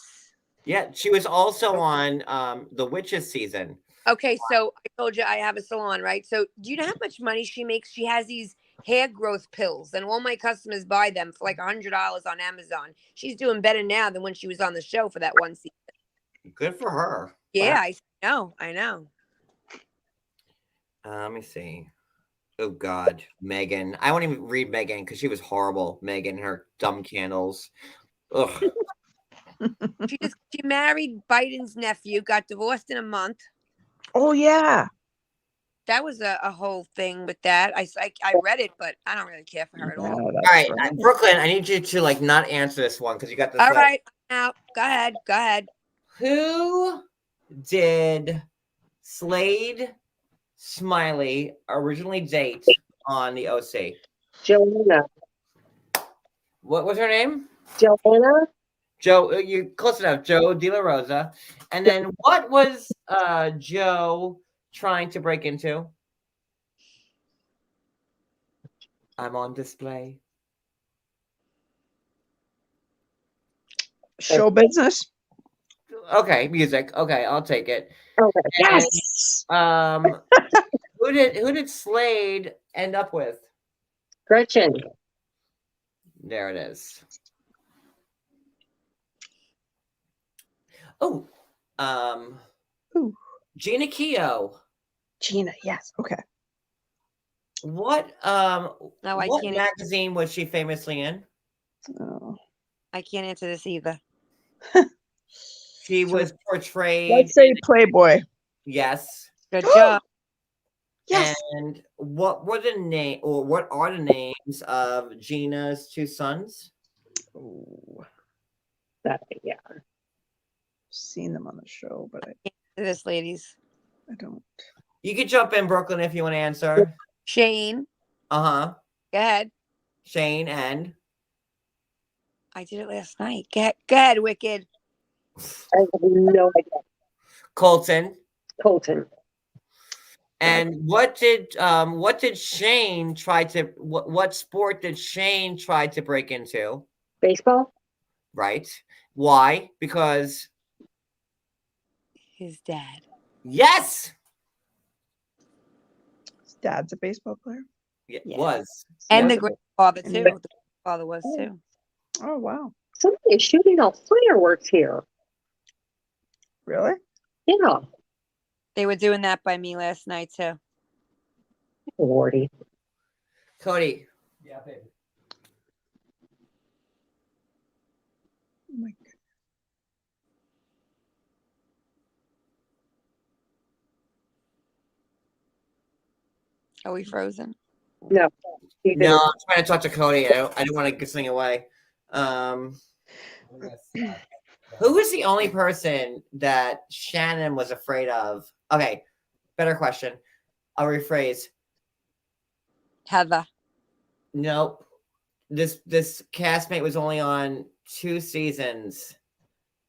Yeah, she was also on the Witches season. Okay, so I told you I have a salon, right? So do you know how much money she makes? She has these hair growth pills, and all my customers buy them for like $100 on Amazon. She's doing better now than when she was on the show for that one season. Good for her. Yeah, Wow. I know. Let me see. Oh God, Megan. I won't even read Megan because she was horrible. Megan, her dumb candles. Ugh. She married Biden's nephew, got divorced in a month. Oh, yeah. That was a whole thing with that. I read it, but I don't really care for her at all. All right, Brooklyn, I need you to like not answer this one because you got this. All right, now go ahead. Who did Slade Smiley originally date on the OC? Joanna. What was her name? Joanna. Joe, you close enough. Joe De La Rosa. And then what was Joe trying to break into? I'm on display. Show business. Okay, music. Okay, I'll take it. Okay. And, Yes. who did Slade end up with? Gretchen. There it is. Oh, Ooh. Gina Keogh. Gina, yes. Okay. What what can't magazine was she famously in? Oh. I can't answer this either. She was portrayed. Let's say Playboy. Yes. Good job. Yes. And what are the names of Gina's 2 sons? Oh, Yeah. seen them on the show, but This ladies. I don't. You could jump in, Brooklyn, if you want to answer. Shane. Uh-huh. Go ahead. Shane and I did it last night. Go ahead, Wicked. I have no idea. Colton. And what did Shane try to what sport did Shane try to break into? Baseball? Right. Why? Because his dad. Yes. His dad's a baseball player. Yeah, Yeah. was. And Was. the grandfather too. Yeah. The father was too. Oh, wow. Somebody is shooting off fireworks here. Really? Yeah. They were doing that by me last night too. Lordy. Cody. Yeah, baby. Oh my God. Are we frozen? No. You No, didn't. I'm trying to talk to Cody. I don't want to get something away. Who was the only person that Shannon was afraid of? Okay, better question. I'll rephrase. Heather. Nope. This castmate was only on 2 seasons,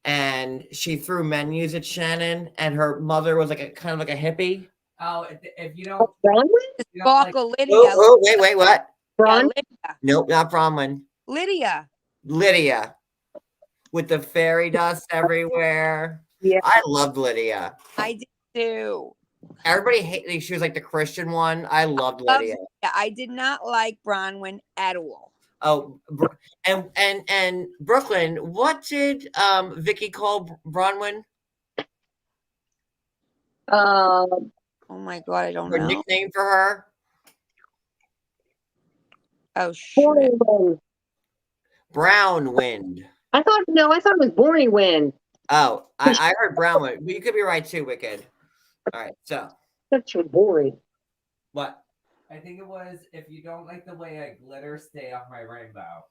and she threw menus at Shannon, and her mother was like a kind of like a hippie. Oh, if you don't, Bronwyn? you don't like, Sparkle Lydia. Oh, wait, what? Bron? Lydia. Nope, not Bronwyn. Lydia. Lydia, with the fairy dust everywhere. Yeah. I loved Lydia. I did too. Everybody hated. She was like the Christian one. I loved Lydia. Yeah, I did not like Bronwyn at all. Oh, and Brooklyn. What did Vicky call Bronwyn? Oh my god, I don't Her know. nickname for her? Oh shit. Bornwind. Brown Wind. I thought it was Bornwind. Oh, I heard Brown Wind. But you could be right too, Wicked. All right, so Such a boring. what? I think it was, if you don't like the way I glitter, stay off my rainbow.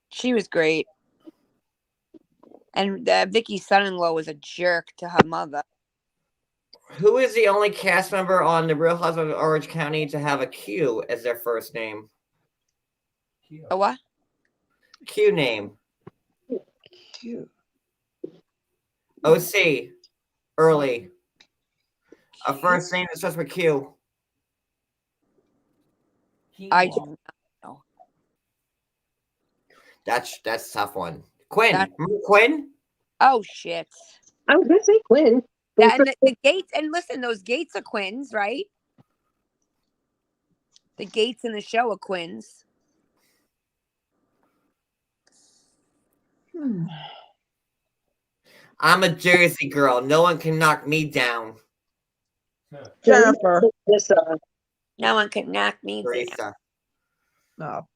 She was great. And Vicky's son-in-law was a jerk to her mother. Who is the only cast member on The Real Housewives of Orange County to have a Q as their first name? Cute. A what? Q name. Cute. OC. Early. A first name that starts with Q. I Quinoa. do not know. That's a tough one. Quinn. That- Remember Quinn? Oh shit. I was gonna say Quinn. Yeah, and the Gates, and listen, those Gates are Quins, right? The Gates in the show are Quins. I'm a Jersey girl. No one can knock me down. Jennifer. This, No one can knock me down. Teresa. No.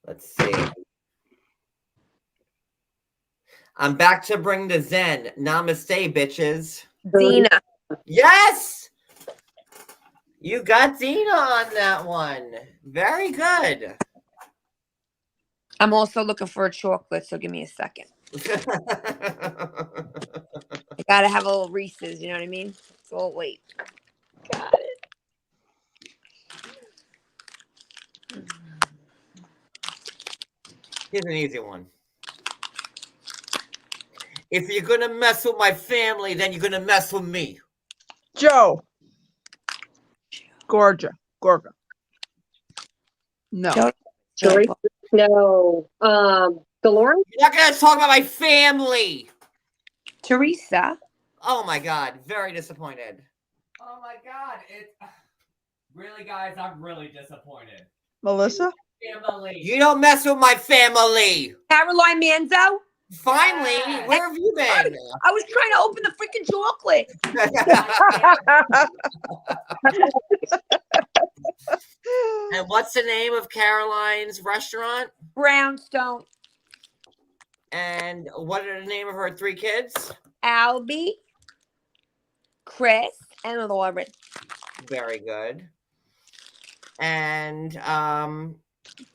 Let's see. I'm back to bring the Zen. Namaste, bitches. Dina. Yes! You got Dina on that one. Very good. I'm also looking for a chocolate, so give me a second. I gotta have a little Reese's, you know what I mean? So wait. Got it. Here's an easy one. If you're going to mess with my family, then you're going to mess with me. Joe. Gorga. No. Joe- Teresa? No. Dolores? You're not going to talk about my family. Teresa. Oh, my God. Very disappointed. Oh my god, it's really, guys, I'm really disappointed. Melissa? Family. You don't mess with my family. Caroline Manzo. Finally, Yes. where have you been? I was trying to open the freaking chocolate. And what's the name of Caroline's restaurant? Brownstone. And what are the name of her 3 kids? Albie. Chris. And Lauren. Very good. And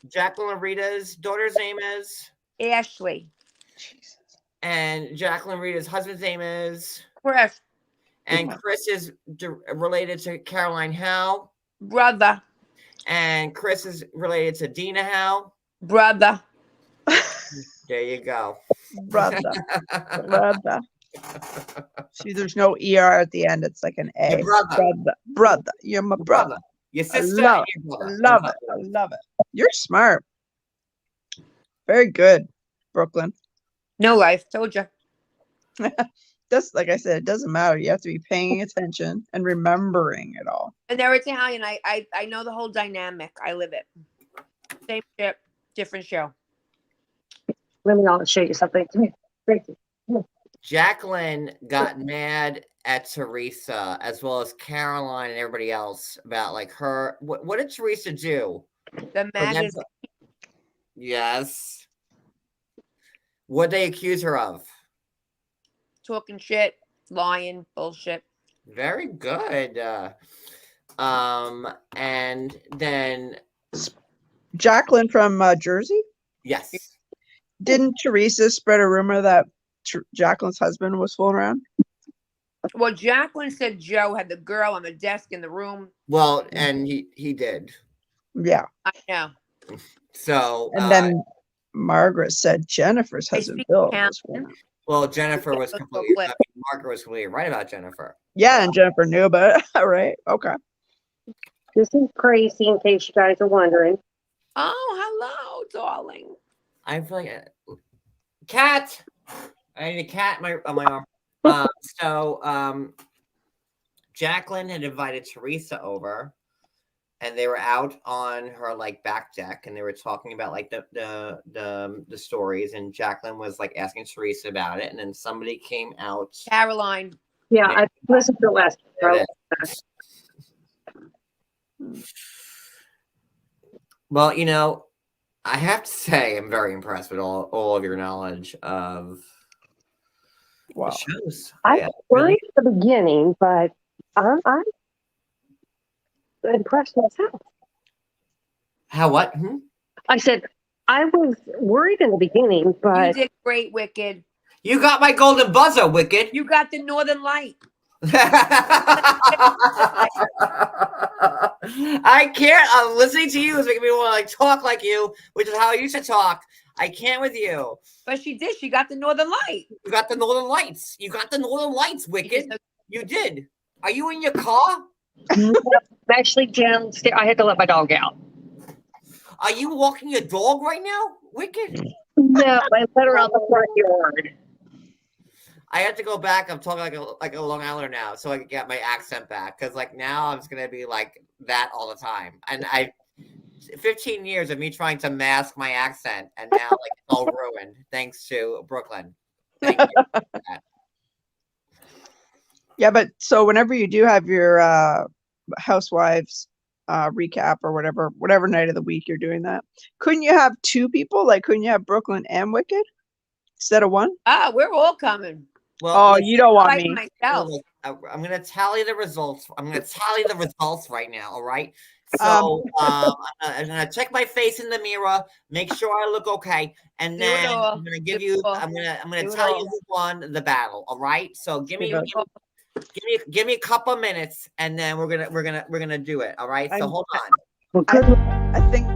Jacqueline and Rita's daughter's name is? Ashley. Jesus. And Jacqueline Rita's husband's name is? Chris. And Chris is related to Caroline Howe. Brother. And Chris is related to Dina Howe. Brother. There you go. Brother. See, there's no ER at the end. It's like an A. Your brother. Brother. You're my brother. Your I sister love and your brother. Love it. I love it. You're smart. Very good, Brooklyn. No life. Told you. Just like I said, it doesn't matter. You have to be paying attention and remembering it all. And they're Italian. I know the whole dynamic. I live it. Same shit, different show. Let me I'll show you something. Come here. Gracie. Jacqueline got mad at Teresa as well as Caroline and everybody else about like her. What did Teresa do? The magazine. Yes. What they accuse her of? Talking shit. Lying, bullshit. Very good. And then Jacqueline from Jersey. yes, Didn't Teresa spread a rumor that Jacqueline's husband was fooling around? Well, Jacqueline said Joe had the girl on the desk in the room. well, and he did. Yeah. I know. So And then Margaret said Jennifer's I husband speak Bill Italian. was fooling around. well, Jennifer was Let's go completely flip. Margaret was completely right about Jennifer. Yeah, and Jennifer knew about it. Right. Okay. This is crazy, in case you guys are wondering. Oh, hello, darling. I feel like cat. I need a cat on my arm. Jacqueline had invited Teresa over, and they were out on her like back deck, and they were talking about like the stories, and Jacqueline was like asking Teresa about it, and then somebody came out. Caroline. Yeah, I listened to the last There show. it is. Well, you know, I have to say I'm very impressed with all of your knowledge of Wow. the shows. I Yeah, was worried at the beginning, but I'm impressed myself. How what? I said I was worried in the beginning, You but did great, Wicked. You got my golden buzzer, Wicked. You got the Northern Light. I can't. Listening to you is making me want to like talk like you, which is how I used to talk. I can't with you. But she did. She got the Northern Light. You got the Northern Lights. You got the Northern Lights, Wicked. You did. Are you in your car? I'm actually downstairs. I had to let my dog out. Are you walking your dog right now, Wicked? No, I let her out the front yard. I have to go back. I'm talking like a Long Islander now, so I can get my accent back. Because like now I'm just gonna be like that all the time. And 15 years of me trying to mask my accent, and now like it's all ruined thanks to Brooklyn. Thank you for that. Yeah, but so whenever you do have your Housewives recap or whatever night of the week you're doing that, couldn't you have two people? Like, couldn't you have Brooklyn and Wicked instead of one? Ah, we're all coming. Well, you don't want Like me. myself. I'm gonna tally the results. I'm gonna tally the results right now. All right. So I'm gonna check my face in the mirror, make sure I look okay, and then I'm gonna give you. I'm gonna tell you who won the battle. All right. So give me a couple of minutes, and then we're gonna do it. All right. So hold on. I think.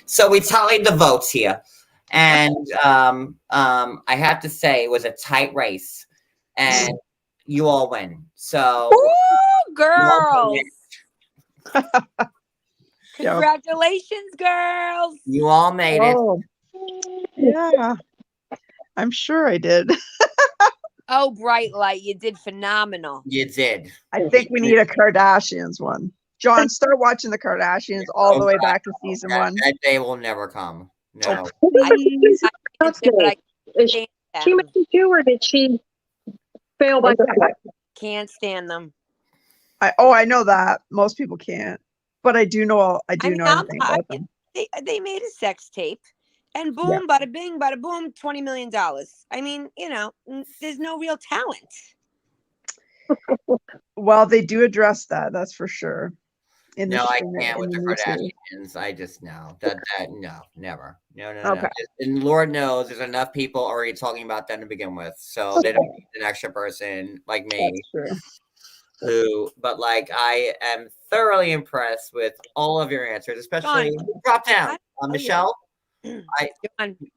So we tallied the votes here, and I have to say it was a tight race, and you all win. So, ooh, girls! Congratulations, girls! You all made it. Yeah, I'm sure I did. Oh, Bright Light, you did phenomenal. You did. I think we need a Kardashians one. John, start watching the Kardashians all the way back to season one. That day will never come. No. Is she making two, or did she fail by that? Can't stand them. I know that most people can't, but I do know everything about them. They made a sex tape, and boom, bada bing, bada boom, $20 million. I mean, you know, there's no real talent. Well, they do address that. That's for sure. No, I can't with the Kardashians. I just know that no, never. No. And Lord knows there's enough people already talking about them to begin with, so they don't need an extra person like me. That's true. But like, I am thoroughly impressed with all of your answers, especially drop down, Michelle. I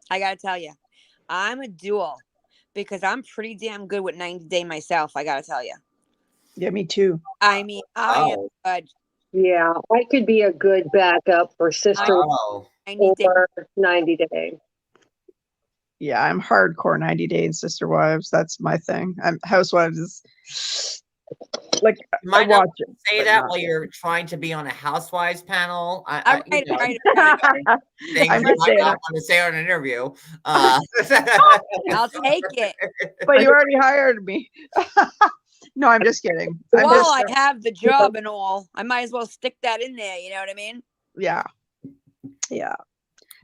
gotta tell you, I'm a duel because I'm pretty damn good with 90 Day myself. I gotta tell you. Yeah, me too. I mean, I am good. Yeah, I could be a good backup for Sister or 90 Day. Yeah, I'm hardcore 90 Day and Sister Wives. That's my thing. Housewives is Like You I might not watch it. say but that not- while you're trying to be on a Housewives panel. All You right, know, all right, all right. things I'm you just might saying not it. want to say on an interview. I'll take it. But you already hired me. No, I'm just kidding. I'm While just I have the job and all, I might as well stick that in there. You know what I mean? yeah. Yeah.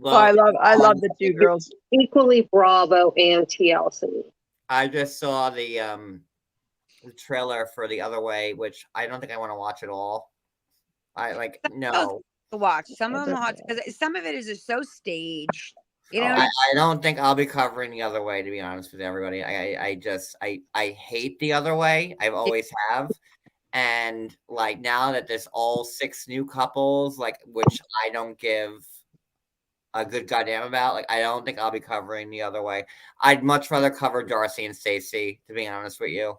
Well, Well, I love the two girls. Equally Bravo and TLC. I just saw the trailer for The Other Way, which I don't think I want to watch at all. I like no. To watch some It of them are hard doesn't- because some of it is just so staged. You know, Oh, what I mean? I don't think I'll be covering The Other Way, to be honest with everybody. I hate The Other Way. I've always have. And like now that there's all 6 new couples, like which I don't give a good goddamn about, like I don't think I'll be covering The Other Way. I'd much rather cover Darcy and Stacey, to be honest with you.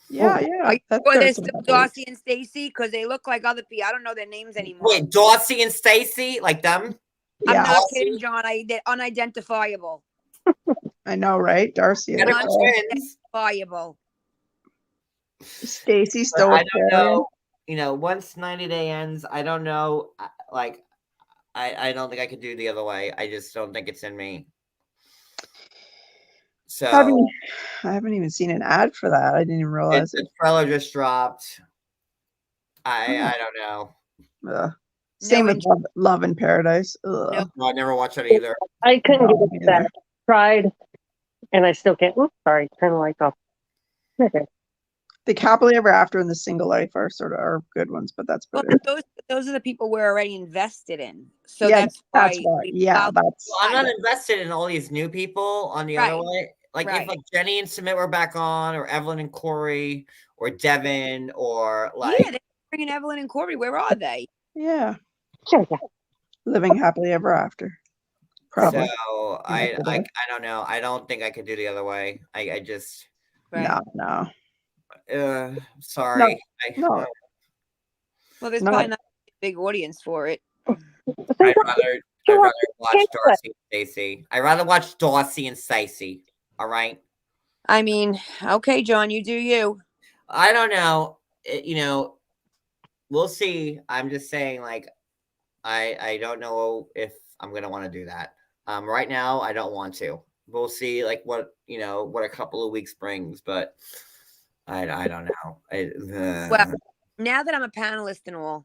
yeah, yeah. That's Or good there's for still the Darcy and Stacey because they look like other people. I don't know their names anymore. Wait, Darcy and Stacey, like them? I'm Yeah, not kidding, John. They're unidentifiable. I know, right? Darcy and Identical Nicole. twins. Identifiable. Stacy But still I with don't Karen. know. You know, once 90 day ends, I don't know. Like, I don't think I could do The Other Way. I just don't think it's in me. So I haven't even seen an ad for that. I didn't even realize the it. trailer just dropped. Oh. I don't know. Ugh. Same with interest. Love in Paradise. Ugh. No. No, I never watched it either. I couldn't No, get me that. neither. Tried, and I still can't. Oops, sorry, turn the lights off. Okay. The Happily Ever After and the Single Life are sort of are good ones, but that's Well, about it. but those are the people we're already invested in. So Yeah, that's why. Yeah, that's Well, I'm not invested in all these new people on The Other Right. Way. Like if Right. like Jenny and Sumit were back on, or Evelyn and Corey, or Devin, or like Yeah, they're bringing Evelyn and Corey. Where are they? yeah. Sure, yeah. Living Happily Ever After. Probably. so I today. don't know. I don't think I could do The Other Way. I just Right. No. sorry. No. Well, there's No. probably not a big audience for it. I'd rather watch Darcy and Stacey. I'd rather watch Darcy and Stacey. All right. I mean, okay, John, you do you. I don't know. You know, we'll see. I'm just saying, like, I don't know if I'm gonna want to do that. Right now, I don't want to. We'll see, like, what a couple of weeks brings, but I don't know. Well, now that I'm a panelist and all,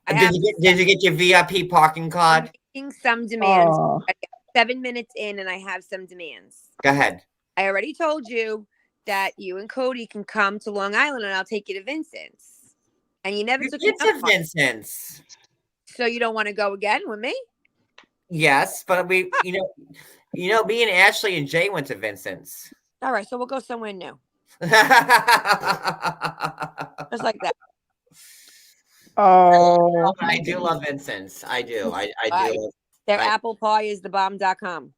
did you get your VIP parking I'm card? making some demands. Oh, 7 minutes in, and I have some demands. Go ahead. I already told you that you and Cody can come to Long Island, and I'll take you to Vincent's. And you never You took get me to up. Vincent's. So you don't want to go again with me? Yes, but we, me and Ashley and Jay went to Vincent's. All right, so we'll go somewhere new, Just just like that. oh. I do love Vincent's. I do. I Right. do. Their Right. apple pie is thebomb.com.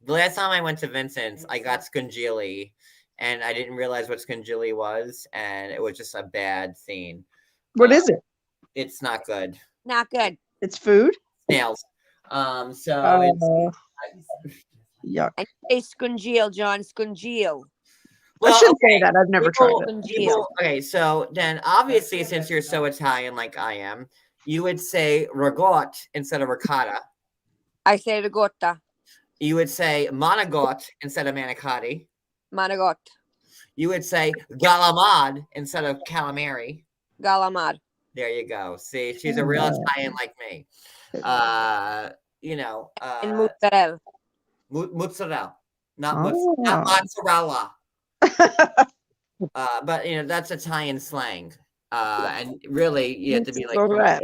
The last time I went to Vincent's, I got scungili, and I didn't realize what scungili was, and it was just a bad scene. What is it? It's not good. Not good. It's food? Snails. So Oh, it's yuck. And say scungil, John, scungil. I shouldn't say okay. that. I've never tried it. Scungil. Okay, so then obviously, since you're so Italian like I am, you would say ricotta instead of ricotta. I say ricotta, You would say monagot instead of manicotti. managot, You would say galamad instead of calamari. galamar. There you go. See, she's a real Italian like me. And mozzarella. Mozzarella, not Oh. mozzarella. But that's Italian slang. And really, you have to be like Mozzarella.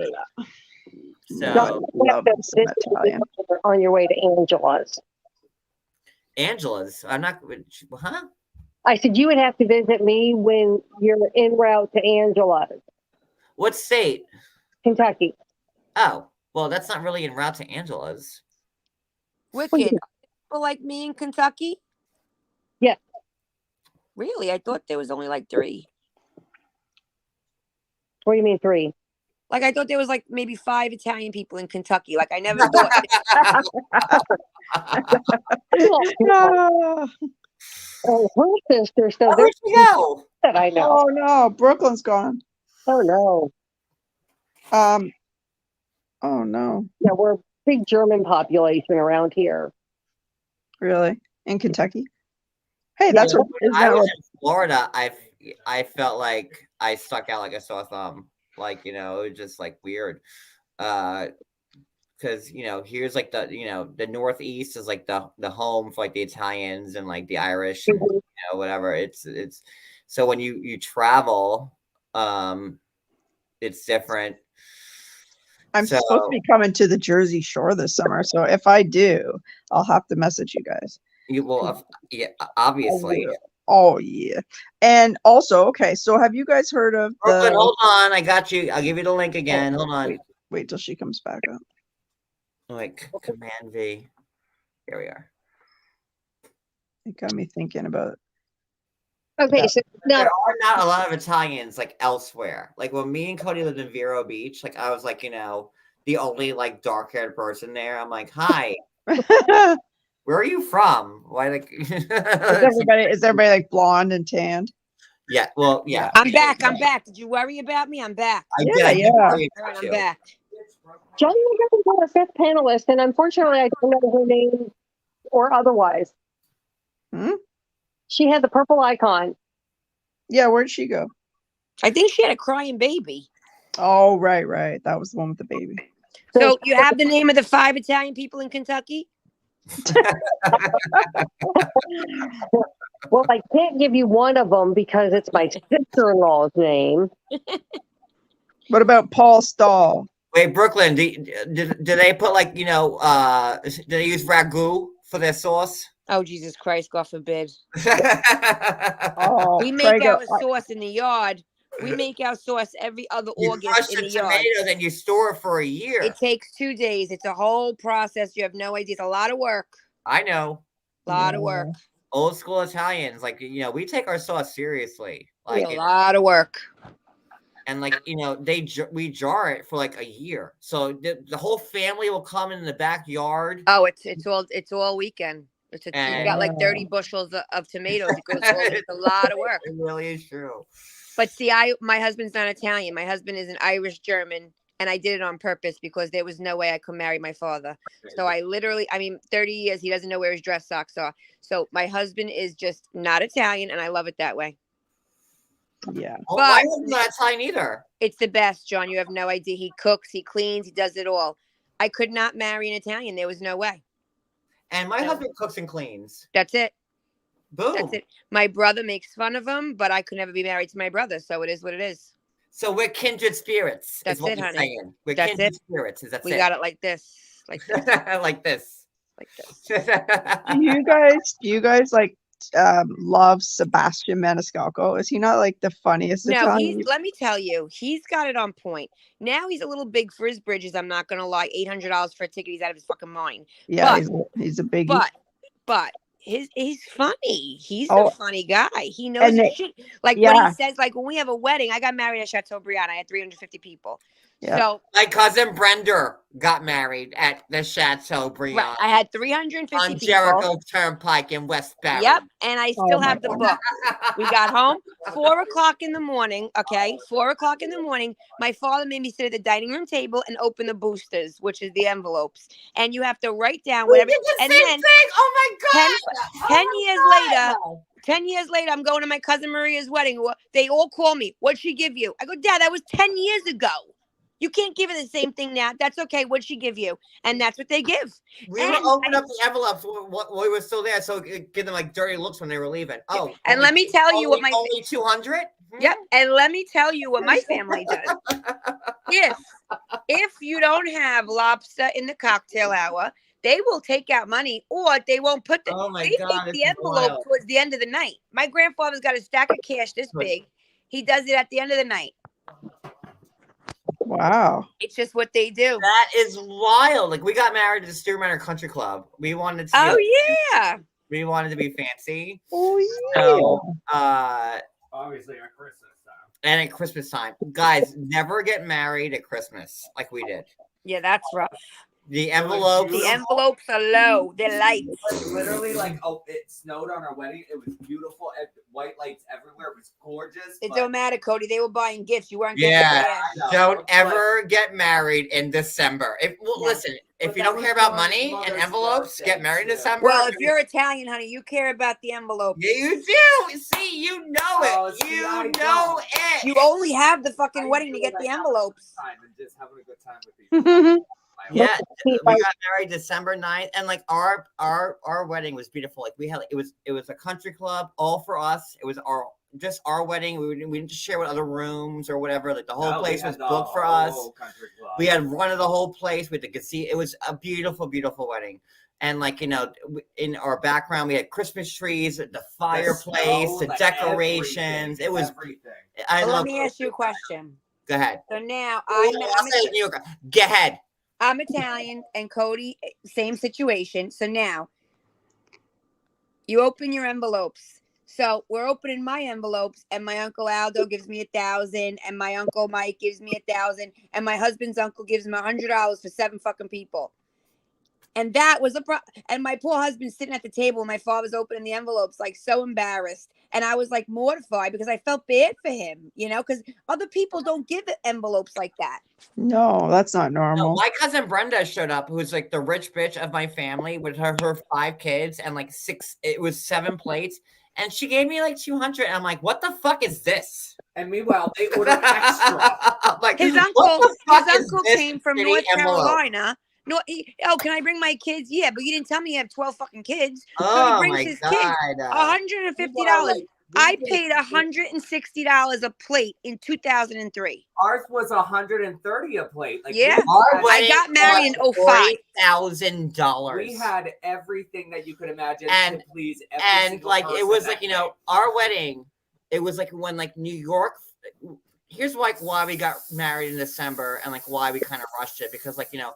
so. Love some Italian. On your way to Angela's. Angela's. I'm not. Huh? I said you would have to visit me when you're en route to Angela's, What state? Kentucky. Oh, well, that's not really en route to Angela's. Wicked. People like me in Kentucky? Yeah. Really? I thought there was only like 3. What do you mean 3? Like I thought there was like maybe 5 Italian people in Kentucky. Like I never thought. Ah. Oh, her sister. So Where'd there's she go? that I know. Oh no, Brooklyn's gone. Oh no. Oh no, Yeah, we're a big German population around here. really? In Kentucky? Hey, that's Yeah, what when isn't I that was what in Florida, I felt like I stuck out like a sore thumb. Like, it was just like weird. Because here's like the Northeast is like the home for like the Italians and like the Irish and Mhm. whatever. It's so when you travel, it's different. I'm supposed to be coming to the Jersey Shore this summer, so if I do, I'll have to message you guys. You will, yeah, I obviously. will. Oh yeah. And also, okay, so have you guys heard of Brooklyn, the hold on, I got you. I'll give you the link again. Hold on. wait till she comes back up. Like Command V. Here we are. It got me thinking about it. Okay, Yeah. so now There are not a lot of Italians like elsewhere. Like when me and Cody lived in Vero Beach, like I was like, the only like dark-haired person there. I'm like, hi, where are you from? Why like Is everybody like blonde and tanned? Yeah, well, yeah. I'm back. I'm back. Did you worry about me? I'm back. I Yeah, did. I did yeah. worry All right, about I'm you. back. Johnny McGovern's our fifth panelist, and unfortunately, I don't know her name or otherwise. Hmm? She had the purple icon. Yeah, where'd she go? I think she had a crying baby. Oh, right. That was the one with the baby. So you have the name of the 5 Italian people in Kentucky? Well, I can't give you one of them because it's my sister-in-law's name. What about Paul Stahl? Wait, Brooklyn, do they put like, do they use ragu for their sauce? Oh, Jesus Christ, God forbid. Oh, We make Prego. our sauce in the yard. We make our sauce every other You August crush in the the yard. tomatoes and you store it for a year. It takes 2 days. It's a whole process. You have no idea. It's a lot of work. I know. A lot of work. Old school Italians, like, we take our sauce seriously. Like A lot of work. And like, we jar it for like a year. So the whole family will come in the backyard. Oh, it's all weekend. You got like 30 bushels of tomatoes. It goes it's a lot of work. It really is true. But see, my husband's not Italian. My husband is an Irish German, and I did it on purpose because there was no way I could marry my father. So 30 years, he doesn't know where his dress socks are. So my husband is just not Italian, and I love it that way. Yeah. Well, my husband's not Italian either. It's the best, John. You have no idea. He cooks, he cleans, he does it all. I could not marry an Italian. There was no way. And my husband cooks and cleans. That's it. Boom. That's it. My brother makes fun of him, but I could never be married to my brother. So it is what it is. So we're kindred spirits. That's is what it, we're honey. saying. We're That's kindred it. spirits. We got it like this. Like this. Like this. Like this. Do you guys like love Sebastian Maniscalco? Is he not like the funniest No, Italian? let me tell you, he's got it on point. Now he's a little big for his bridges. I'm not gonna lie. $800 for a ticket. He's out of his fucking mind. Yeah, he's a biggie. But he's funny. He's a funny guy. He knows and his shit. Like when he says, like when we have a wedding, I got married at Chateaubriand. I had 350 people. Yeah. So my cousin Brenda got married at the Chateaubriand. right, I had 350 on people. Jericho Turnpike in West Barry. Yep, and I still have the book. We got home 4:00 in the morning. Okay, 4:00 in the morning. My father made me sit at the dining room table and open the boosters, which is the envelopes, and you have to write down whatever. And then, oh my God! 10 years later, I'm going to my cousin Maria's wedding. They all call me. What'd she give you? I go, Dad, that was 10 years ago. You can't give her the same thing now. That's okay. What'd she give you? And that's what they give. We would open up the envelopes while we were still there, so give them like dirty looks when they were leaving. Oh, and let me tell you what my only 200. Yep, and let me tell you what my family does. If you don't have lobster in the cocktail hour, they will take out money, or they won't put the. They take the envelope towards the end of the night. My grandfather's got a stack of cash this big. He does it at the end of the night. Wow. It's just what they do. That is wild. Like we got married at the Steer Manor Country Club. We wanted to we wanted to be fancy. Oh yeah. So obviously at Christmas time. And at Christmas time. Guys, never get married at Christmas like we did. Yeah, that's rough. The envelopes. The envelopes are low. They're light. Literally, like, it snowed on our wedding. It was beautiful. White lights everywhere. It was gorgeous. It don't matter, Cody. They were buying gifts. You weren't getting cash. Don't ever get married in December. Listen, if you don't care about money and envelopes, get married in December. Well, if you're Italian, honey, you care about the envelope. Yeah, you do. See, you know it. You know it. You only have the fucking wedding to get the envelopes. And just having a good time with Yeah, we got married December 9th, and like our wedding was beautiful. Like we had, it was a country club, all for us. It was our wedding. We didn't share with other rooms or whatever. Like the whole place was booked for us. We had run of the whole place with the gazebo. It was a beautiful, beautiful wedding. And like, you know, in our background, we had Christmas trees, the fireplace, the decorations. It was everything. Let me ask you a question. Go ahead. So now Go ahead. I'm Italian and Cody, same situation. So now you open your envelopes. So we're opening my envelopes, and my Uncle Aldo gives me 1,000, and my Uncle Mike gives me 1,000, and my husband's uncle gives me $100 for 7 fucking people. And that was and my poor husband sitting at the table, and my father's opening the envelopes, like so embarrassed. And I was like mortified because I felt bad for him, you know, because other people don't give envelopes like that. No, that's not normal. No, my cousin Brenda showed up, who's like the rich bitch of my family with her 5 kids and like 7 plates. And she gave me like 200. And I'm like, what the fuck is this? And meanwhile, they ordered extra. Like, his uncle came from North Carolina. No, can I bring my kids? Yeah, but you didn't tell me you have 12 fucking kids. So he brings his kids. $150. I paid $160 a plate in 2003. Ours was $130 a plate. Like, yeah, I got married in 05. $40,000. We had everything that you could imagine and to please every single like person it was that like, you know, our wedding. It was like when like New York. Here's like why we got married in December and like why we kind of rushed it, because like, you know,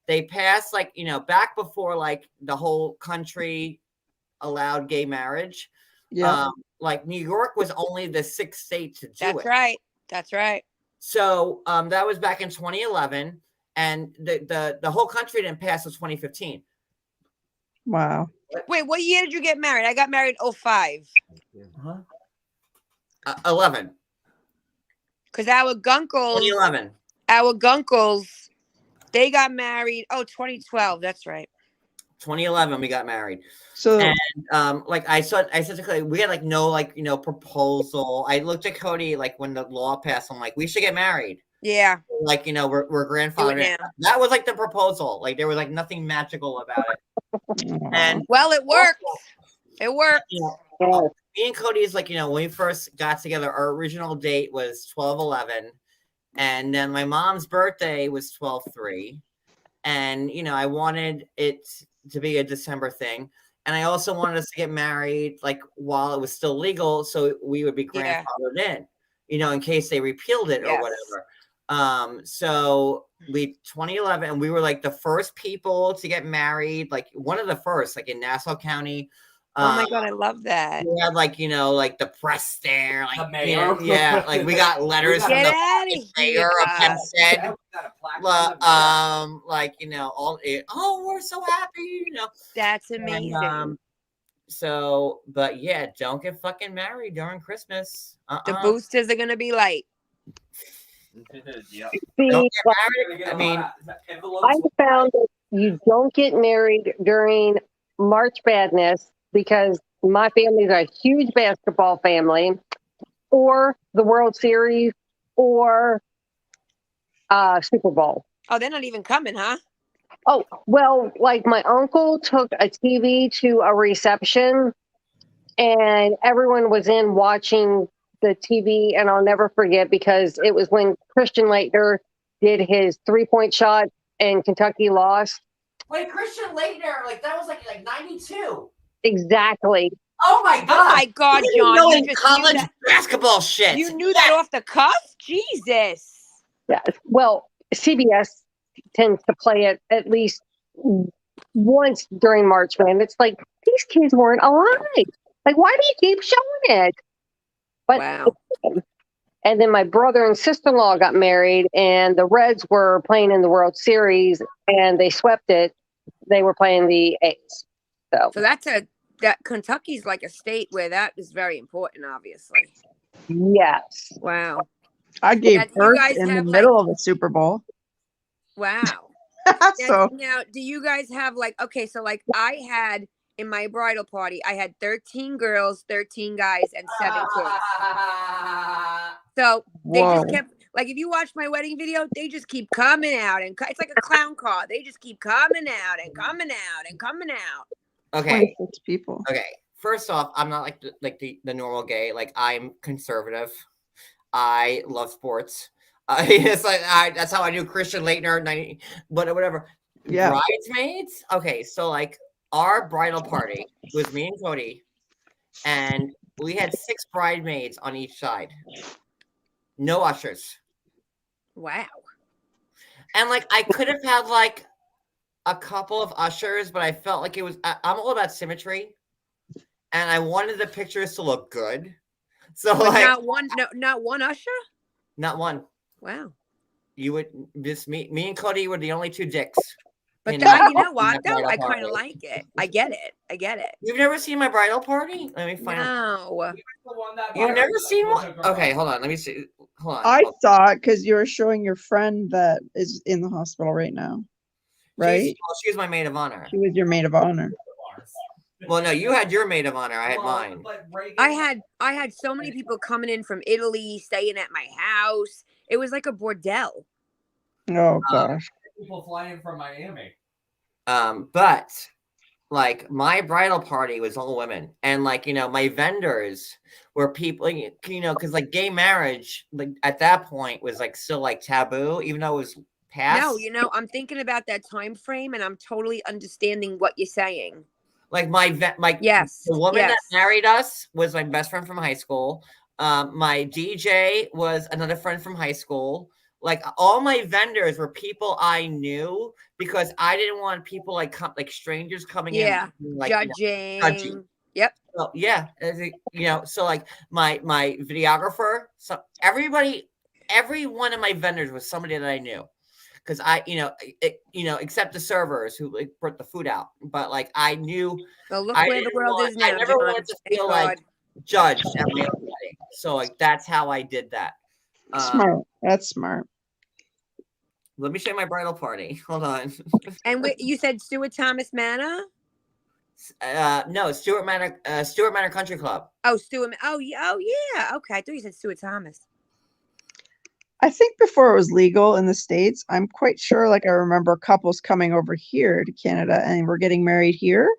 they passed like, you know, back before like the whole country allowed gay marriage. Yeah. Like New York was only the 6th state to do it. That's right. That's right. So that was back in 2011, and the whole country didn't pass until 2015. Wow. Wait, what year did you get married? I got married 05. 11. Because our gunkles, 2011. They got married. 2012. That's right. 2011, we got married. So, and like I said to Cody, we had like no like, you know, proposal. I looked at Cody like when the law passed. I'm like, we should get married. Yeah. Like, you know, we're grandfathered. That was like the proposal. Like there was like nothing magical about it. And well, it worked. It worked. You know, me and Cody is like, you know, when we first got together, our original date was 12/11. And then my mom's birthday was 12/3. And, you know, I wanted it to be a December thing. And I also wanted us to get married, like, while it was still legal, so we would be grandfathered in, you know, in case they repealed it or whatever. So 2011, and we were, like, the first people to get married, like, one of the first, like, in Nassau County. Oh, my God, I love that. We had, like, you know, like, the press there. Like, the mayor. Yeah, like, we got letters from the mayor of Hempstead. Like, you know, we're so happy, you know. That's amazing. And, but yeah, don't get fucking married during Christmas. The boosters are gonna be light. Yeah. Don't get married. I mean, I found that you don't get married during March Madness because my family is a huge basketball family, or the World Series, or Super Bowl. Oh, they're not even coming, huh? Oh, well, like my uncle took a TV to a reception and everyone was in watching the TV, and I'll never forget because it was when Christian Laettner did his 3-point shot and Kentucky lost. Wait, Christian Laettner, like that was like 92. Exactly. Oh my God. Oh my God, John. You just college basketball shit. You knew that off the cuff? Jesus. Yeah. Well, CBS tends to play it at least once during March Madness. It's like, these kids weren't alive. Like, why do you keep showing it? But wow. And then my brother and sister-in-law got married, and the Reds were playing in the World Series, and they swept it. They were playing the A's. So that Kentucky's like a state where that is very important, obviously. yes. Wow. I gave You birth guys in the have, middle of a Super Bowl. Wow. So Now, do you guys have okay, so I had in my bridal party, I had 13 girls, 13 guys, and 7 kids. So they just kept, if you watch my wedding video, they just keep coming out, and it's like a clown car. They just keep coming out and coming out and coming out. Okay. 26 people. Okay. First off, I'm not like the normal gay. Like, I'm conservative. I love sports. It's like that's how I knew Christian Laettner, but whatever. Yeah. Bridesmaids. Okay, so our bridal party was me and Cody, and we had 6 bridesmaids on each side. No ushers. Wow. And I could have had a couple of ushers, but I felt like it was. I'm all about symmetry, and I wanted the pictures to look good. So but not one usher. Not one. Wow. You would just me and Cody were the only 2 dicks. But you know what? Though I kind of like it. I get it. You've never seen my bridal party? Let me find out. No. You've never seen one? Okay, hold on. Let me see. Hold on. I saw it because you were showing your friend that is in the hospital right now, right? She was my maid of honor. She was your maid of honor. Well, no, you had your maid of honor. I had mine. I had so many people coming in from Italy, staying at my house. It was like a bordel. Oh gosh. People flying from Miami. But my bridal party was all women, and my vendors were people, because gay marriage at that point was still taboo, even though it was passed. No, I'm thinking about that time frame, and I'm totally understanding what you're saying. Yes, the woman that married us was my best friend from high school. My DJ was another friend from high school. All my vendors were people I knew, because I didn't want people strangers coming in, judging. Yep. So yeah, so my videographer, so every one of my vendors was somebody that I knew, because except the servers who brought the food out, but I knew. Well, look where the world is now. I never wanted to feel judged at my own wedding, so that's how I did that. Smart. That's smart. Let me show you my bridal party. Hold on. And you said Stuart Thomas Manor? No, Stuart Manor Country Club. Oh, Stuart. Oh, yeah. Okay, I thought you said Stuart Thomas. I think before it was legal in the States, I'm quite sure, I remember couples coming over here to Canada and were getting married here.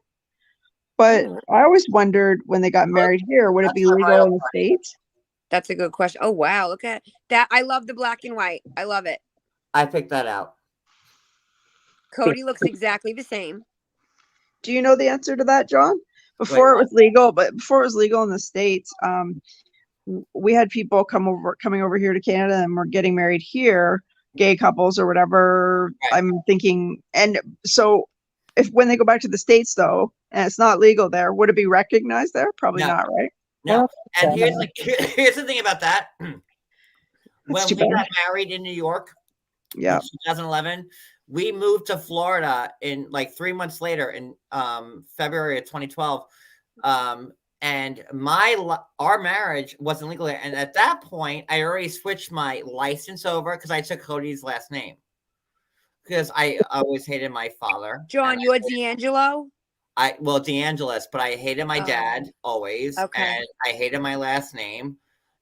But I always wondered, when they got married here, would it be legal in the States? That's a good question. Oh, wow. Look at that. I love the black and white. I love it. I picked that out. Cody looks exactly the same. Do you know the answer to that, John? Before it was legal in the States, we had people coming over here to Canada and were getting married here, gay couples or whatever. Right. I'm thinking, and so when they go back to the States though, and it's not legal there, would it be recognized there? Probably not, right? No. And here's the thing about that. When we got married in New York, in 2011, we moved to Florida in 3 months later in February of 2012. And our marriage wasn't legal there. And at that point, I already switched my license over because I took Cody's last name. Because I always hated my father. John, you're D'Angelo? D'Angelis, but I hated my dad always. Okay. And I hated my last name.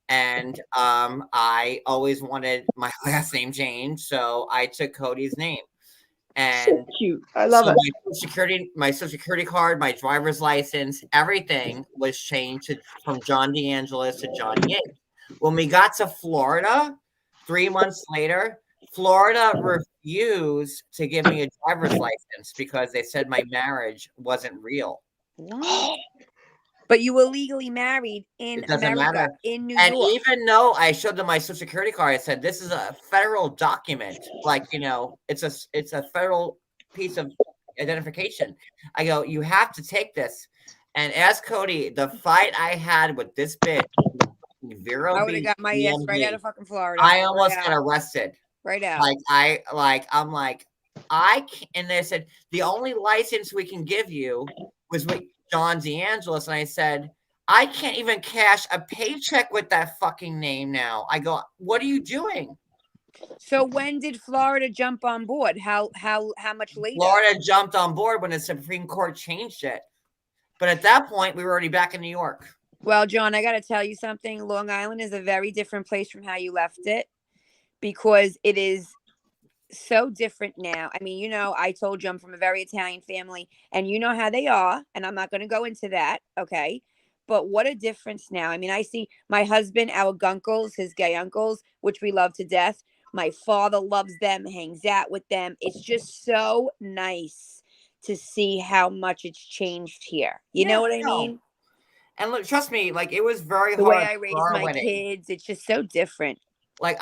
And I always wanted my last name changed. So I took Cody's name. And so cute. I love it. My social security card, my driver's license, everything was changed from John DeAngelis to Johnny Yates. When we got to Florida, 3 months later, Florida refused to give me a driver's license because they said my marriage wasn't real. But you were legally married in America, in New York. And even though I showed them my social security card, I said, this is a federal document. It's a federal piece of identification. I go, you have to take this. And ask Cody, the fight I had with this bitch Vero I would have Beach, got my ass right out DMV. of fucking Florida. I almost right got out. arrested. Right out. I'm like, I can't, and they said the only license we can give you was with John DeAngelis, and I said, I can't even cash a paycheck with that fucking name now. I go, what are you doing? So when did Florida jump on board? How much later? Florida jumped on board when the Supreme Court changed it. But at that point, we were already back in New York. Well, John, I got to tell you something. Long Island is a very different place from how you left it, because it is so different now. I mean, you know, I told you I'm from a very Italian family, and you know how they are, and I'm not going to go into that, okay? But what a difference now. I mean, I see my husband, our gunkles, his gay uncles, which we love to death. My father loves them, hangs out with them. It's just so nice to see how much it's changed here. You know what I mean? And look, trust me, like it was very The hard. way I raised my kids, it's just so different. Like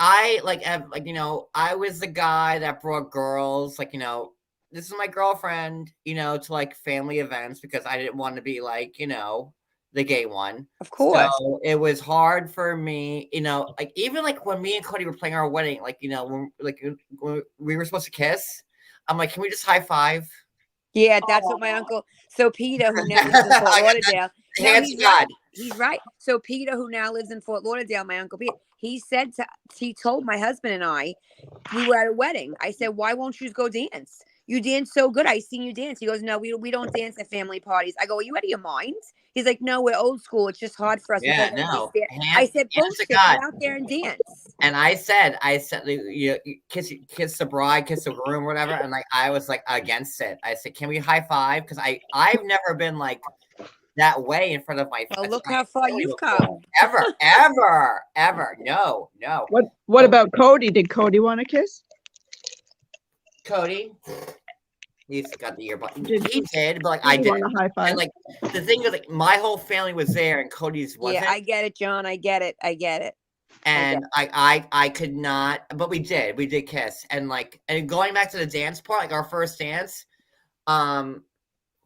you know, I was the guy that brought girls, like, you know, this is my girlfriend, you know, to like family events because I didn't want to be like, you know, the gay one. Of course. So it was hard for me, you know, like even like when me and Cody were playing our wedding, like, you know, when we were supposed to kiss, I'm like, can we just high five? Yeah, that's what my uncle. So Peter, who now lives in Fort Lauderdale, he's right. So Peter, who now lives in Fort Lauderdale, my uncle Peter, he told my husband and I, we were at a wedding. I said, why won't you just go dance? You dance so good. I seen you dance. He goes, no, we don't dance at family parties. I go, are you out of your mind? He's like, no, we're old school. It's just hard for us. Yeah, no. I said, bullshit. Get out there and dance. And I said, you kiss the bride, kiss the groom, whatever. And like, I was like against it. I said, can we high five? Because I've never been like that way in front of my. Well, look how far you've come. Ever. No. What about Cody? Did Cody want to kiss? Cody, he's got the earbud. He did, but like I didn't. High five. And like the thing is, like my whole family was there, and Cody's wasn't. Yeah, I get it, John. I get it. And I could not, but we did kiss, and like, and going back to the dance part, like our first dance,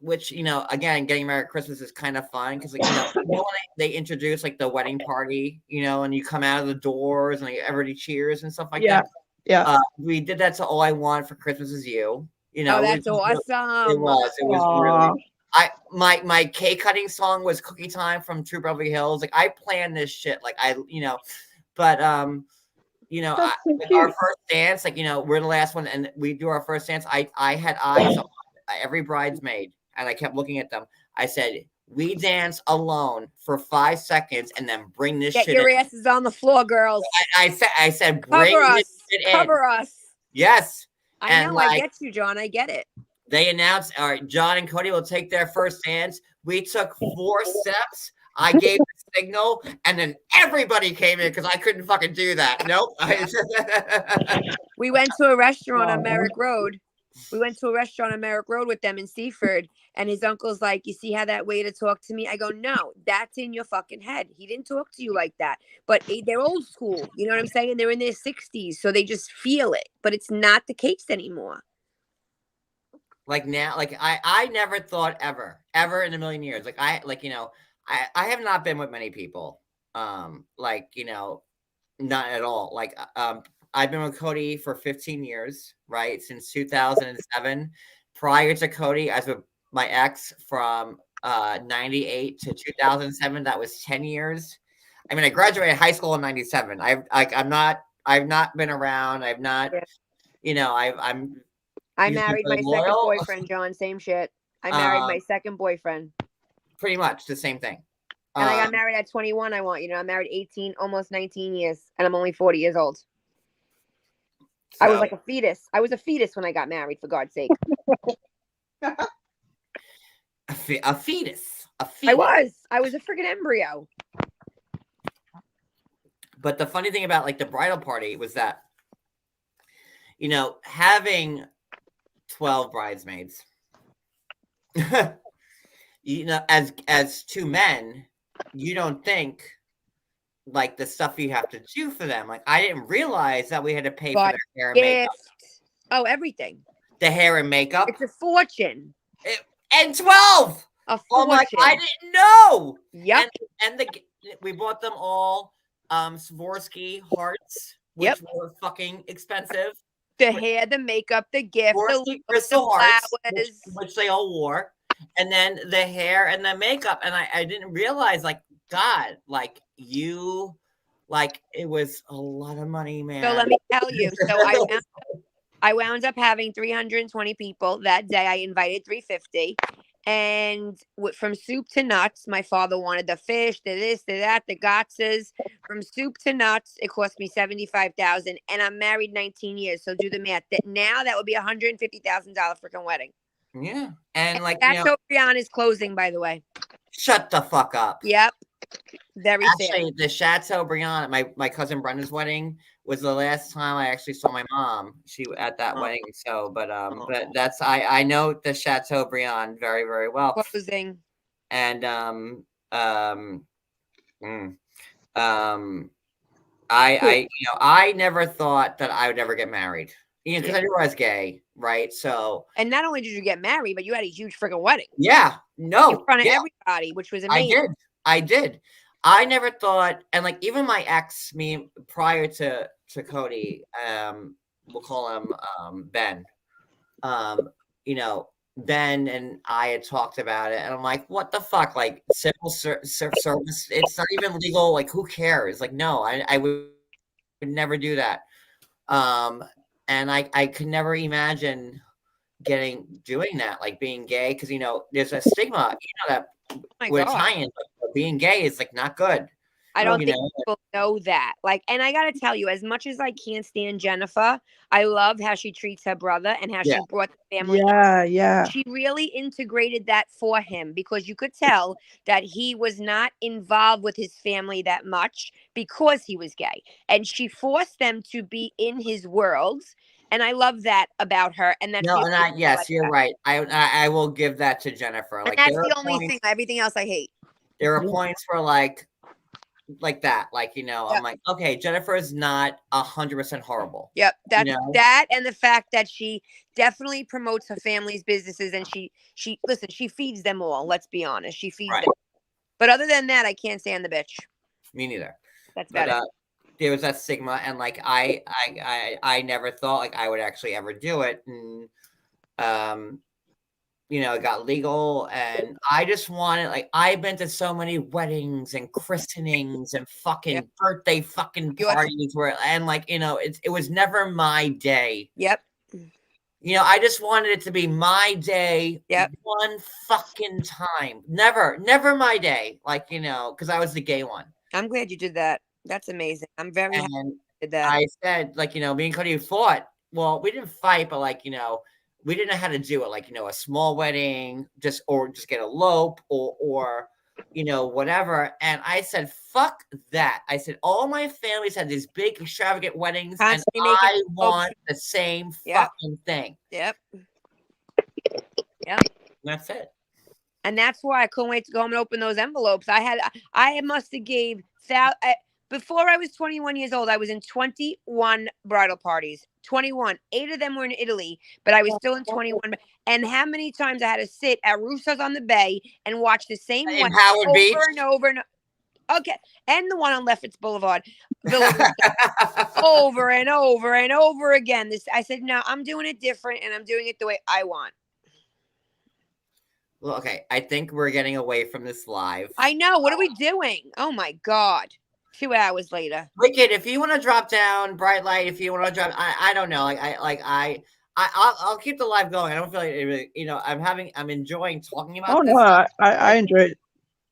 which, you know, again, getting married at Christmas is kind of fun because, like, you know when they introduce like the wedding party, you know, and you come out of the doors and like everybody cheers and stuff like that. Yeah. We did that to All I Want for Christmas Is You. You know, oh, that's awesome. It was really. My cake cutting song was Cookie Time from True Beverly Hills. Like I planned this shit. Like you know, but you know, our first dance, like, you know, we're the last one, and we do our first dance. I had eyes on every bridesmaid, and I kept looking at them. I said, we dance alone for 5 seconds, and then bring this shit. Get your asses on the floor, girls. I said, bring this shit in. Cover us. Yes. I know. I get you, John. I get it. They announced, all right, John and Cody will take their first dance. We took 4 steps. I gave the signal, and then everybody came in because I couldn't fucking do that. Nope. We went to a restaurant on Merrick Road. With them in Seaford, and his uncle's like, you see how that waiter talked to me? I go, no, that's in your fucking head. He didn't talk to you like that. But they're old school. You know what I'm saying? They're in their 60s, so they just feel it. But it's not the case anymore. Like now, like I never thought ever in a million years. Like you know, I have not been with many people. Like, you know, not at all. Like I've been with Cody for 15 years, right? Since 2007. Prior to Cody, I was with my ex from 98 to 2007. That was 10 years. I mean, I graduated high school in 97. I've not been around. I've not, you know, I married my second boyfriend, John. Same shit. I married my second boyfriend. Pretty much the same thing. And I got married at 21. I'm married 18, almost 19 years, and I'm only 40 years old. So, I was like a fetus. I was a fetus when I got married, for God's sake. a fetus. I was a freaking embryo. But the funny thing about like the bridal party was that, you know, having 12 bridesmaids, you know, as 2 men, you don't think like the stuff you have to do for them. Like I didn't realize that we had to pay for their hair and makeup. Oh, everything. The hair and makeup. It's a fortune. And 12. A fortune. Oh my! I didn't know. Yep. And we bought them all Swarovski hearts, which were fucking expensive. The hair, the makeup, the gift, Swarovski the crystal hearts, flowers. which they all wore, and then the hair and the makeup. And I didn't realize, like, God, like you, like it was a lot of money, man. So let me tell you. So I wound up having 320 people that day. I invited 350. And from soup to nuts, my father wanted the fish, the this, the that, the gotzas. From soup to nuts, it cost me $75,000, and I'm married 19 years. So do the math. Now that would be $150,000 freaking wedding. Yeah, and like that's Brianna's closing, by the way. Shut the fuck up. Yep. Very actually sad. The Chateaubriand, my cousin Brenda's wedding was the last time I actually saw my mom. She at that wedding. So, but that's I know the Chateaubriand very, very well. Closing. And I never thought that I would ever get married. Because I knew I was gay, right? So, and not only did you get married, but you had a huge freaking wedding. Yeah, no, in front of everybody, which was amazing. I did. I never thought, and like even my ex, me prior to Cody, we'll call him Ben. Ben and I had talked about it, and I'm like, what the fuck? Like civil service, it's not even legal. Like, who cares? Like, no, I would never do that. And I could never imagine doing that, like being gay, because there's a stigma, that we're Italian, but being gay is like not good. I don't think people know that. Like, and I gotta tell you, as much as I can't stand Jennifer, I love how she treats her brother and how she brought the family. Yeah. She really integrated that for him, because you could tell that he was not involved with his family that much because he was gay, and she forced them to be in his world. And I love that about her. And that's yes, you're right. I will give that to Jennifer. Like, and that's the only thing. Everything else I hate. There are points where like that, like I'm like, okay, Jennifer is not 100% horrible. Yep, that, and the fact that she definitely promotes her family's businesses, and she listen, she feeds them all. Let's be honest, she feeds them. But other than that, I can't stand the bitch. Me neither. That's about it. There was that stigma, and like I never thought like I would actually ever do it, and it got legal, and I just wanted, like, I've been to so many weddings and christenings and fucking birthday fucking parties where, and like, it was never my day. Yep. I just wanted it to be my day. One fucking time. Never my day. Like, because I was the gay one. I'm glad you did that. That's amazing. I'm very happy you did that. I said, like, me and Cody fought. Well, we didn't fight, but like, we didn't know how to do it. Like, a small wedding, just get elope or whatever. And I said, fuck that. I said, all my families had these big extravagant weddings, and I want the same fucking thing. Yep. That's it. And that's why I couldn't wait to go home and open those envelopes. I must have gave before I was 21 years old, I was in 21 bridal parties. 21. 8 of them were in Italy, but I was still in 21. And how many times I had to sit at Russo's on the Bay and watch the same one over and over and okay, and the one on Lefferts Boulevard, over and over and over again. I said, no, I'm doing it different, and I'm doing it the way I want. Well, okay, I think we're getting away from this live. I know. What are we doing? Oh my God. 2 hours later. Wicked, if you want to drop down, Bright Light, if you want to drop, I don't know. I'll keep the live going. I don't feel like it, I'm enjoying talking about this. Oh no, I enjoyed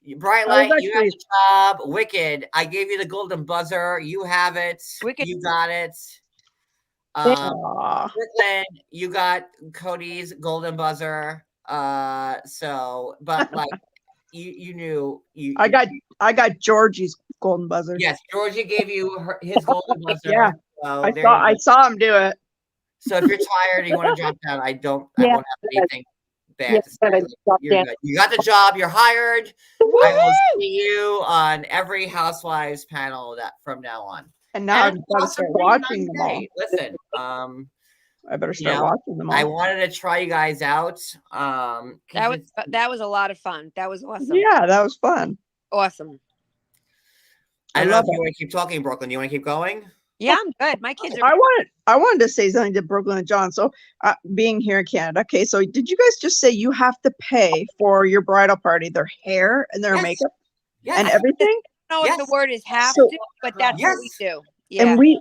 it. Bright Light, you have the job. Wicked, I gave you the golden buzzer. You have it. Wicked, you got it. Brooklyn, you got Cody's golden buzzer. But like you knew I got Georgie's golden buzzer. Yes, Georgie gave you his golden buzzer. Yeah, so I saw him do it. So if you're tired and you want to drop down, I won't have anything bad to say. You got the job. You're hired. Woo! I will see you on every Housewives panel from now on. And now I've got to start watching them all. Listen, I better start watching them all. I wanted to try you guys out. That was a lot of fun. That was awesome. Yeah, that was fun. Awesome. I don't know love if you want to keep talking, Brooklyn. Do you want to keep going? Yeah, I'm good. My kids are. I wanted to say something to Brooklyn and John. So, being here in Canada, okay. So, did you guys just say you have to pay for your bridal party, their hair and their Yes. makeup Yes. and everything? I don't know if the word is have So- to, but that's Yes. what we do. Yeah. And we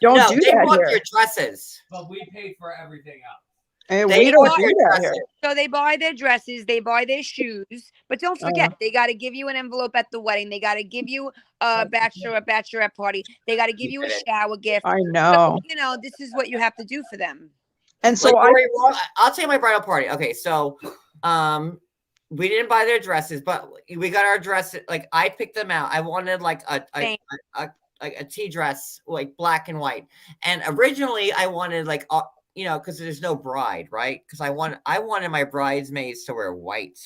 don't No, do they that bought here. your dresses. But we paid for everything else. And They we don't bought do your that here. dresses. So they buy their dresses, they buy their shoes, but don't forget, they got to give you an envelope at the wedding. They got to give you a bachelorette party. They got to give you a shower gift. I know. So, this is what you have to do for them. And so I'll tell you my bridal party. Okay, so we didn't buy their dresses, but we got our dresses. Like I picked them out. I wanted like a tea dress, like black and white. And originally I wanted like because there's no bride, right? Because I wanted my bridesmaids to wear white.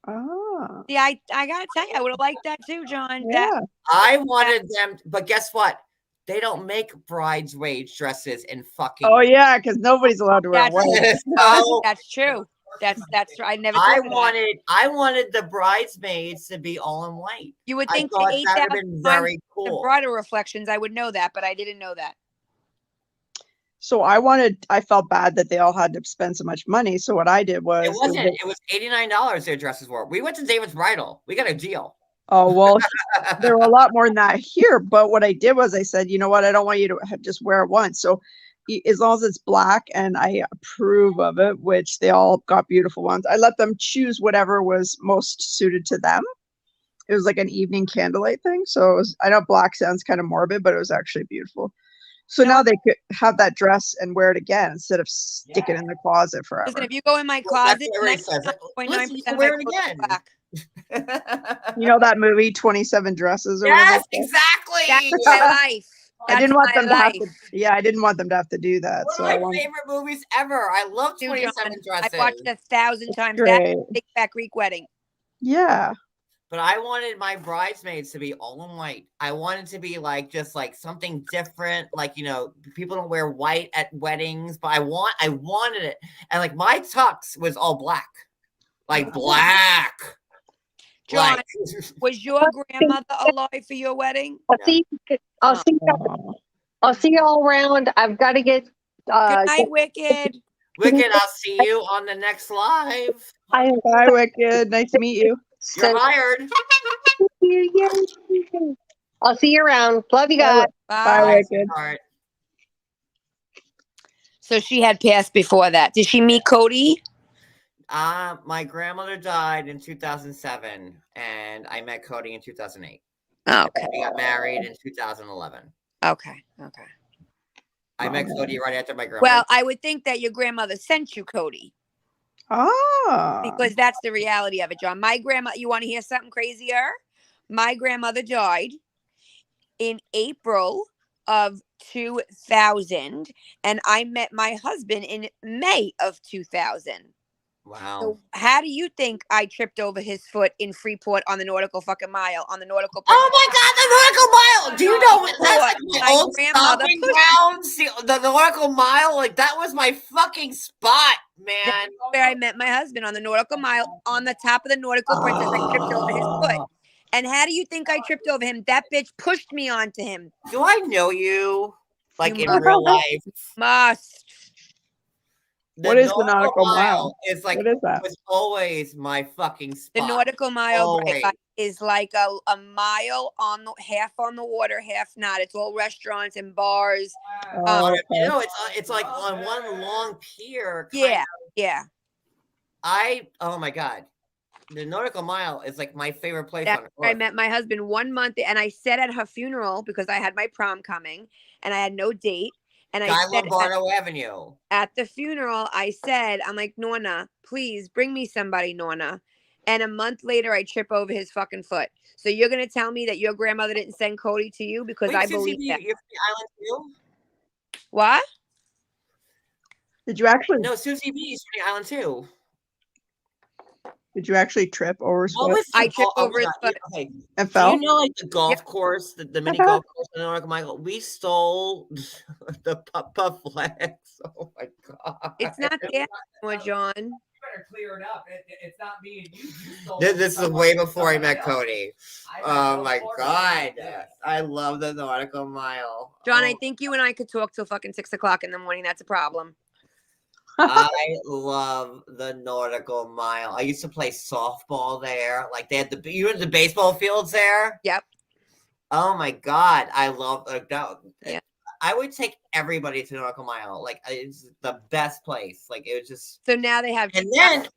Oh. Yeah, I gotta tell you, I would have liked that too, John. Yeah. I wanted them, but guess what? They don't make bridesmaid dresses in fucking. Oh yeah, because nobody's allowed to wear white. So that's true. That's true. I never. I thought of that. wanted the bridesmaids to be all in white. You would I think thought the that would have 8,000 been very the cool. bridal reflections, I would know that, but I didn't know that. So I felt bad that they all had to spend so much money. So what I did was It wasn't. It was $89 their dresses were. We went to David's Bridal. We got a deal. Oh, well, there were a lot more than that here. But what I did was I said, you know what? I don't want you to just wear it once. So as long as it's black and I approve of it, which they all got beautiful ones, I let them choose whatever was most suited to them. It was like an evening candlelight thing. So I know black sounds kind of morbid, but it was actually beautiful. So now they could have that dress and wear it again instead of sticking it in the closet forever. Listen, if you go in my closet, Listen, you can wear it again. You know that movie, 27 Dresses? Or Yes, whatever? exactly. That's my life. I didn't want them to have life. to. Yeah, I didn't want them to have to do that. One So of my favorite movies ever. I love 27 Dresses. I watched 1,000 times. Great. That Big Fat Greek Wedding. Yeah. But I wanted my bridesmaids to be all in white. I wanted to be like just like something different. Like, people don't wear white at weddings, but I wanted it. And like my tux was all black. Like black. John, was your grandmother alive for your wedding? I'll see you all around. I've got to get Good night, Wicked. Wicked, I'll see you on the next live. Bye, Wicked. Nice to meet you. You're hired. I'll see you around. Love you guys. Bye, Wicked. So she had passed before that. Did she meet Cody? My grandmother died in 2007, and I met Cody in 2008. Oh, okay. We got married in 2011. Okay. I met Cody right after my grandmother. Well, I would think that your grandmother sent you Cody. Oh. Because that's the reality of it, John. My grandma, you want to hear something crazier? My grandmother died in April of 2000, and I met my husband in May of 2000. Wow. So how do you think I tripped over his foot in Freeport on the nautical fucking mile on the nautical? Oh my God, the nautical mile! Do you know that's like my old grandmother stomping grounds? The nautical mile, like that was my fucking spot, man. That's where I met my husband, on the nautical mile, on the top of the nautical princess. I tripped over his foot. And how do you think I tripped over him? That bitch pushed me onto him. Do I know you? Like in real life? Must. What is the nautical mile? It's like, what is that? It was always my fucking spot. The nautical mile Always. is like a mile on the half on the water, half not. It's all restaurants and bars. It's like on one long pier. Yeah. Oh my God. The nautical mile is like my favorite place on earth. I met my husband 1 month, and I said at her funeral, because I had my prom coming and I had no date. And I said Lombardo Avenue. At the funeral, I said, I'm like, Norna, please bring me somebody, Norna. And a month later, I trip over his fucking foot. So you're going to tell me that your grandmother didn't send Cody to you? Because I believe that. You're from the island too? What? Did you actually? No, Susie B is from the island too. Did you actually trip over his foot? I tripped over his foot. Okay. And fell? You know, like the golf course, the mini golf course in North Michael, we stole the puff flags. Oh my God. It's not there anymore, John. to clear it up. It's not me and you. This is way before I met Cody. Oh my God. I love the nautical mile. John, I think you and I could talk till fucking 6 o'clock in the morning. That's a problem. I love the nautical mile. I used to play softball there. Like they had you were in the baseball fields there. Yep. Oh my God, I love that. Yeah. I would take everybody to nautical mile. Like it's the best place. Like it was just. So now they have. And then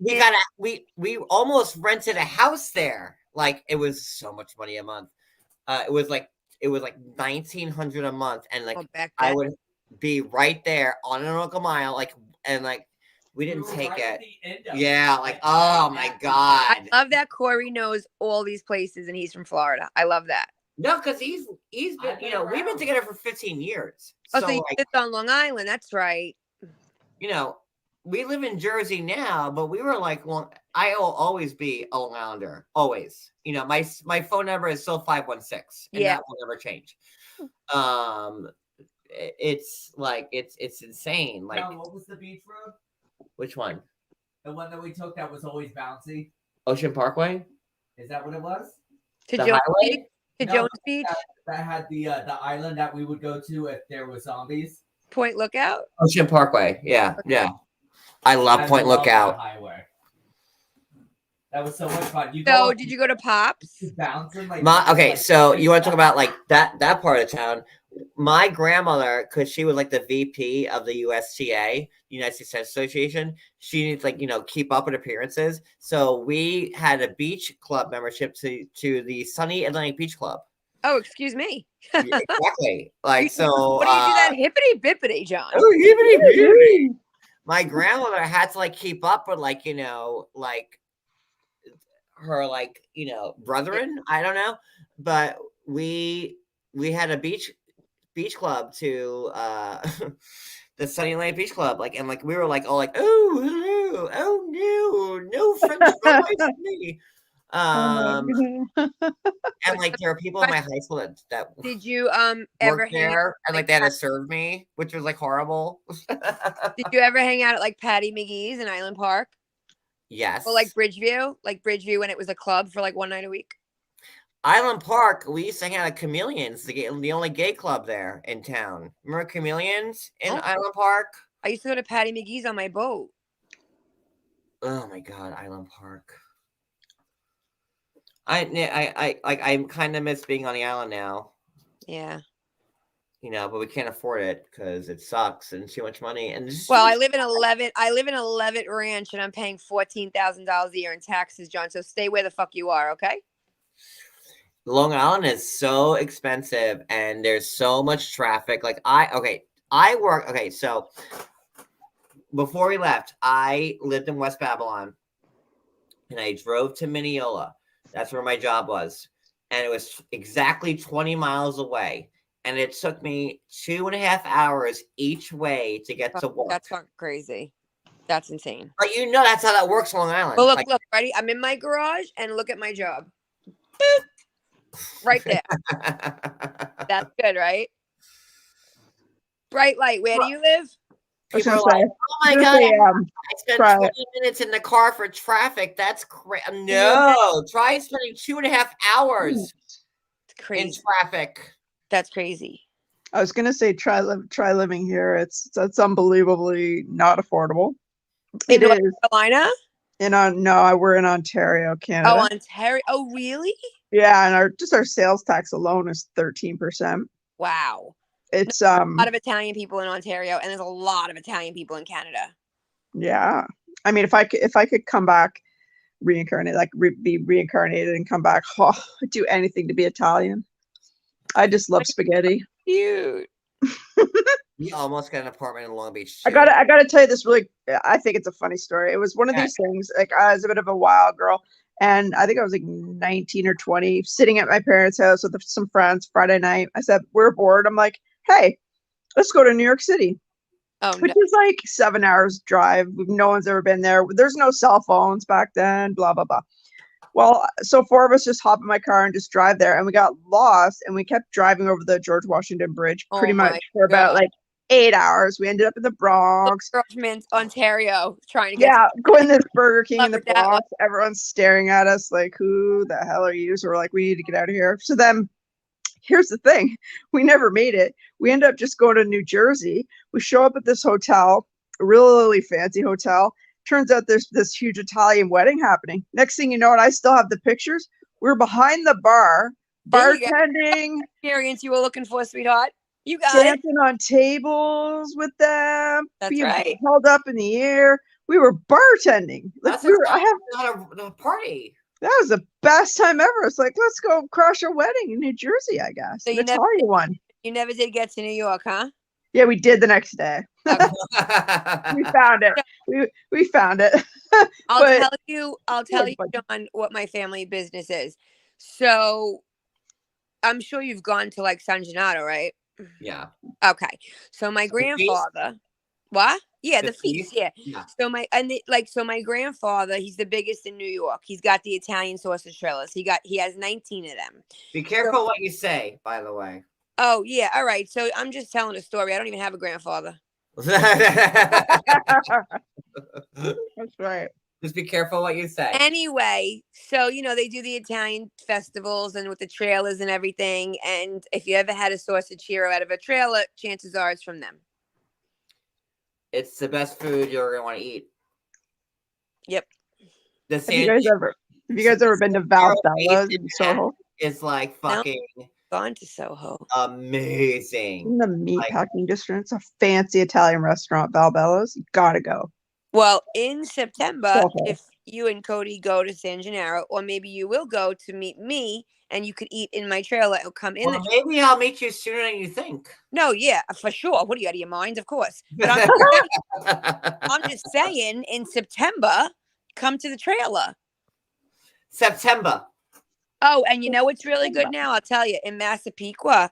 we almost rented a house there. Like it was so much money a month. It was like $1,900 a month, and like I would be right there on a nautical mile, like. And like we didn't take it. Yeah, like oh my God. I love that Corey knows all these places and he's from Florida. I love that. No, because he's been, we've been together for 15 years. Oh, so you lived on Long Island, that's right. We live in Jersey now, but we were like I will always be a Long Islander. Always. My phone number is still 516. And that will never change. It's like it's insane. Like what was the beach road? Which one? The one that we took that was always bouncy. Ocean Parkway? Is that what it was? To Jones Beach? Jones Beach? That had the island that we would go to if there was zombies. Point Lookout? Ocean Parkway. Yeah. Okay. Yeah. I love Point Lookout. Highway. That was so much fun. Did you go to Pops? Bouncing so you want to talk about like that part of town? My grandmother, because she was like the VP of the USTA, United States Tennis Association, she needs keep up with appearances. So we had a beach club membership to the Sunny Atlantic Beach Club. Oh, excuse me. Exactly. Like so. What do you do that hippity bippity, John? Oh, hippity bippity. My grandmother had to keep up with her brethren. I don't know, but we had a beach club to the Sunny Atlantic Beach Club, and we were oh hello, oh no French fries for me. And there were people in my high school that did you ever there and they had to serve me, which was horrible. Did you ever hang out at Patty McGee's in Island Park? Yes. Or Bridgeview when it was a club for one night a week? Island Park, we used to hang out at Chameleons, the only gay club there in town. Remember Chameleons in Island Park? I used to go to Patty McGee's on my boat. Oh my God, Island Park. I kind of miss being on the island now. Yeah. But we can't afford it because it sucks and too much money. And I live in a Levitt ranch and I'm paying $14,000 a year in taxes, John. So stay where the fuck you are, okay? Long Island is so expensive and there's so much traffic. So before we left, I lived in West Babylon and I drove to Mineola. That's where my job was. And it was exactly 20 miles away. And it took me 2.5 hours each way to get to work. That's fucking crazy. That's insane. But that's how that works, Long Island. Well, look, ready? I'm in my garage and look at my job. Boop. Right there. That's good, right? Bright light. Where do you live? People are like, oh my God, I spent 20 minutes in the car for traffic. That's crazy. No, try spending 2.5 hours in traffic. That's crazy. I was gonna say try living here. It's unbelievably not affordable. In North Carolina? We're in Ontario, Canada. Oh, Ontario. Oh, really? Yeah, and our sales tax alone is 13%. Wow. It's a lot of Italian people in Ontario, and there's a lot of Italian people in Canada. Yeah, I mean, if I could come back, reincarnate, be reincarnated and come back, I'd do anything to be Italian. I just love spaghetti. Cute. We almost got an apartment in Long Beach too. I gotta tell you this really. I think it's a funny story. It was one of these things. I was a bit of a wild girl, and I think I was 19 or 20, sitting at my parents' house with some friends Friday night. I said, "We're bored." I'm like, "Hey, let's go to New York City," which is 7 hours drive. No one's ever been there. There's no cell phones back then. Blah blah blah. Well, so 4 of us just hop in my car and just drive there, and we got lost, and we kept driving over the George Washington Bridge pretty much for about 8 hours. We ended up in the Bronx. Girl from Ontario trying to get Yeah, going to this Burger King in the Love it that way. Bronx. Everyone's staring at us like, who the hell are you? So we're like, we need to get out of here. So then here's the thing. We never made it. We end up just going to New Jersey. We show up at this hotel, a really fancy hotel. Turns out there's this huge Italian wedding happening. Next thing you know, and I still have the pictures, we're behind the bar, There you go. bartending, experience you were looking for, sweetheart. You got it. dancing on tables with them, That's being right. held up in the air. We were bartending. Like That's we were, I have not a party. that was the best time ever. It's like, let's go crash a wedding in New Jersey, I guess. So An you never Italian did- one. You never did get to New York, huh? Yeah, we did the next day. Okay. We found it. We found it. I'll But- tell you, but- John, what my family business is. So I'm sure you've gone to like San Gennaro, right? Yeah. Okay. So my feast? grandfather, what? Yeah, The the feast. feast? Yeah. Yeah. So my grandfather, he's the biggest in New York. He's got the Italian sausage trailers. He has 19 of them. Be careful what you say, by the way. Oh yeah. All right. So I'm just telling a story. I don't even have a grandfather. That's right. Just be careful what you say. Anyway, so they do the Italian festivals and with the trailers and everything. And if you ever had a sausage hero out of a trailer, chances are it's from them. It's the best food you're gonna want to eat. Yep. The Have you guys ever been to Valbella's in Soho? It's like fucking Gone to Soho. amazing. In the meat Like- packing district. It's a fancy Italian restaurant, Valbella's. You gotta go. Well, in September, Soho. if you and Cody go to San Gennaro, or maybe you will go to meet me, and you could eat in my trailer. It'll come in Well, maybe I'll meet you sooner than you think. No, yeah, for sure. What are you out of your mind? Of course. But I'm just saying, in September, come to the trailer. September. Oh, and you know what's really good now? I'll tell you. In Massapequa,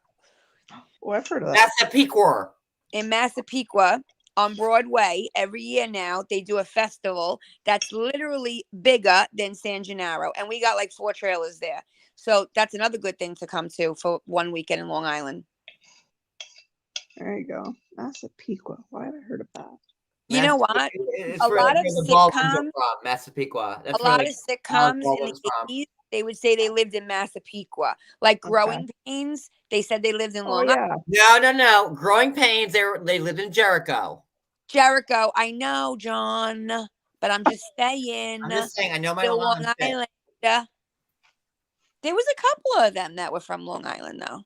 Oh, I've heard of that. That's the Pequor. in Massapequa on Broadway, every year now, they do a festival that's literally bigger than San Gennaro. And we got like 4 trailers there. So that's another good thing to come to for one weekend in Long Island. There you go. Massapequa. Why have I heard of that? You know what? It's A lot of where the Baldwins are sitcoms- from, Massapequa. That's A lot really of sitcoms in the Baldwin's from. 80s, they would say they lived in Massapequa. Like Okay. Growing Pains, they said they lived in Oh, Long Island. yeah. No. Growing Pains, they lived in Jericho. Jericho, I know, John, but I'm just saying. I'm just saying, I know my still Long Long Island. Island. There was a couple of them that were from Long Island, though.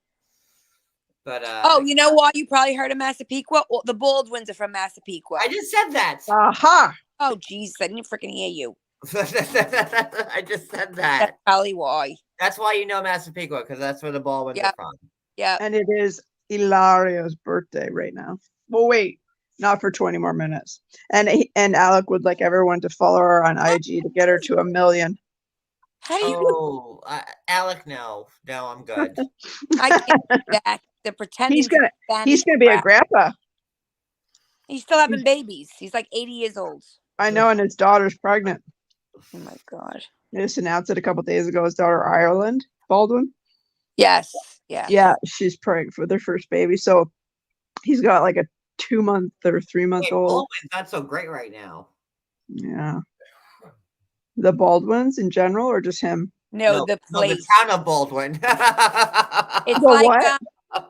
But Oh, you know why? You probably heard of Massapequa. Well, the Baldwins are from Massapequa. I just said that. Aha. Oh, jeez, I didn't freaking hear you. I just said that. That's probably why. That's why you know Massapequa, because that's where the Baldwins Yep. are from. Yeah. And it is Hilario's birthday right now. Well, wait, not for 20 more minutes. And Alec would like everyone to follow her on IG to get her to 1 million. How do you? Oh, Alec, no, I'm good. I can't do that. They're pretending. He's gonna Spanish he's gonna be a crap. grandpa. He's still having babies. He's like 80 years old. I know, and his daughter's pregnant. Oh my god. They just announced it a couple days ago. His daughter Ireland Baldwin. Yes. Yeah. Yeah, she's pregnant for their first baby. So he's got like a 2-month or 3-month Hey, old. Baldwin's not so great right now. Yeah. The Baldwins in general, or just him? No, the No, place. the town of Baldwin. It's The like what?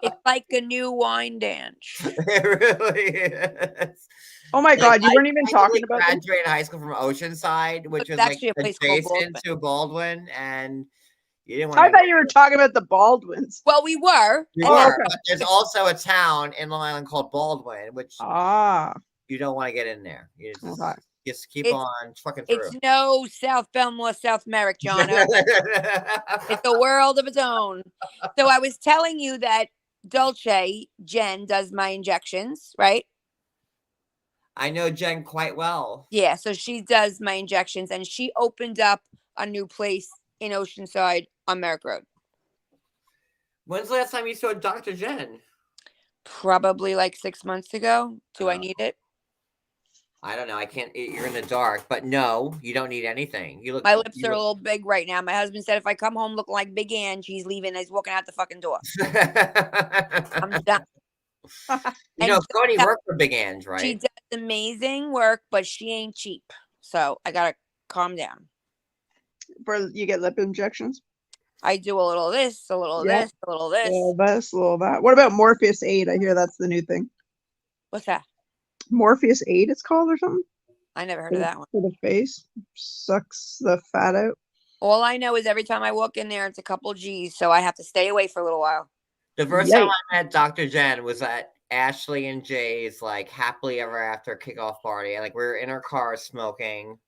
it's like a new wine dance. It really is. Oh my God, you I weren't even talking about this? graduated high school from Oceanside, which It's was like actually a place called adjacent Baldwin. to Baldwin, and you didn't want I thought you were talking about the Baldwins. Well, we were. We Oh, were, okay. but there's also a town in Long Island called Baldwin, which Ah, you don't want to get in there. You okay. just keep It's- on trucking through. It's no South Belmore, South Merrick, John. It's a world of its own. So I was telling you that Dolce Jen does my injections, right? I know Jen quite well. Yeah, so she does my injections, and she opened up a new place in Oceanside on Merrick Road. When's the last time you saw Dr. Jen? Probably like 6 months ago. Do I Oh. need it? I don't know. I can't. You're in the dark, but no, you don't need anything. You look. My lips you are a look- little big right now. My husband said if I come home looking like Big Ange, he's leaving. He's walking out the fucking door. I'm done. You know, And Cody worked for Big Ange, she right? does amazing work, but she ain't cheap. So I gotta calm down. For you get lip injections. I do a little of this, a little of Yeah. this, a little of A this. little this, a little that. What about Morpheus 8? I hear that's the new thing. What's that? Morpheus 8 it's called or something? I never heard of that one. For the face. Sucks the fat out. All I know is every time I walk in there, it's a couple G's, so I have to stay away for a little while. The first time I met Dr. Jen was at Ashley and Jay's like happily ever after kickoff party. Like we were in her car smoking,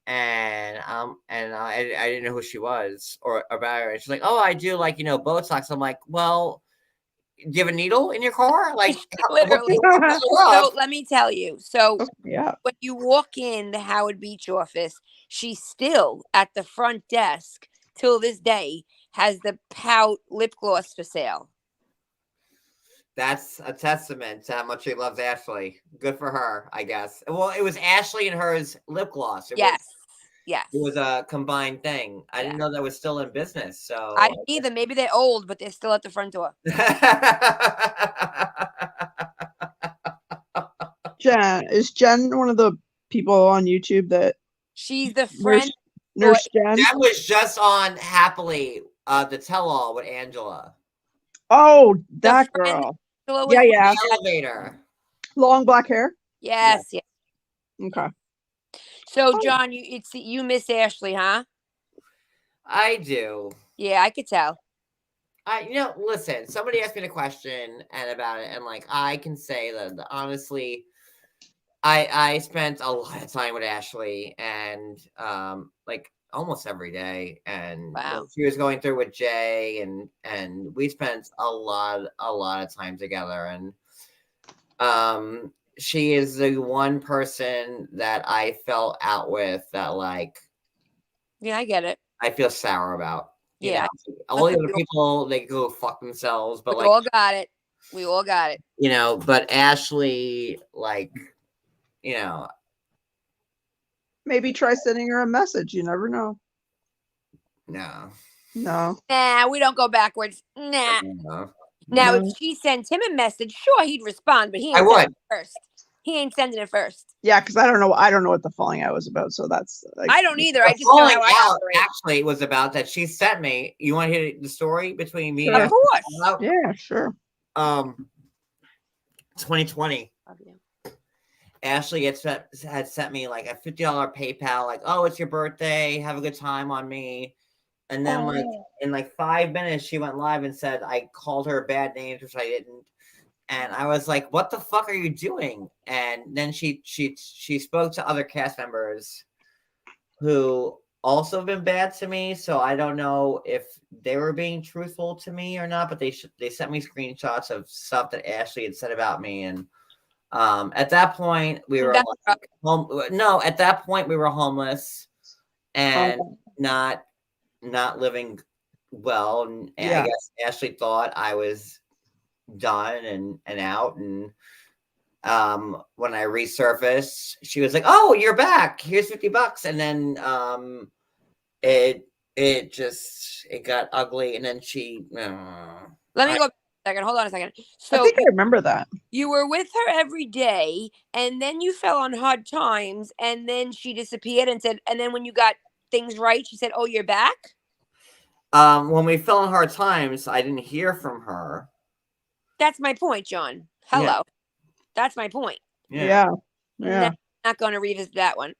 and I didn't know who she was or about her. And she's like, "Oh, I do like Botox." I'm like, "Well, do you have a needle in your car?" Like Literally. So let me tell you. So yeah, when you walk in the Howard Beach office, she's still at the front desk till this day has the Pout lip gloss for sale. That's a testament to how much she loves Ashley. Good for her, I guess. Well, it was Ashley and hers lip gloss. Yes. It was a combined thing. I didn't know that was still in business. So I didn't either. Maybe they're old, but they're still at the front door. Jen, is Jen one of the people on YouTube that she's the friend? Nurse Jen? That was just on Happily, the tell-all with Angela. Oh, that girl. Yeah. The elevator. Long black hair. Yes. Okay. So, John, you miss Ashley, huh? I do. Yeah, I could tell. Listen, somebody asked me the question about it, and like I can say that honestly, I spent a lot of time with Ashley, and like almost every day, and wow. She was going through with Jay, and we spent a lot of time together, and she is the one person that I fell out with that like. Yeah, I get it. I feel sour about. Yeah. All the other people, they go fuck themselves, but we like all got it. We all got it. But Ashley, like, maybe try sending her a message. You never know. No. Nah, we don't go backwards. Nah. No. Now, if she sends him a message, sure, he'd respond, but he ain't sending it first. He ain't sending it first. Yeah, because I don't know what the falling out was about. So that's like, I don't either. I just know how I operate. Actually, it was about that she sent me. You want to hear the story between me? Of course. Yeah, sure. 2020. Ashley had sent me like a $50 PayPal, like, "Oh, it's your birthday. Have a good time on me." And then like in like 5 minutes, she went live and said I called her bad names, which I didn't. And I was like, "What the fuck are you doing?" And then she spoke to other cast members who also have been bad to me. So I don't know if they were being truthful to me or not. But they sent me screenshots of stuff that Ashley had said about me. And at that point, we were like, no. At that point, we were homeless and not living well. And I guess Ashley thought I was done and out, and when I resurfaced, she was like, "Oh, you're back, here's $50." And then it got ugly, and then she let me go a second, hold on a second. So I think I remember that you were with her every day, and then you fell on hard times, and then she disappeared and said, and then when you got things right, she said, "Oh, you're back." When we fell on hard times, I didn't hear from her. That's my point, John. Hello. Yeah. That's my point. Yeah. Not going to revisit that one.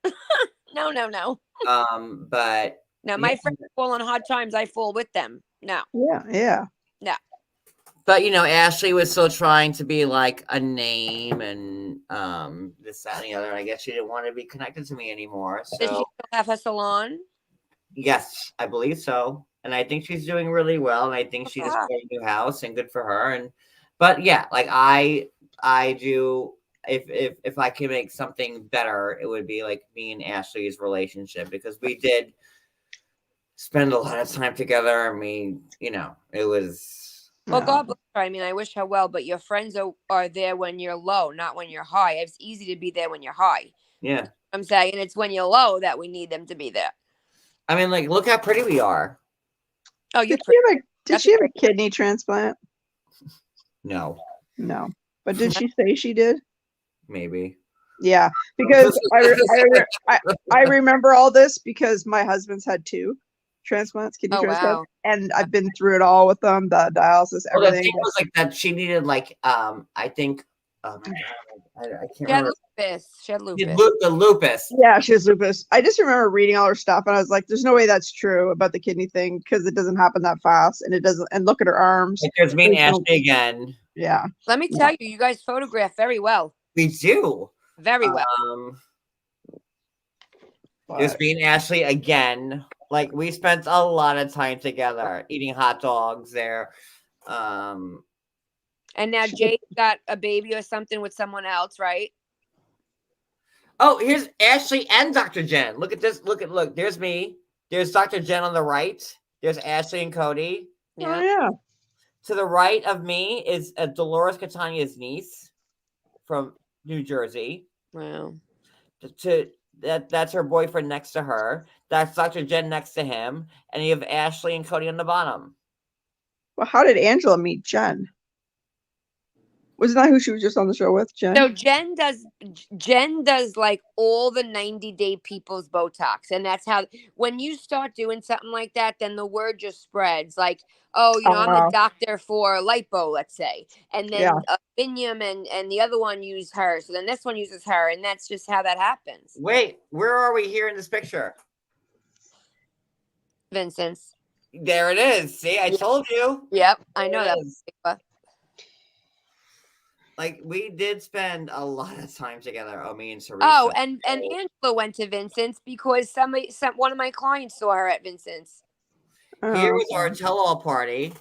No. But no, my friends fall on hard times. I fall with them. No. Yeah. No. But Ashley was still trying to be like a name and this, that, and the other. And I guess she didn't want to be connected to me anymore. So does she still have her salon? Yes, I believe so. And I think she's doing really well. And I think she just bought a new house, and good for her. But yeah, like I do. If I could make something better, it would be like me and Ashley's relationship, because we did spend a lot of time together. And it was. Well, God bless her. I mean, I wish her well, but your friends are there when you're low, not when you're high. It's easy to be there when you're high. Yeah. I'm saying it's when you're low that we need them to be there. I mean, like, look how pretty we are. Oh, you're Did she have a kidney transplant? No. But did she say she did? Maybe. Yeah, because I remember all this because my husband's had 2 transplants, kidney Oh, transplants, wow. and I've been through it all with them, the dialysis, Well, the everything. thing was like that she needed like I think oh my god I can't She had remember. lupus. She had She lupus. had the lupus. Yeah, she has lupus. I just remember reading all her stuff, and I was like, "There's no way that's true about the kidney thing because it doesn't happen that fast, and it doesn't." And look at her arms. Like, there's me and There's no- Ashley again. Yeah, Let me tell you, you guys photograph very well. We do. Very well. There's but me and Ashley again. Like we spent a lot of time together eating hot dogs there. And now Jay's got a baby or something with someone else, right? Oh, here's Ashley and Dr. Jen. Look at this. Look. There's me. There's Dr. Jen on the right. There's Ashley and Cody. oh yeah, To the right of me is Dolores Catania's niece from New Jersey. Wow. That's her boyfriend next to her. That's Dr. Jen next to him, and you have Ashley and Cody on the bottom. well, how did Angela meet Jen? Wasn't that who she was just on the show with, Jen? So Jen does like all the 90-day people's Botox. And that's how, when you start doing something like that, then the word just spreads. Like, oh, I'm the doctor for lipo, let's say. And then Biniam and the other one use her. So then this one uses her. And that's just how that happens. Wait, where are we here in this picture? Vincent's. There it is. See, I told you. Yep, I know that. Like we did spend a lot of time together. Oh, me and Teresa. Oh, and Angela went to Vincent's because one of my clients saw her at Vincent's. Here was our tell-all party.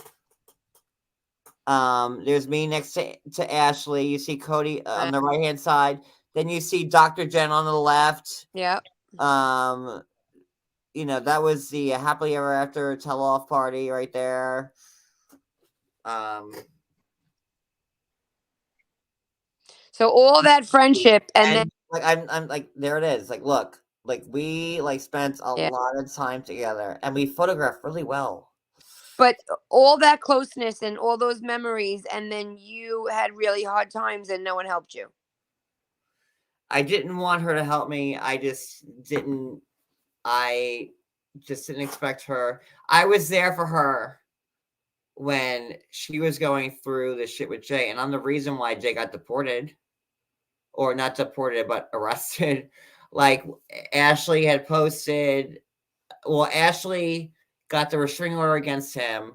There's me next to Ashley. You see Cody on the right-hand side. Then you see Dr. Jen on the left. Yep. That was the happily ever after tell-off party right there. So all that friendship and then like I'm like there it is. Like look, like we spent a lot of time together and we photographed really well. But all that closeness and all those memories, and then you had really hard times and no one helped you. I didn't want her to help me. I just didn't expect her. I was there for her when she was going through the shit with Jay, and I'm the reason why Jay got deported. Or not deported, but arrested. Like Ashley had posted, Ashley got the restraining order against him,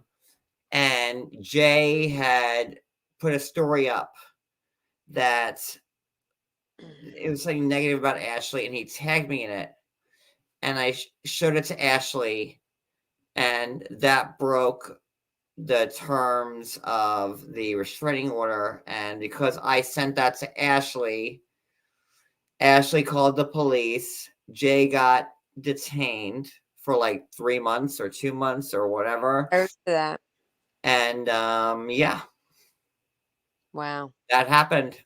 and Jay had put a story up that it was something negative about Ashley, and he tagged me in it, and I showed it to Ashley, and that broke the terms of the restraining order. And because I sent that to Ashley called the police. Jay got detained for like 3 months or 2 months or whatever. I heard that. And yeah. Wow. That happened.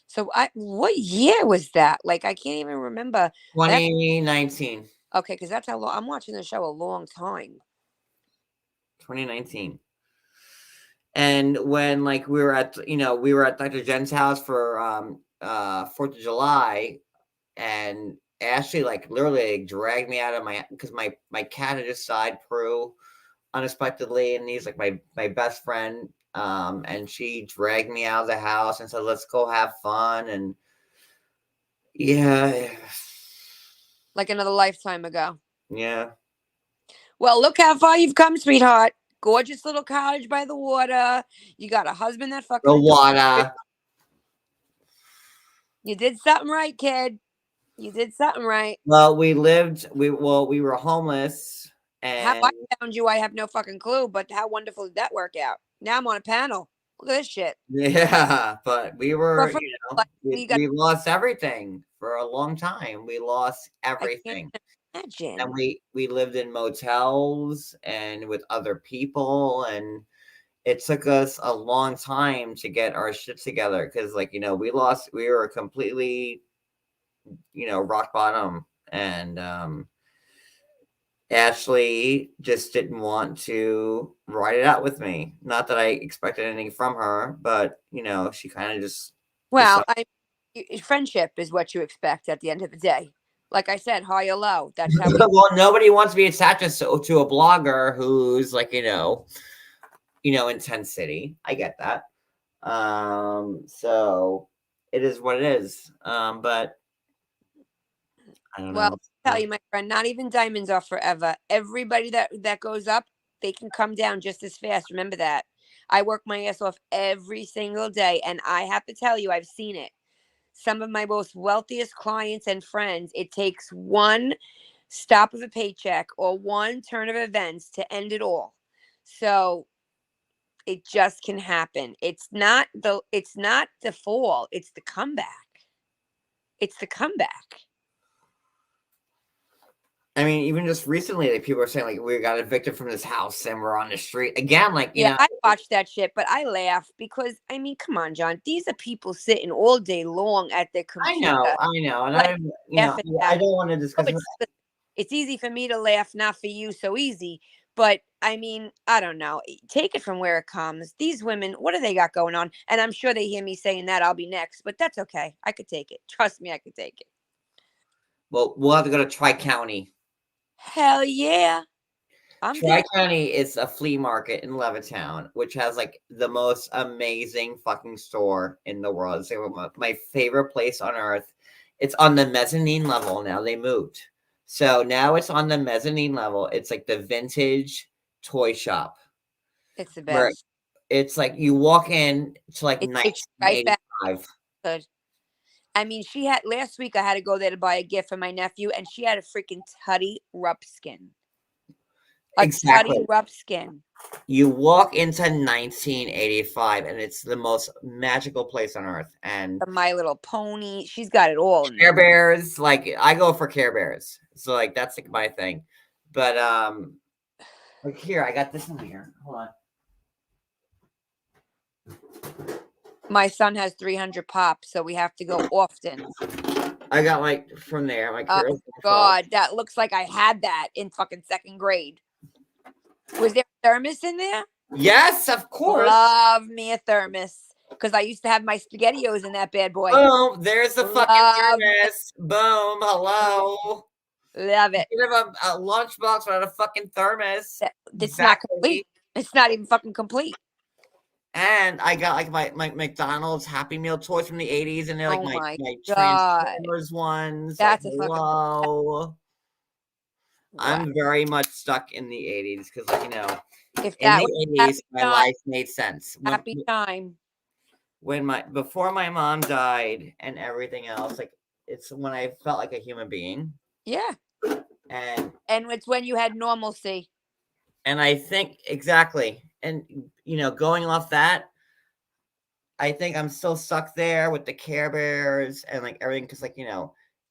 So what year was that? Like I can't even remember. 2019. Okay, because that's how long I'm watching the show a long time. 2019. And when we were at Dr. Jen's house for 4th of July, and Ashley literally dragged me out of because my cat had just died Prue unexpectedly, and he's like my best friend. And she dragged me out of the house and said, "Let's go have fun." And yeah. Like another lifetime ago. Yeah. Well, look how far you've come, sweetheart. Gorgeous little cottage by the water. You got a husband that fucking the water. You did something right, kid. You did something right. Well, we were homeless. And how I found you, I have no fucking clue, but how wonderful did that work out? Now I'm on a panel. Look at this shit. Yeah, but we were, we lost everything for a long time. We lost everything. Imagine. And we lived in motels and with other people, and it took us a long time to get our shit together because we were completely rock bottom, and Ashley just didn't want to ride it out with me. Not that I expected anything from her, but she kind of just Well, decided. friendship is what you expect at the end of the day. Like I said, high or low. That's how we. Well, nobody wants to be attached to a blogger who's like in Tent City. I get that. So it is what it is. But I don't Well, know. I'll tell you, my friend, not even diamonds are forever. Everybody that goes up, they can come down just as fast. Remember that. I work my ass off every single day, and I have to tell you, I've seen it. Some of my most wealthiest clients and friends, it takes one stop of a paycheck or one turn of events to end it all. So it just can happen. It's not the fall, it's the comeback. It's the comeback. I mean, even just recently, like people are saying, like we got evicted from this house and we're on the street again. Like Yeah, I watch that shit, but I laugh because I mean, come on, John. These are people sitting all day long at their computer. I know, and like, I don't want to discuss. It's easy for me to laugh, not for you so easy. But I mean, I don't know. Take it from where it comes. These women, what do they got going on? And I'm sure they hear me saying that I'll be next, but that's okay. I could take it. Trust me, I could take it. Well, we'll have to go to Tri-County. Hell yeah. Tri-County is a flea market in Levittown, which has like the most amazing fucking store in the world. It's like my favorite place on earth. It's on the mezzanine level now. They moved. So now it's on the mezzanine level. It's like the vintage toy shop. It's the best. It's like you walk in to like 1985. Right. I mean, last week I had to go there to buy a gift for my nephew, and she had a freaking Tutty Rupskin. Exactly. Tutty Rupskin. You walk into 1985, and it's the most magical place on earth. And My Little Pony, she's got it all. Care Bears, like I go for Care Bears, so like that's like my thing. But like here, I got this one here. Hold on. My son has 300 pops, so we have to go often. I got like from there. Like, oh God, that looks like I had that in fucking second grade. Was there a thermos in there? Yes, of course. Love me a thermos. Because I used to have my SpaghettiOs in that bad boy. Oh, there's the fucking thermos. Boom. Hello. Love it. You have a lunchbox without a fucking thermos. It's not complete. It's not even fucking complete. And I got like my McDonald's Happy Meal toys from the 80s, and they're like my God. Transformers ones. That's like, a fucking. Wow. I'm very much stuck in the 80s because, like, if in the 80s, my life made sense. Happy time. Before my mom died and everything else, like it's when I felt like a human being. Yeah. And it's when you had normalcy. And I think exactly. And going off that, I think I'm still stuck there with the Care Bears and like everything because like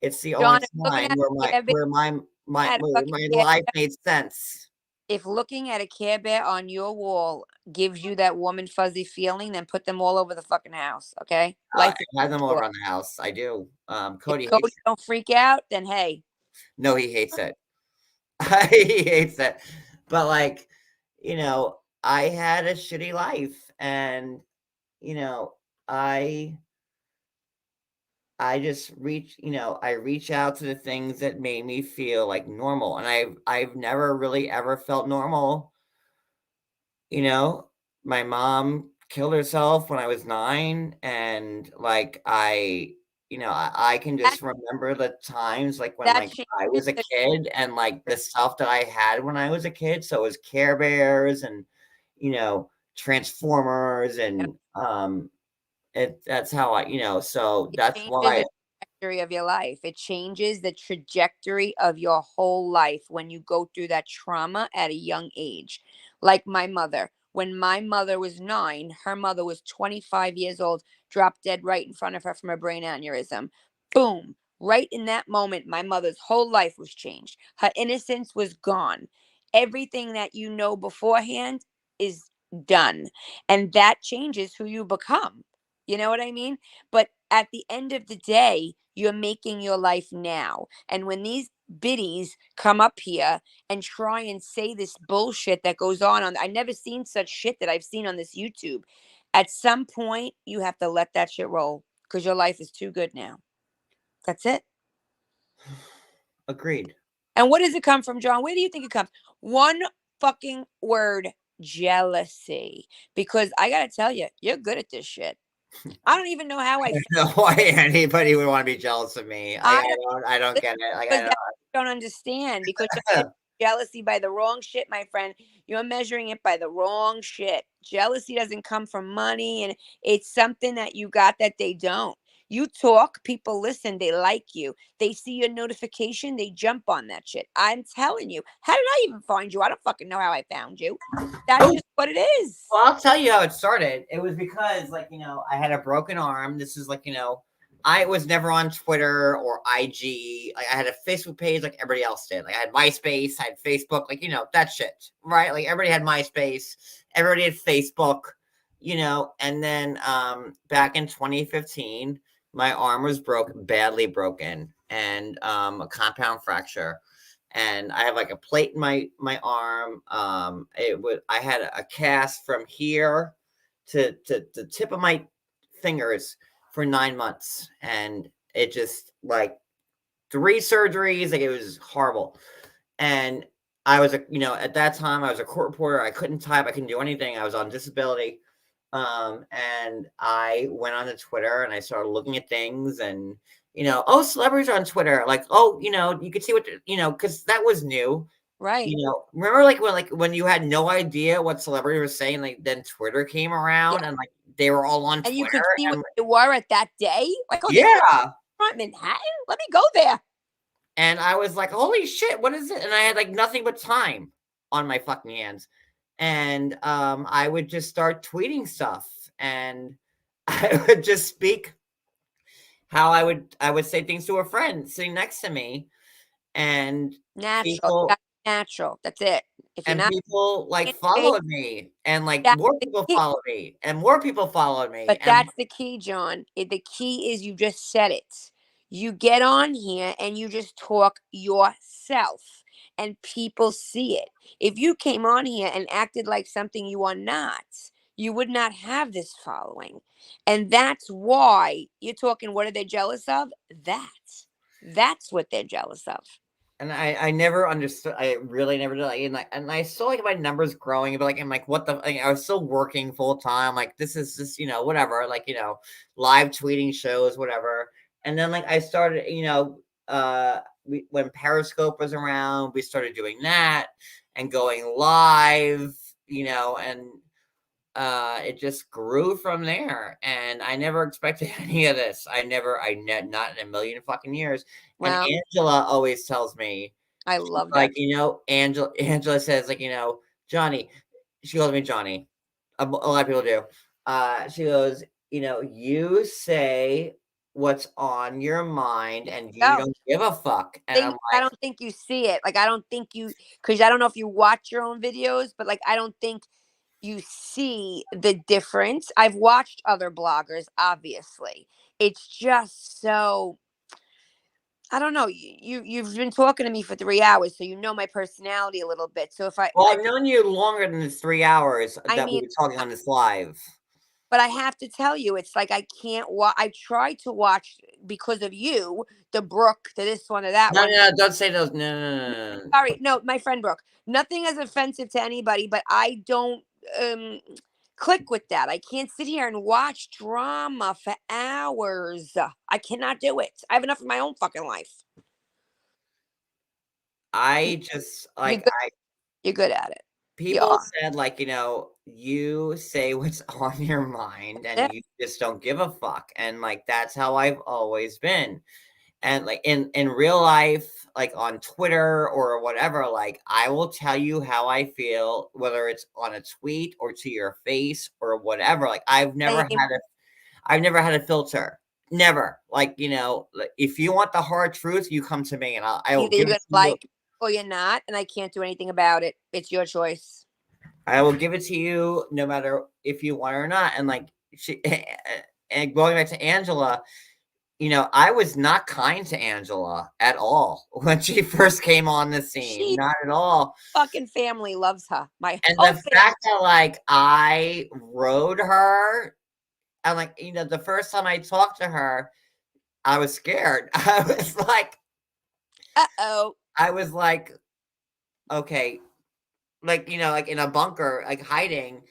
it's the only time where my life made sense. If looking at a Care Bear on your wall gives you that warm and fuzzy feeling, then put them all over the fucking house, okay? I have them all around the house. I do. Cody if Cody don't freak out, then hey. No, he hates it. He hates it. But like, I had a shitty life, and I just reach out to the things that made me feel like normal, and I've never really ever felt normal. My mom killed herself when I was 9, and like I can just remember the times like when like I was a kid and like the stuff that I had when I was a kid. So it was Care Bears and Transformers and that's how so that's why the trajectory of your life. It changes the trajectory of your whole life when you go through that trauma at a young age. Like my mother. When my mother was 9, her mother was 25 years old, dropped dead right in front of her from a brain aneurysm. Boom. Right in that moment, my mother's whole life was changed. Her innocence was gone. Everything that you know beforehand is done. And that changes who you become. You know what I mean? But at the end of the day, You're making your life now. And when these biddies come up here and try and say this bullshit that goes on, I never seen such shit that I've seen on this YouTube. At some point, you have to let that shit roll because your life is too good now. That's it. Agreed. And what does it come from, John? Where do you think it comes? One fucking word: jealousy. Because I gotta tell you, you're good at this shit. I don't even know how I don't know why anybody would want to be jealous of me. I don't get it. Like, I don't understand because jealousy by the wrong shit, my friend. You're measuring it by the wrong shit. Jealousy doesn't come from money, and it's something that you got that they don't. You talk, people listen, they like you. They see your notification, they jump on that shit. I'm telling you. How did I even find you? I don't fucking know how I found you. That's just what it is. Well, I'll tell you how it started. It was because, like, I had a broken arm. This is like, I was never on Twitter or IG. Like, I had a Facebook page like everybody else did. Like, I had MySpace, I had Facebook, like, that shit, right? Like, everybody had MySpace, everybody had Facebook, and then back in 2015, my arm was badly broken, and a compound fracture. And I have like a plate in my arm. I had a cast from here to the tip of my fingers for 9 months, and it just like 3 surgeries. Like, it was horrible. And I was at that time I was a court reporter. I couldn't type. I couldn't do anything. I was on disability. And I went on to Twitter and I started looking at things, and celebrities are on Twitter. Like, you could see what because that was new. Right. Remember when you had no idea what celebrity was saying, like then Twitter came around and like they were all on and Twitter. You could see what they were at that day. Like, front Manhattan? Let me go there. And I was like, holy shit, what is it? And I had like nothing but time on my fucking hands. And I would just start tweeting stuff, and I would just speak how I would say things to a friend sitting next to me, and natural. That's it. If and people like followed me, and like more people followed me, and more people followed me. But that's the key, John. The key is you just said it. You get on here and you just talk yourself, and people see it. If you came on here and acted like something you are not, you would not have this following. And that's why you're talking, what are they jealous of? That's what they're jealous of. And I never understood. I really never did. And I saw like my numbers growing, but I'm like, what the? I was still working full time. Like, this is just whatever. Like, live tweeting shows, whatever. And then like I started, when Periscope was around, we started doing that and going live, and it just grew from there. And I never expected any of this. Not in a million fucking years. Wow. And Angela always tells me, I love that. Like, Angela says, like, Johnny, she calls me Johnny. A lot of people do. She goes, you say what's on your mind and you don't give a fuck. And I'm like, I don't think you see it. Like, I don't think you, because I don't know if you watch your own videos, but like, I don't think you see the difference. I've watched other bloggers, obviously. It's just so, I don't know. You've been talking to me for 3 hours, so you know my personality a little bit. So I've known you longer than the 3 hours that we were talking on this live. But I have to tell you, it's like I can't watch. I tried to watch because of you, the Brooke, to this one or that one. No, don't say those. No. Sorry, no, my friend Brooke. Nothing is offensive to anybody, but I don't click with that. I can't sit here and watch drama for hours. I cannot do it. I have enough of my own fucking life. I just like you're good at it. People said, like, you say what's on your mind and you just don't give a fuck. And like, that's how I've always been. And like in real life, like on Twitter or whatever, like I will tell you how I feel, whether it's on a tweet or to your face or whatever. Like I've never had a filter. Never. Like, if you want the hard truth, you come to me and I will give it to you. Or you're not, and I can't do anything about it. It's your choice. I will give it to you no matter if you want it or not. And like and going back to Angela, I was not kind to Angela at all when she first came on the scene. Not at all. Fucking family loves her. My And whole the fact that like I rode her, and like the first time I talked to her, I was scared. I was like, okay, like like in a bunker, like hiding.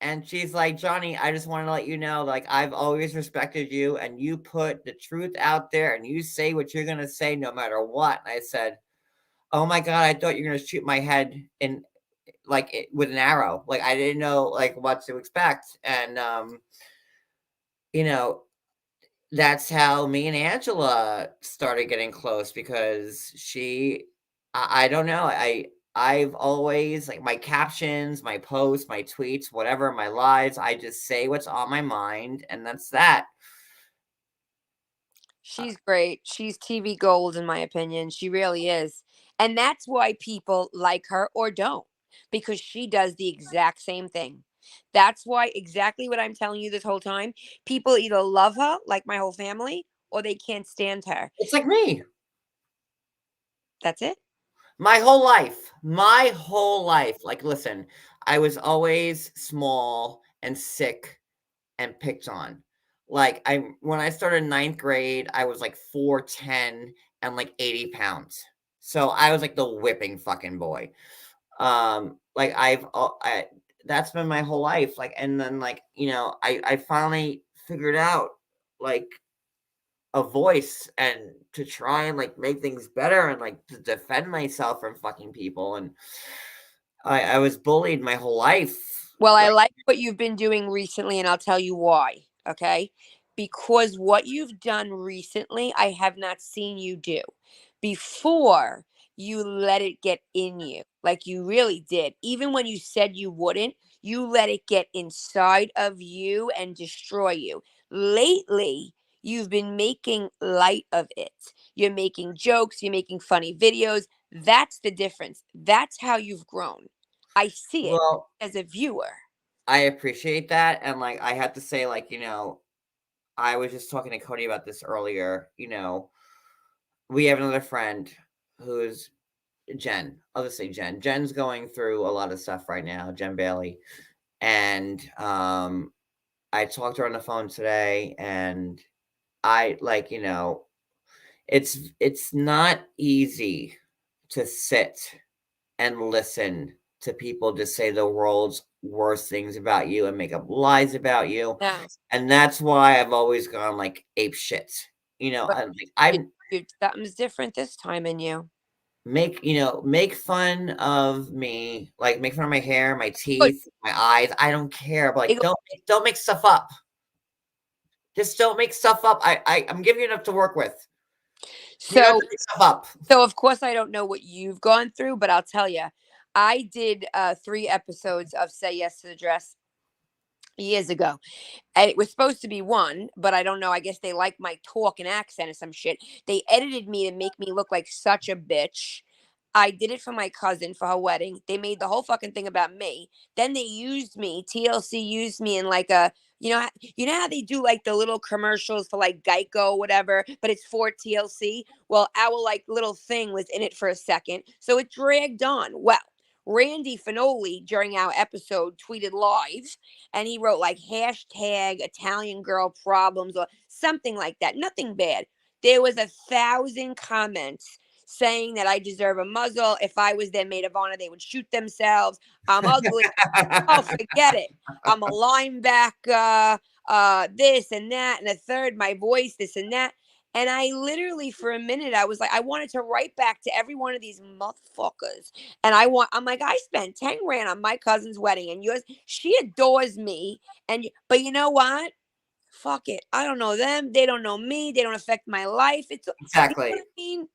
And she's like, Johnny, I just want to let you know, like, I've always respected you, and you put the truth out there, and you say what you're gonna say no matter what. And I said, oh my God, I thought you were gonna shoot my head in with an arrow. Like I didn't know like what to expect. And you know, that's how me and Angela started getting close, because I don't know. I've always like my captions, my posts, my tweets, whatever, my lives, I just say what's on my mind, and that's that. She's great. She's TV gold, in my opinion. She really is. And that's why people like her or don't, because she does the exact same thing. That's why exactly what I'm telling you this whole time. People either love her, like my whole family, or they can't stand her. It's like me. That's it. My whole life. Like, listen, I was always small and sick and picked on. Like when I started ninth grade, I was like 4'10" and like 80 pounds. So I was like the whipping fucking boy. Like that's been my whole life. Like, and then like, I finally figured out like a voice and to try and like make things better and like to defend myself from fucking people. And I was bullied my whole life. Well, I like what you've been doing recently, and I'll tell you why. Okay. Because what you've done recently, I have not seen you do. Before, you let it get in you, like you really did. Even when you said you wouldn't, you let it get inside of you and destroy you. Lately, you've been making light of it. You're making jokes, you're making funny videos. That's the difference. That's how you've grown. I see it Well, as a viewer. I appreciate that. And like, I have to say, like, I was just talking to Cody about this earlier. We have another friend who's Jen. I'll just say Jen. Jen's going through a lot of stuff right now, Jen Bailey. And I talked to her on the phone today, and I like, it's not easy to sit and listen to people just say the world's worst things about you and make up lies about you. Yeah. And that's why I've always gone like ape shit. Something's different this time in you. Make fun of me, like make fun of my hair, my teeth, my eyes. I don't care, but like don't make stuff up. Just don't make stuff up. I'm giving you enough to work with. So of course I don't know what you've gone through, but I'll tell you, I did 3 episodes of Say Yes to the Dress years ago. And it was supposed to be 1, but I don't know. I guess they like my talk and accent or some shit. They edited me to make me look like such a bitch. I did it for my cousin for her wedding. They made the whole fucking thing about me. Then they used me. TLC used me in like a, you know how they do like the little commercials for like Geico or whatever, but it's for TLC. Well, our like little thing was in it for a second, so it dragged on. Well, Randy Finoli during our episode tweeted live, and he wrote like hashtag Italian girl problems or something like that. Nothing bad. There was 1,000 comments saying that I deserve a muzzle. If I was their maid of honor, they would shoot themselves. I'm ugly. Oh, forget it. I'm a linebacker, this and that, and a third, my voice, this and that. And I literally, for a minute, I was like, I wanted to write back to every one of these motherfuckers. And I'm like, I spent 10 grand on my cousin's wedding, and yours, she adores me. But you know what? Fuck it. I don't know them. They don't know me. They don't affect my life. Exactly. You know what I mean?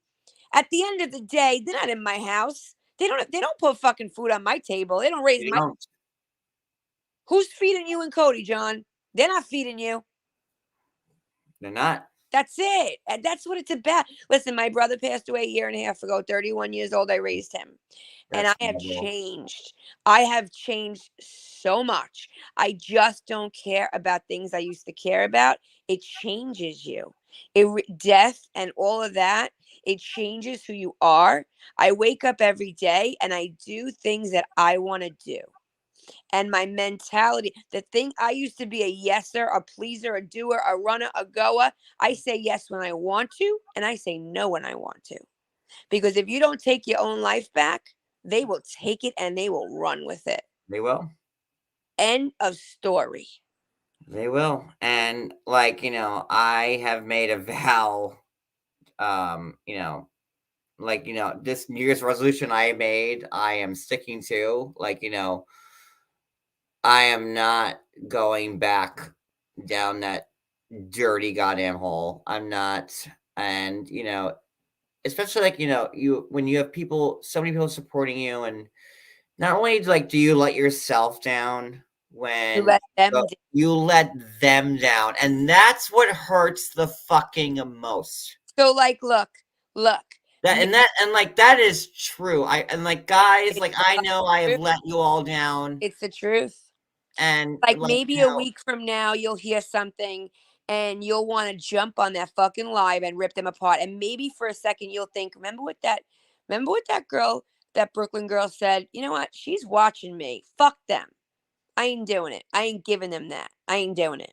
At the end of the day, they're not in my house. They don't put fucking food on my table. They don't raise Who's feeding you and Cody, John? They're not feeding you. They're not. That's it. And that's what it's about. Listen, my brother passed away a year and a half ago, 31 years old. I raised him. And I have changed. I have changed so much. I just don't care about things I used to care about. It changes you. Death and all of that, it changes who you are. I wake up every day and I do things that I want to do. And my mentality, the thing I used to be a yeser, a pleaser, a doer, a runner, a goer. I say yes when I want to, and I say no when I want to. Because if you don't take your own life back, they will take it and they will run with it. They will. End of story. They will. And like, I have made a vow, this New Year's resolution I made, I am sticking to. Like, I am not going back down that dirty goddamn hole. I'm not. And, especially like, when you have so many people supporting you, and not only like do you let yourself down when you let them down, and that's what hurts the fucking most. So like, look. That is true. Guys, like I know I have let you all down. It's the truth. And like maybe a week from now, you'll hear something and you'll want to jump on that fucking live and rip them apart. And maybe for a second you'll think, remember what that girl, that Brooklyn girl said? You know what? She's watching me. Fuck them. I ain't doing it. I ain't giving them that. I ain't doing it.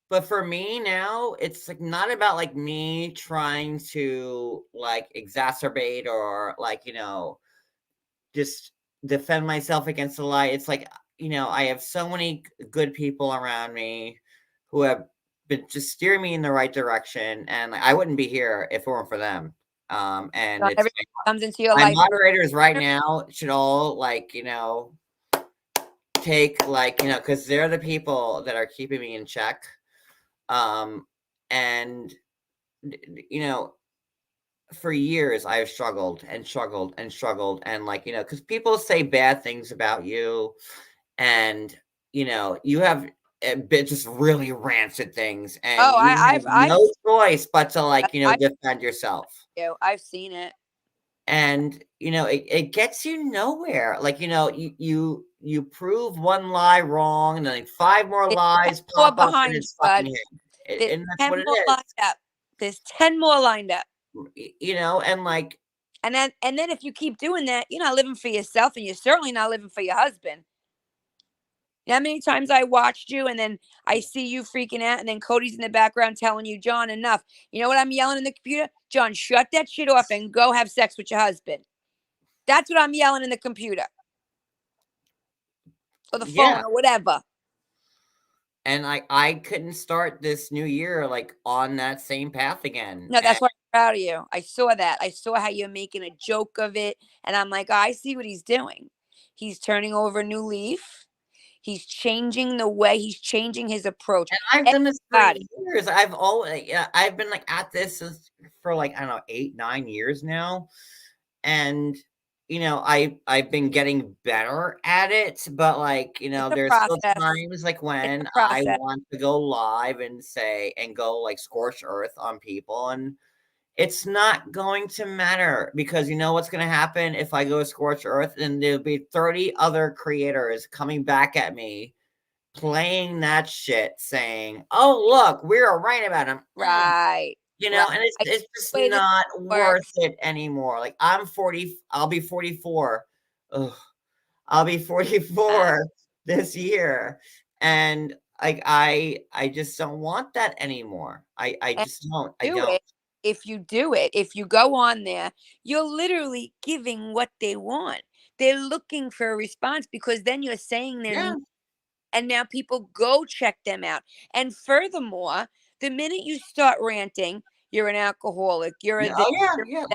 But for me now, it's like not about like me trying to like exacerbate or like, just defend myself against the lie. It's like, I have so many good people around me who have been just steering me in the right direction, and like, I wouldn't be here if it weren't for them. And Not it's comes into your my life. moderators right now should all like, take like, because they're the people that are keeping me in check. And for years I've struggled and like, because people say bad things about you, and you have just really rancid things, and I've no choice but to like, defend yourself. I've seen it. And it gets you nowhere. Like, you prove one lie wrong, and then like 5 more lies pop up, and it's fucking hit. And that's what it is. There's 10 more lined up. And like, and then if you keep doing that, you're not living for yourself, and you're certainly not living for your husband. You know how many times I watched you and then I see you freaking out, and then Cody's in the background telling you, John, enough. You know what I'm yelling in the computer? John, shut that shit off and go have sex with your husband. That's what I'm yelling in the computer. Or the phone or whatever. And I couldn't start this new year like on that same path again. No, that's why I'm proud of you. I saw that. I saw how you're making a joke of it. And I'm like, oh, I see what he's doing. He's turning over a new leaf. He's changing the way, he's changing his approach. And I've done this for years. I've been like at this for like, I don't know, 8, 9 years now. And, I've been getting better at it, but like, there's still times like when I want to go live and go like scorched earth on people, and it's not going to matter, because you know what's going to happen if I go scorched earth, and there'll be 30 other creators coming back at me, playing that shit, saying, "Oh, look, we were right about him." Right. And it's just not worth it anymore. Like I'm 40, I'll be 44. Ugh. I'll be 44 this year. And like I just don't want that anymore. I just don't. I don't. If you do it, if you go on there, you're literally giving what they want. They're looking for a response, because then you're saying their name, and now people go check them out. And furthermore, the minute you start ranting, you're an alcoholic. You're a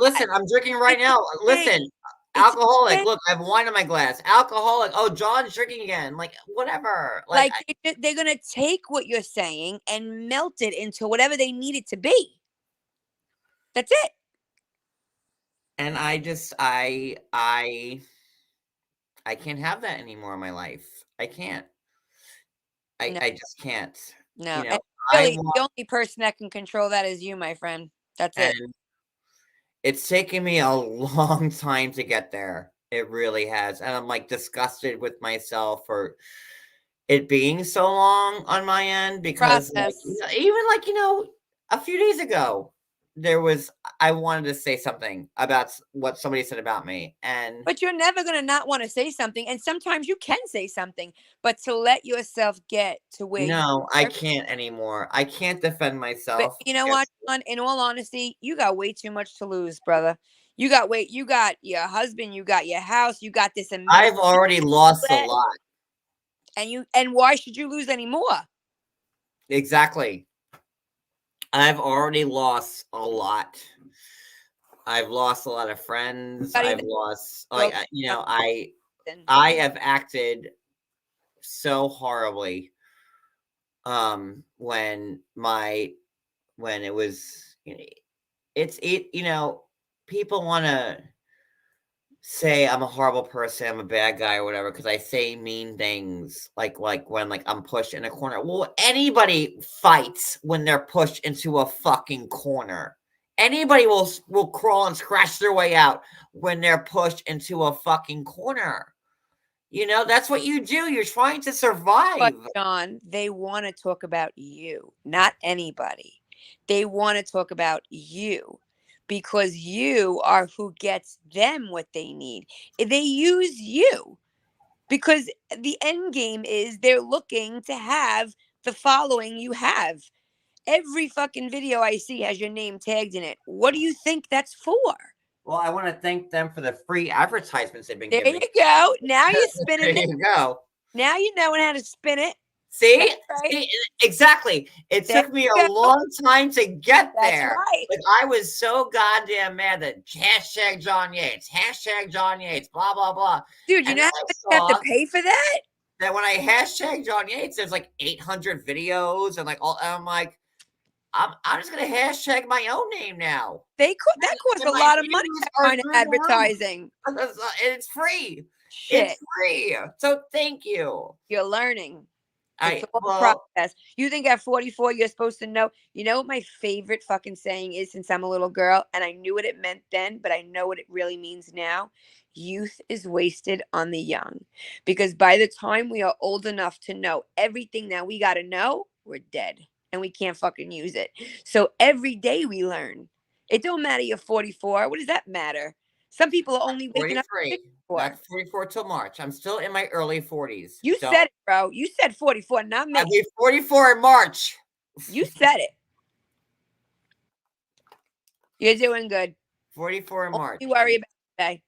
Listen, I'm drinking right now. Listen, alcoholic. Look, I have wine in my glass. Alcoholic. Oh, John's drinking again. Like whatever. Like they're gonna take what you're saying and melt it into whatever they need it to be. That's it. And I can't have that anymore in my life. I can't. I just can't. No. And really, the only person that can control that is you, my friend. That's it. It's taken me a long time to get there. It really has. And I'm like disgusted with myself for it being so long on my end, because like, even like, a few days ago, I wanted to say something about what somebody said about me, and But you're never going to not want to say something. And sometimes you can say something, but to let yourself get to where no, I are. can't anymore. I can't defend But myself. you know what, John? In all honesty, you got way too much to lose, brother. You got your husband, you got your house, you got this amazing. I've already lost a lot. And why should you lose any more? Exactly. I've already lost a lot. I've lost a lot of friends. I've lost, like, I have acted so horribly when it was, people want to say I'm a horrible person, I'm a bad guy or whatever, because I say mean things like when I'm pushed in a corner. Well, anybody fights when they're pushed into a fucking corner. Anybody will crawl and scratch their way out when they're pushed into a fucking corner. That's what you do. You're trying to survive. But John, they want to talk about you, not anybody. They want to talk about you because you are who gets them what they need. They use you because the end game is they're looking to have the following you have. Every fucking video I see has your name tagged in it. What do you think that's for? Well, I want to thank them for the free advertisements they've been There giving. you go. Now you're spinning There it. you go. Now you know how to spin it. See? Right. See? Exactly. It took me a long time to get there. Right. Like, I was so goddamn mad that hashtag John Yates, blah, blah, blah. Dude, you know how much you have to pay for that? That when I hashtag John Yates, there's like 800 videos and like all. And I'm like, I'm just gonna hashtag my own name now. That costs a lot of money to find advertising. It's free. Shit. It's free. So thank you. You're learning. It's all process. You think at 44 you're supposed to know? You know what my favorite fucking saying is since I'm a little girl, and I knew what it meant then, but I know what it really means now. Youth is wasted on the young. Because by the time we are old enough to know everything that we got to know, we're dead. And we can't fucking use it. So every day we learn. It don't matter you're 44. What does that matter? Some people are only waking up. 44. Not 44 till March. I'm still in my early 40s. You said it, bro. You said 44, not me. I'll be 44 in March. You said it. You're doing good. 44 in March. Don't worry about today.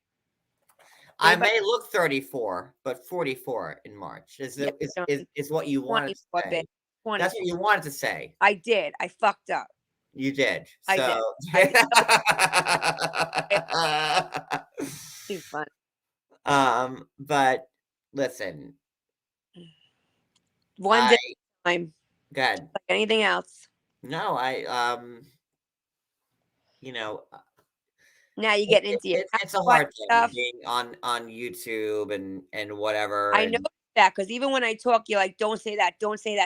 I may look 34, but 44 in March is what you wanted to say. That's what you wanted to say. I did. I fucked up. You did. I did. Too fun. But listen. One day at a time. Good. Like anything else. No, now you get into it's a hard thing being on YouTube and whatever. I know that because even when I talk, you're like, don't say that.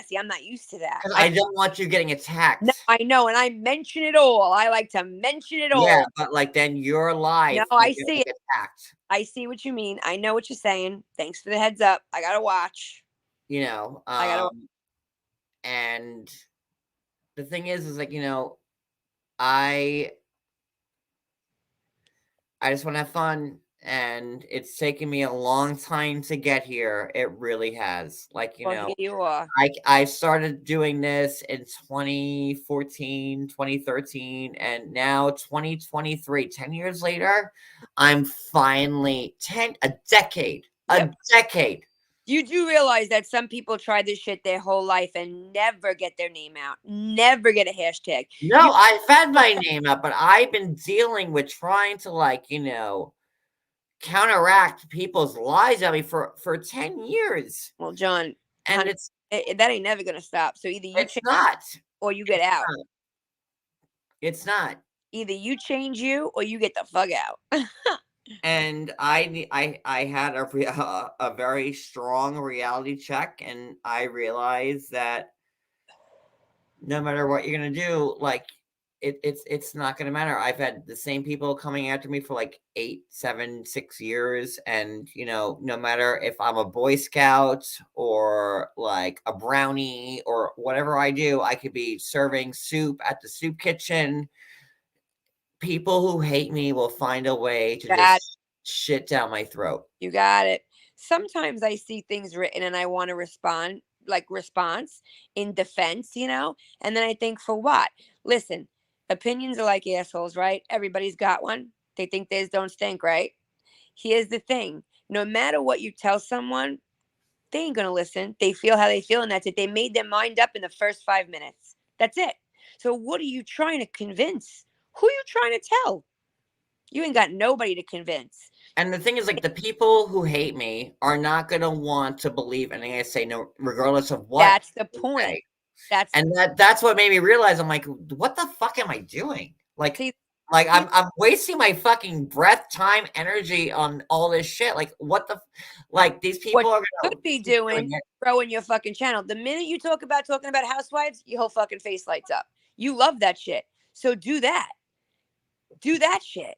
See, I'm not used to that. I don't want you getting attacked. No, I know, and I mention it all. I like to mention it all. Yeah, but like then you're live. No, I see it. Attacked. I see what you mean. I know what you're saying. Thanks for the heads up. I gotta watch. I gotta. And the thing is like I just want to have fun, and it's taken me a long time to get here. It really has. Like, you are. I started doing this in 2014, 2013, and now 2023, 10 years later, I'm finally a decade. You do realize that some people try this shit their whole life and never get their name out, never get a hashtag. No, I've had my name out, but I've been dealing with trying to counteract people's lies on me for 10 years. Well, John, and that ain't never gonna stop. So either you change or you get out. It's not. Either you change you or you get the fuck out. And I had a very strong reality check, and I realized that no matter what you're gonna do, like it's not gonna matter. I've had the same people coming after me for like 8, 7, 6 years, and no matter if I'm a Boy Scout or like a brownie or whatever I do, I could be serving soup at the soup kitchen. People who hate me will find a way to just shit down my throat. You got it. Sometimes I see things written and I want to respond, like response in defense, and then I think, for what? Listen, opinions are like assholes, right? Everybody's got one. They think theirs don't stink, right? Here's the thing. No matter what you tell someone, they ain't going to listen. They feel how they feel, and that's it. They made their mind up in the first 5 minutes. That's it. So what are you trying to convince? Who are you trying to tell? You ain't got nobody to convince. And the thing is, like, the people who hate me are not going to want to believe anything I say, no, regardless of what. That's the point. That's what made me realize, I'm like, what the fuck am I doing? Like, I'm wasting my fucking breath, time, energy on all this shit. Like, what the, like, these people what are you could be doing, growing your fucking channel. The minute you talking about Housewives, your whole fucking face lights up. You love that shit. So do that. Do that shit.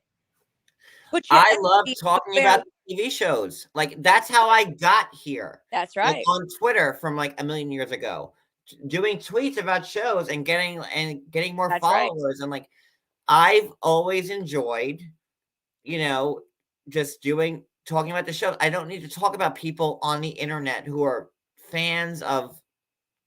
I love talking about TV shows. Like, that's how I got here. That's right. Like, on Twitter from like a million years ago, doing tweets about shows and getting more followers. Right. And like, I've always enjoyed, just talking about the show. I don't need to talk about people on the internet who are fans of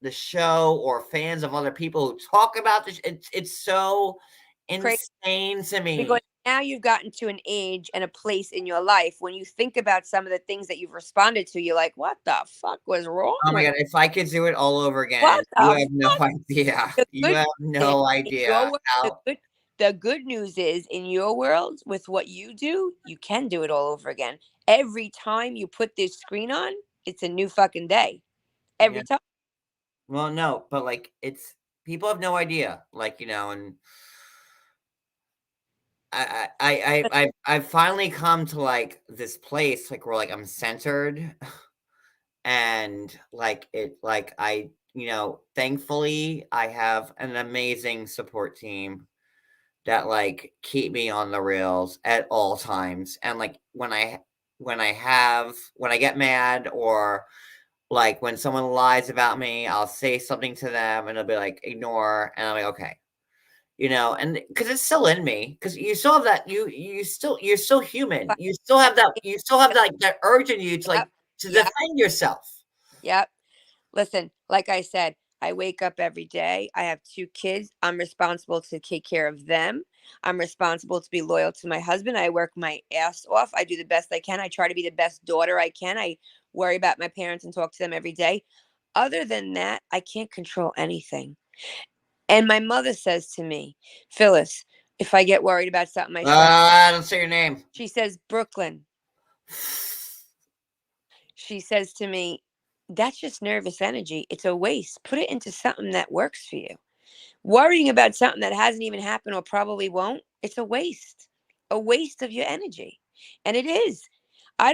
the show or fans of other people who talk about this. It's so insane to me. Because now you've gotten to an age and a place in your life when you think about some of the things that you've responded to, you're like, what the fuck was wrong? Oh my God, if I could do it all over again, you have no idea. You have no idea. The good news is, in your world, with what you do, you can do it all over again. Every time you put this screen on, it's a new fucking day. Every time. Well, no, but like, people have no idea. Like, and I've finally come to like this place, like, where like I'm centered, and like thankfully I have an amazing support team that like keep me on the rails at all times. And like, when I get mad, or like when someone lies about me, I'll say something to them and it'll be like, ignore, and I'm like, okay. And because it's still in me, because you still have that, you're still human. You still have that urge in you to defend yourself. Yep. Listen, like I said, I wake up every day. I have 2 kids. I'm responsible to take care of them. I'm responsible to be loyal to my husband. I work my ass off. I do the best I can. I try to be the best daughter I can. I worry about my parents and talk to them every day. Other than that, I can't control anything. And my mother says to me, Phyllis, if I get worried about something, I don't say your name. She says, Brooklyn. She says to me, that's just nervous energy. It's a waste. Put it into something that works for you. Worrying about something that hasn't even happened or probably won't, it's a waste of your energy. And it is. I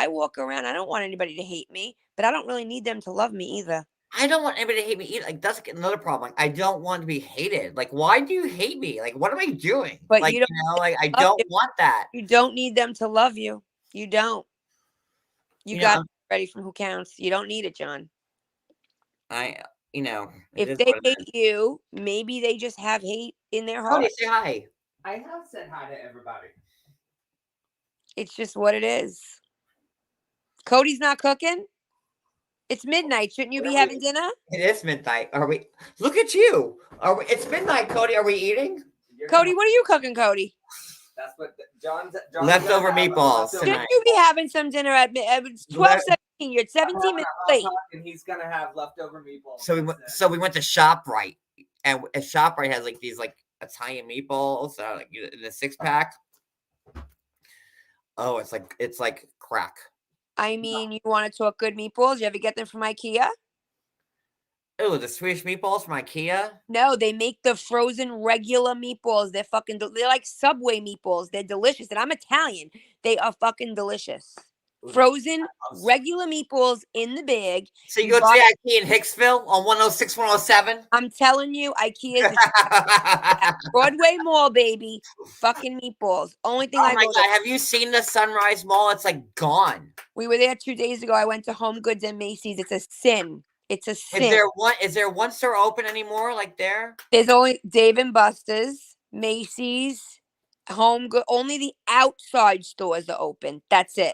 walk around, I don't want anybody to hate me, but I don't really need them to love me either. I don't want anybody to hate me either. Like, that's another problem. Like, I don't want to be hated. Like, why do you hate me? Like, what am I doing? But like, I don't want that. You don't need them to love you. You don't. You got ready from Who Counts. You don't need it, John. If they hate you, maybe they just have hate in their heart. Cody, say hi. I have said hi to everybody. It's just what it is. Cody's not cooking? It's midnight. Shouldn't you be having dinner? It is midnight. Are we? Look at you. It's midnight, Cody. Are we eating? Cody, what are you cooking, Cody? That's what John's leftover meatballs. Shouldn't you be having some dinner at 12:17? You're 17 minutes late. And he's gonna have leftover meatballs. So we went to ShopRite, and ShopRite has like these like Italian meatballs, like in a 6-pack. Oh, it's like crack. I mean, you want to talk good meatballs? You ever get them from IKEA? Oh, the Swedish meatballs from IKEA? No, they make the frozen regular meatballs. They're like Subway meatballs. They're delicious. And I'm Italian. They are fucking delicious. frozen regular meatballs in the bag. So you go to the IKEA in Hicksville on 106, 107? I'm telling you, IKEA's Broadway Mall, baby. Fucking meatballs. Only thing I my go God. to. Have you seen the Sunrise Mall? It's like gone. We were there 2 days ago. I went to Home Goods and Macy's. It's a sin. It's a sin. Is there one store open anymore like there? There's only Dave and Buster's, Macy's, Home Good. Only the outside stores are open. That's it.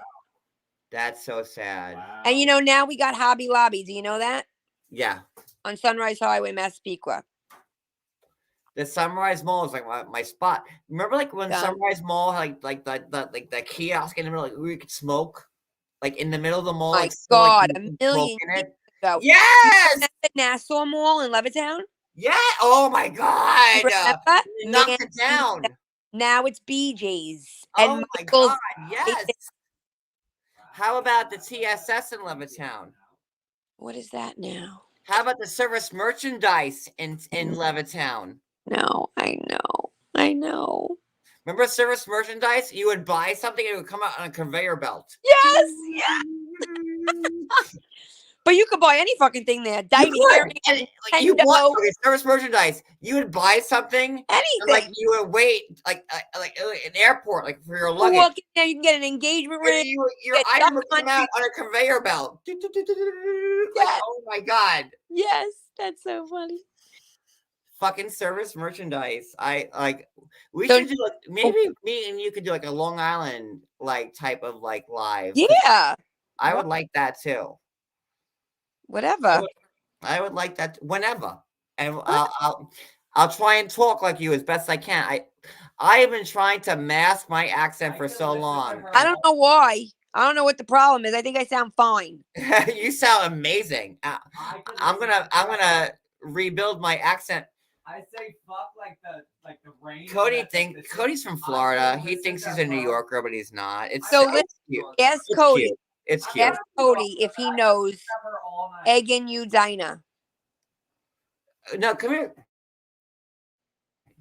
That's so sad. Wow. And you know, now we got Hobby Lobby. Do you know that? Yeah. On Sunrise Highway, Massapequa. The Sunrise Mall is like my spot. Remember, like when Done. Sunrise Mall had like the kiosk in the middle, like where you could smoke, like in the middle of the mall. My like, still, God, like, a you can million smoke in years it. ago. Yes. Remember the Nassau Mall in Levittown? Yeah. Oh my God. Remember? They knocked it Man, down. Now it's BJ's. Oh And my Michael's. God. Yes. How about the TSS in Levittown? What is that now? How about the service merchandise in Levittown? No, I know. I know. Remember service merchandise? You would buy something and it would come out on a conveyor belt. Yes, yes. But you could buy any fucking thing there. Dining, You bought service merchandise. You would buy something, anything. and, like you would wait, like an airport, like for your You luggage. walk in there, you can get an engagement ring. Your item would come out on a conveyor belt. Like, oh my God. Yes, that's so funny. Fucking service merchandise. We should do maybe me and you could do like a Long Island like type of like live. Yeah. I would like that too. Whatever. I would like that whenever. And I'll try and talk like you as best I can. I have been trying to mask my accent for so long. I don't know why. I don't know what the problem is. I think I sound fine. You sound amazing. I'm gonna rebuild my accent. I say fuck like the rain. Cody's from Florida. He thinks he's a New Yorker, but he's not. It's So it's cute. Ask It's Cody. cute. It's cute. Ask Cody if he knows Egg and You Diner. No, come here.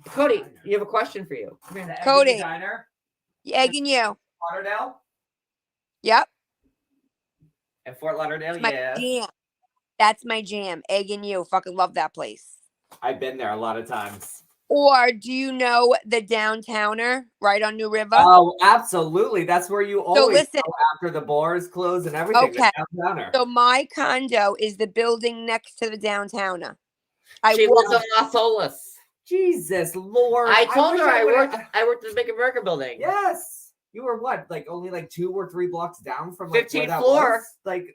Cody, you have a question for you. Come here. Cody. Diner? Egg and You. Lauderdale? Yep. And Fort Lauderdale, My jam. That's my jam. Egg and You. Fucking love that place. I've been there a lot of times. Or do you know the Downtowner right on New River? Oh, absolutely. That's where you always listen, go after the bars close and everything. Okay. The Downtowner. So my condo is the building next to the Downtowner. She lives on Las Olas. Jesus Lord. I told her I worked would've- at the Big America building. Yes. You were what? Like only like 2 or 3 blocks down from like 15th where that floor. was? Like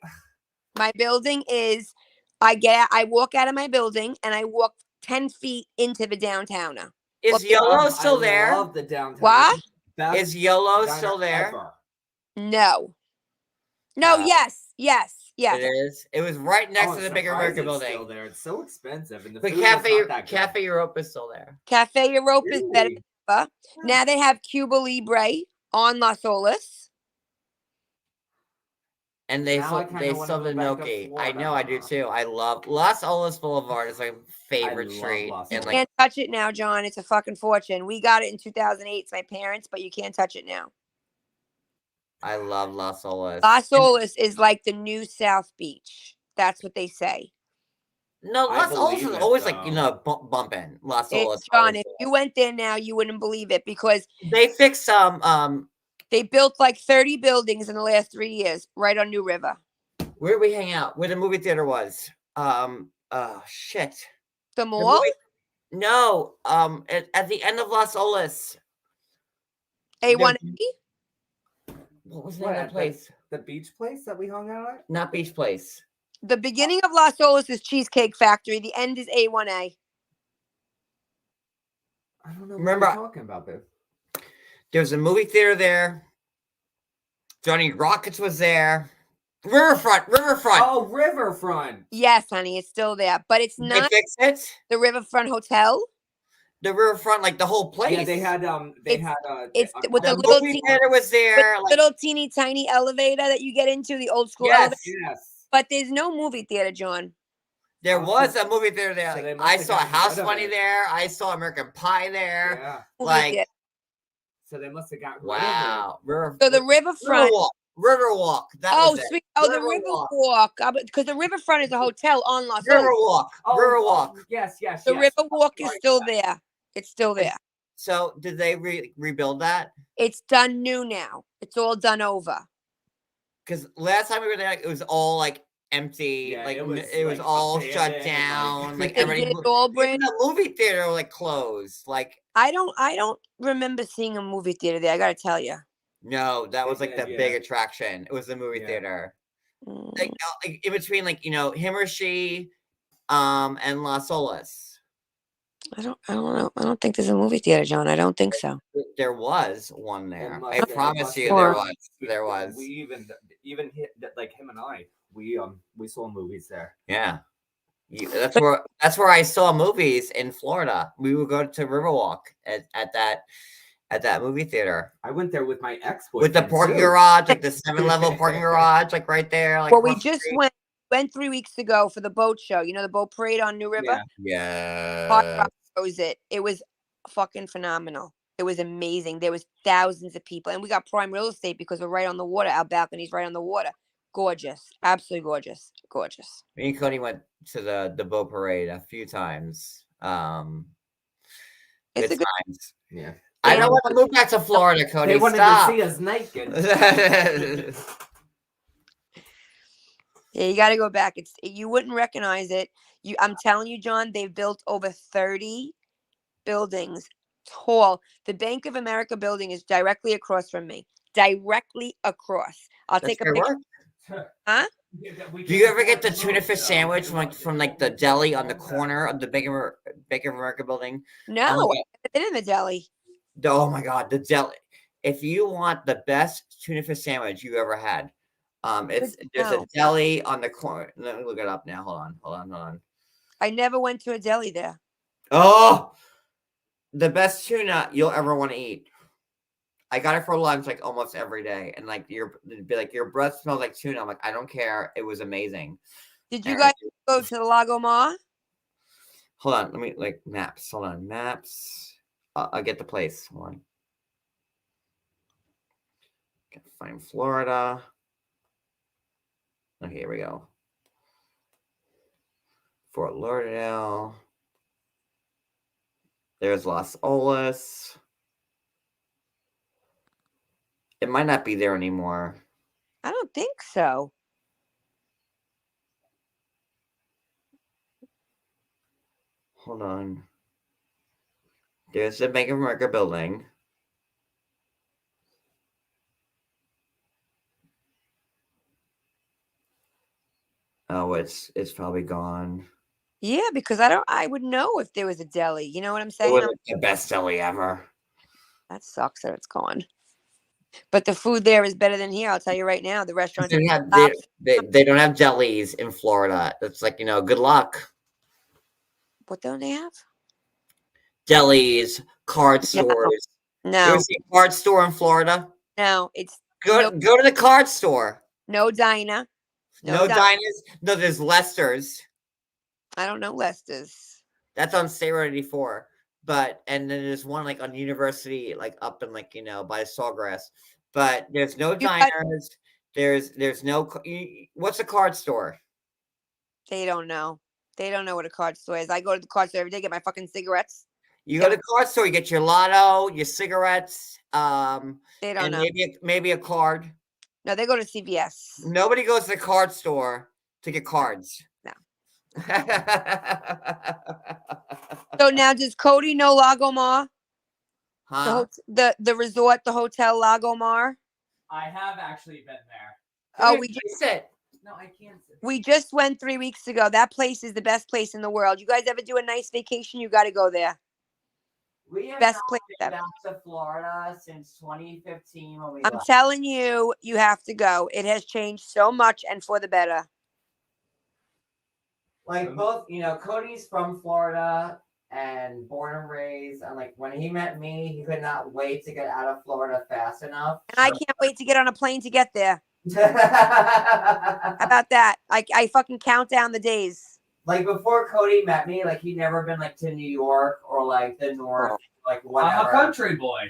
my building is I walk out of my building and I walk 10 feet into the Downtowner. Is YOLO still there? I love the downtown. What? Is YOLO still there? No. Yes. It is. It was right next to the Big America Still building. there. It's so expensive, and the But food is not that good. Cafe Europa is still there. Cafe Europa is better Really? than ever. Now they have Cuba Libre on Las Olas. And they Now I still kinda wanna sell the go back to gnocchi. I Florida. know, I do too. I love Las Olas Boulevard is my favorite love street. Las And Olas. like Can't touch it now, John. It's a fucking fortune. We got it in 2008. It's my parents, but you can't touch it now. I love Las Olas. Las Olas is like the new South Beach. That's what they say. No, I Las Olas believe is it, always though. like bumping. Las Olas. It's John. always If you went there now, you wouldn't believe it because They fixed some they built like 30 buildings in the last 3 years right on New River. where did we hang out? Where the movie theater was. Shit. The The mall? movie- No, at the end of Las Olas. A1A? What was the name of that place? The beach place that we hung out at? Not Beach Place. The beginning of Las Olas is Cheesecake Factory. The end is A1A. I don't know Remember- what you're talking about, babe. There was a movie theater there. Johnny Rockets was there. Riverfront. Oh, Riverfront. Yes, honey, it's still there, but it's They not fixed it. the Riverfront Hotel. The Riverfront, like the whole place. Yeah, they had It's with The the little movie teeny, theater was there. Like, little teeny tiny elevator that you get into, the old school Yes. elevator. Yes. But there's no movie theater, John. there was a movie theater there. So they Like, must I have saw gotten House rid of Money it. there. I saw American Pie there. Yeah. Movie Like, theater. So they must have got rid of it. wow. So the Riverfront, Riverwalk. That Oh, was it. sweet. Oh, the Riverwalk. Riverwalk. Because the riverfront is a hotel on Los Oaks. Riverwalk. Riverwalk. Yes, yes, The yes. Riverwalk is still there. It's still there. So did they rebuild that? It's done new now. It's all done over. Because last time we were there, it was all like empty. Yeah, like it was, it was like, all shut abandoned, down. like- Like They everybody, did it all even brand. the movie theater like closed. Like I don't remember seeing a movie theater there. I gotta tell you. no, that was like the Yeah. big attraction. It was the movie Yeah. theater. Mm. Like in between, like him or she, and Las Olas. I don't know. I don't think there's a movie theater, John. I don't think so. There was one there. must- I it promise must you, have- there was. There was. We even hit like him and I. We saw movies there. Yeah. That's where I saw movies in Florida. We would go to Riverwalk at that movie theater I went there with my ex with the parking garage, like the 7-level parking garage, like right there. Like Well, we across the just street. went 3 weeks ago for the boat show. You know, the boat parade on New River. Yeah. Hard Yeah. Rock shows it. It was fucking phenomenal. It was amazing. There was thousands of people, and we got prime real estate because we're right on the water. Our balcony's right on the water. Gorgeous, absolutely gorgeous, gorgeous. Me and Cody went to the boat parade a few times. It's Good a good. times. Yeah. I don't want to move back to Florida, Cody. They wanted Stop. to see us naked. Yeah, you got to go back. You wouldn't recognize it. I'm telling you, John. They've built over 30 buildings tall. The Bank of America building is directly across from me. Directly across. I'll That's take a their picture. work. Huh? Do you ever get the tuna fish sandwich from the deli on the corner of the Bank of America building? No, my it's in the deli. Oh my god, the deli! If you want the best tuna fish sandwich you ever had, there's a No. deli on the corner. Let me look it up now. Hold on. I never went to a deli there. Oh, the best tuna you'll ever want to eat. I got it for lunch like almost every day, and like it'd be like your breath smells like tuna. I'm like, I don't care. It was amazing. Did you guys go to the Lago Mar? Hold on, let me maps. Hold on, maps. I'll get the place. Hold on. Gotta find Florida. Okay, here we go. Fort Lauderdale. There's Las Olas. It might not be there anymore. I don't think so. Hold on. There's the Bank of America building. Oh, it's probably gone. Yeah, because I would know if there was a deli. You know what I'm It saying? wasn't the best deli ever. That sucks that it's gone. But the food there is better than here. I'll tell you right now. The restaurants. They don't have delis in Florida. It's like, good luck. What don't they have? Delis, card Yeah. stores. You No, ever see a card store in Florida? no. It's Go to the card store. no diner. No diners. No, there's Lester's. I don't know Lester's. That's on State Road 84. And then there's one like on University, like up in like by Sawgrass. But there's no diners. There's no. What's a card store? They don't know. They don't know what a card store is. I go to the card store every day, get my fucking cigarettes. You go to the card store, you get your lotto, your cigarettes, They don't and know. maybe a card. No, they go to CVS. Nobody goes to the card store to get cards. No. Huh? So now, does Cody know Lago Mar? The resort, the hotel Lago Mar. I have actually been there. Oh, Dude, we just sit. No, I can't. we just went 3 weeks ago. That place is the best place in the world. You guys ever do a nice vacation? You got to go there. We have Best not place been ever. back to Florida since 2015 when we I'm left. telling you, you have to go. It has changed so much and for the better. Like both, Cody's from Florida and born and raised. And like when he met me, he could not wait to get out of Florida fast enough. And I can't wait to get on a plane to get there. How How about that? I fucking count down the days. Like before Cody met me, like he'd never been like to New York or like the North, like I'm whatever. a country boy.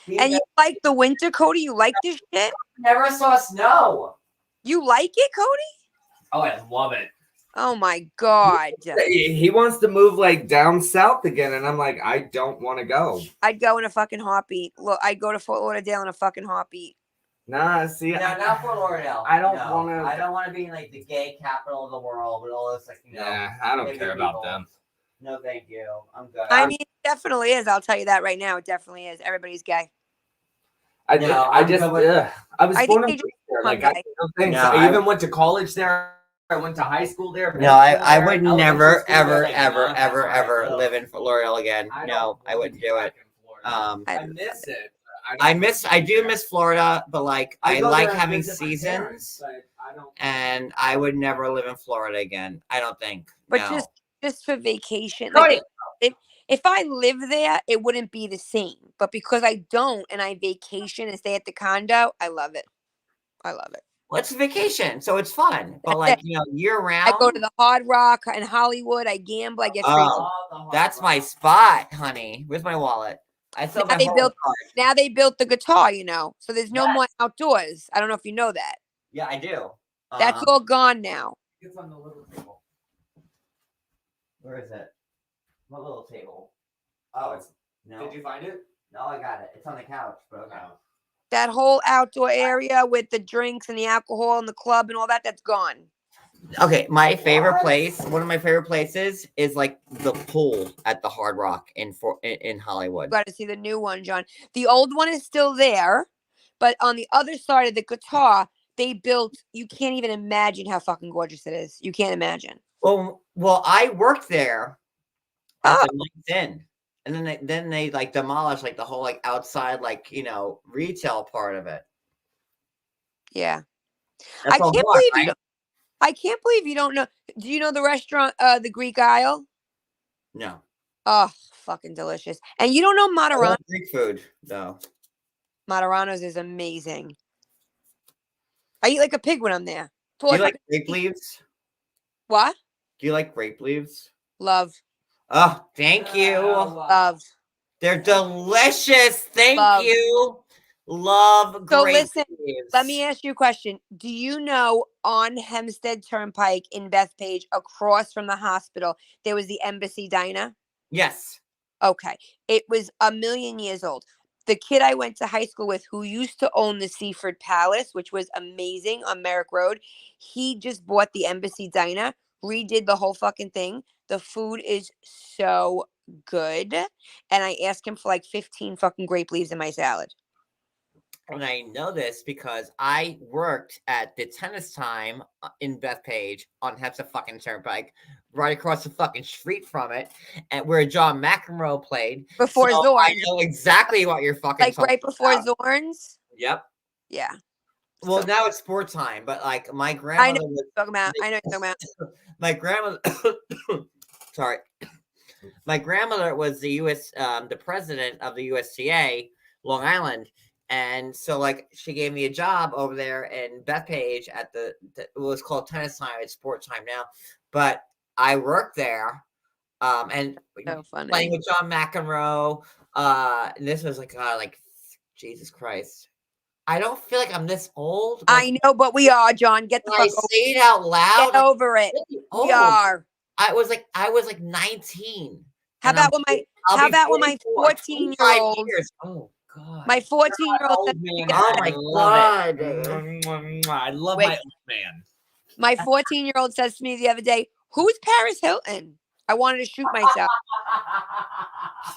And you like the winter, Cody? You like this shit? Never saw snow. You like it, Cody? Oh, I love it. Oh my God. He wants to move like down south again, and I'm like, I don't want to go. I'd go in a fucking heartbeat. Look, I'd go to Fort Lauderdale in a fucking heartbeat. Nah, see, No, not Fort Lauderdale. I don't No, want to. I don't want to be in like the gay capital of the world with all this like Yeah, I don't hippie care about people. them. No, thank you. I'm good. I mean, it definitely is. I'll tell you that right now. It definitely is. Everybody's gay. I I'm just, good with- I was I born think and they raised there. just Like, come I gay. don't think No, so. I- I even went to college there. I went to high school there. No, I middle school would there, never, elementary school ever, there, like, ever, nonsense, ever, right? ever So, live in Fort Lauderdale again. I No, don't I wouldn't be do back it. in Florida. I I miss it. I do miss Florida, but like I go like there and having visit my parents, seasons, but I don't. and I would never live in Florida again. I don't think. But No. just for vacation. Cody. Like if I lived there, it wouldn't be the same. But because I don't and I vacation and stay at the condo, I love it. I love it. Well, it's a vacation, so it's fun. But like year round, I go to the Hard Rock in Hollywood. I gamble. I get straight. That's my spot, honey. Where's my wallet? I still Now have my card. Now they built the guitar, so there's no more outdoors. I don't know if you know that. Yeah, I do. That's all gone now. It's on the little table. Where is it? What little table? Oh, it's no. Did you find it? No, I got it. It's on the couch, but okay. That whole outdoor area with the drinks and the alcohol and the club and all that, that's gone. Okay, my favorite place, one of my favorite places is like the pool at the Hard Rock in Hollywood. You got to see the new one, John. The old one is still there, but on the other side of the guitar, they built. You can't even imagine how fucking gorgeous it is. You can't imagine. Well, I worked there at the Ninth Inn, and then they like demolished like the whole like outside like retail part of it. Yeah, That's I can't all gone, believe right? you. I can't believe you don't know. Do you know the restaurant, the Greek Isle? No. Oh, fucking delicious. And you don't know I Materano? love Greek food, though. Materano's is amazing. I eat like a pig when I'm there. Do you like grape leaves? What? Do you like grape leaves? Love. Oh, thank you. Love. They're delicious. Thank Love. you. Love So grape listen, leaves. let me ask you a question. Do you know on Hempstead Turnpike in Bethpage, across from the hospital, there was the Embassy Diner? Yes. Okay. It was 1,000,000 years old. The kid I went to high school with who used to own the Seaford Palace, which was amazing on Merrick Road, he just bought the Embassy Diner, redid the whole fucking thing. The food is so good. And I asked him for like 15 fucking grape leaves in my salad. And I know this because I worked at the Tennis Time in Bethpage on Hempstead fucking Turnpike, right across the fucking street from it, and where John McEnroe played. Before so Zorn. I know exactly what you're fucking Like talking right before about. Zorn's? Yep. Yeah. Well, So- now it's sport time, but like my I know grandmother what was you're talking about. I know what you're talking about. my grandmother sorry. My grandmother was the the president of the USTA, Long Island. And so, like, she gave me a job over there in Bethpage at it was called Tennis Time. It's Sport Time now. But I worked there and So funny. playing with John McEnroe. And this was like Jesus Christ. I don't feel like I'm this old. I know, but we are, John. Get the When I fuck over say it out loud. Get over it. Really We old. are. I was like 19. How and about I'm- when I'll how be about when my 44, 14-year-old 25 years. Oh God. my 14-year-old Old said, man. Oh my I God. love it. I love Wait. my old man. my 14-year-old says to me the other day, "Who's Paris Hilton?" I wanted to shoot myself.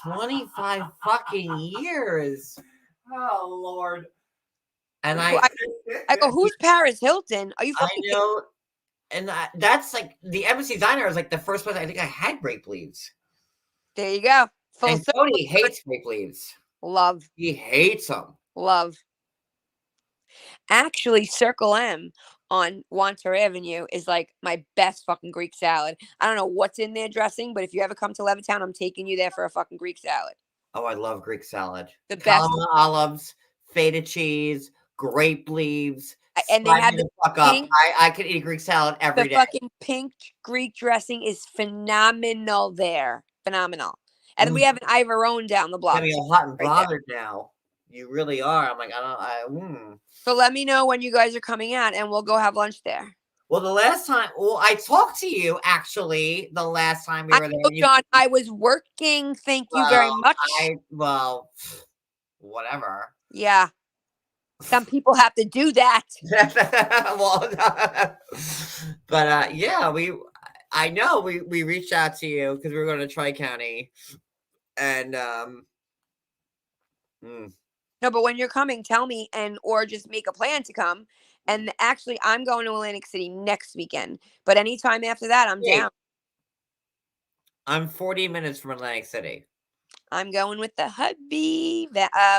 25 fucking years. Oh Lord. And I go, "Who's Paris Hilton? Are you I fucking know, and that's like the Embassy Diner was like the first place I think I had grape leaves. There you go. Full And circle. Cody hates grape leaves. Love. He hates them. Love. Actually, Circle M on Wanter Avenue is like my best fucking Greek salad. I don't know what's in their dressing, but if you ever come to Levittown, I'm taking you there for a fucking Greek salad. Oh, I love Greek salad. The best. Column olives, feta cheese, grape leaves. And they sign have me the fuck up. pink- I could eat Greek salad every The day. fucking pink Greek dressing is phenomenal there. Phenomenal. And we have an Ivorone down the block. Getting all hot and right there. bothered now. You really are. I'm like, So let me know when you guys are coming out, and we'll go have lunch there. Well, the last time, I talked to you actually the last time we were there. John, I was working. Thank you very much. Whatever. Yeah. Some people have to do that. Well, but yeah, I know we reached out to you because we were going to Tri-County, and No, but when you're coming, tell me, or just make a plan to come. And actually, I'm going to Atlantic City next weekend. But anytime after that, I'm down. I'm 40 minutes from Atlantic City. I'm going with the hubby.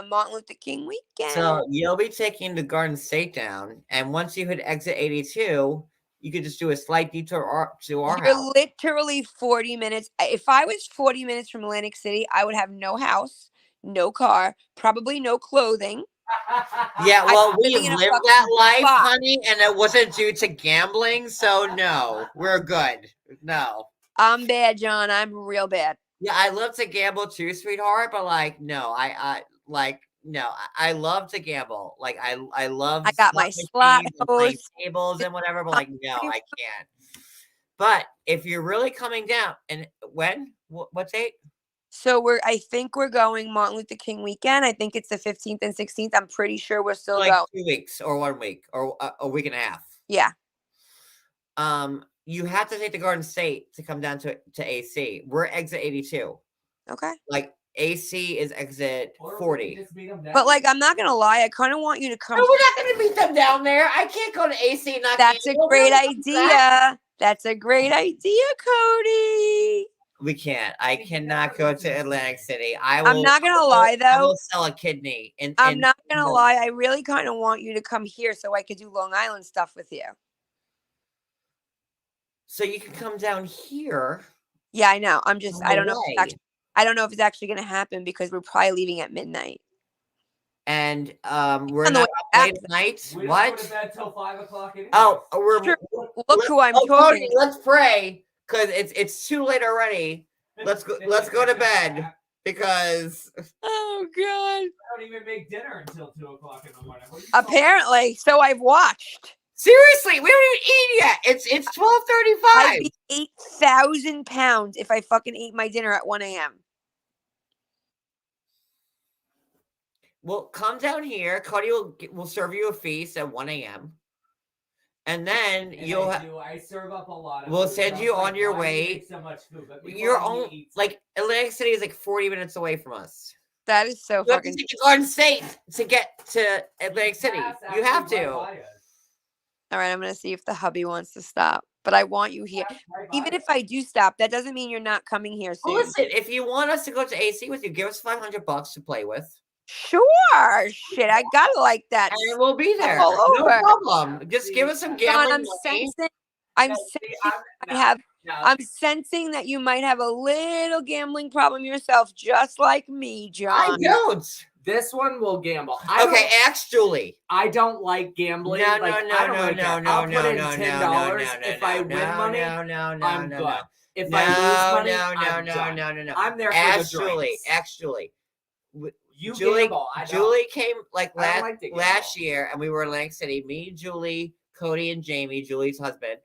Martin Luther King weekend. So you'll be taking the Garden State down, and once you hit exit 82, you could just do a slight detour to our house. You're literally 40 minutes. If I was 40 minutes from Atlantic City, I would have no house, no car, probably no clothing. Yeah, well, we lived that life, honey, and it wasn't due to gambling, so no, we're good. No. I'm bad, John. I'm real bad. Yeah, I love to gamble too, sweetheart, but no, I love to gamble. Like I love I got my slot tables and whatever, but no, I can't. But if you're really coming down, and when? What date? So I think we're going Martin Luther King weekend. I think it's the 15th and 16th. I'm pretty sure we're still going. 2 weeks or 1 week or a week and a half. Yeah. You have to take the Garden State to come down to AC. We're exit 82. Okay. Like AC is exit 40. But I'm not gonna lie, I kind of want you to come. No, we're not gonna meet them down there. I can't go to AC. That's a great idea. That's a great idea, Cody. We can't. I cannot go to Atlantic City. I'm not gonna lie though. I will sell a kidney. I'm not gonna lie. I really kind of want you to come here so I could do Long Island stuff with you. So you can come down here. Yeah, I know. I'm just. I don't know. I don't know if it's actually gonna happen because we're probably leaving at midnight. And we're not late at night. We what? Don't go to bed till 5 o'clock. Anyway. Oh, we're sure. Look who I'm talking. Cody, let's pray because it's too late already. Let's go to bed because. Oh God! I don't even make dinner until 2 o'clock in the morning. Apparently, so I've watched. Seriously, we haven't even eaten yet. It's 12:35. I'd be 8,000 pounds if I fucking ate my dinner at 1 a.m. Well, come down here. Cody will serve you a feast at 1 a.m. And then I serve up a lot of we'll food. send you on your way. So much food, but you're only Atlantic City is 40 minutes away from us. That is so fucking. You have to take Garden State to get to Atlantic City. You have to. All right, I'm going to see if the hubby wants to stop. But I want you here. Even if I do stop, that doesn't mean you're not coming here soon. Well, listen, if you want us to go to AC with you, give us $500 to play with. Sure. Shit, I got to like that. And we'll be there. All over. No problem. Just give us some gambling money. I'm sensing that you might have a little gambling problem yourself, just like me, John. I don't. This one will gamble. Okay, ask Julie. I don't like gambling. No. I'll put in $10. If I win money, I'm good. If I lose money, I'm done. I'm there for the drinks. Ask Julie. Julie came last year, and we were in Atlantic City. Me, Julie, Cody, and Jamie, Julie's husband,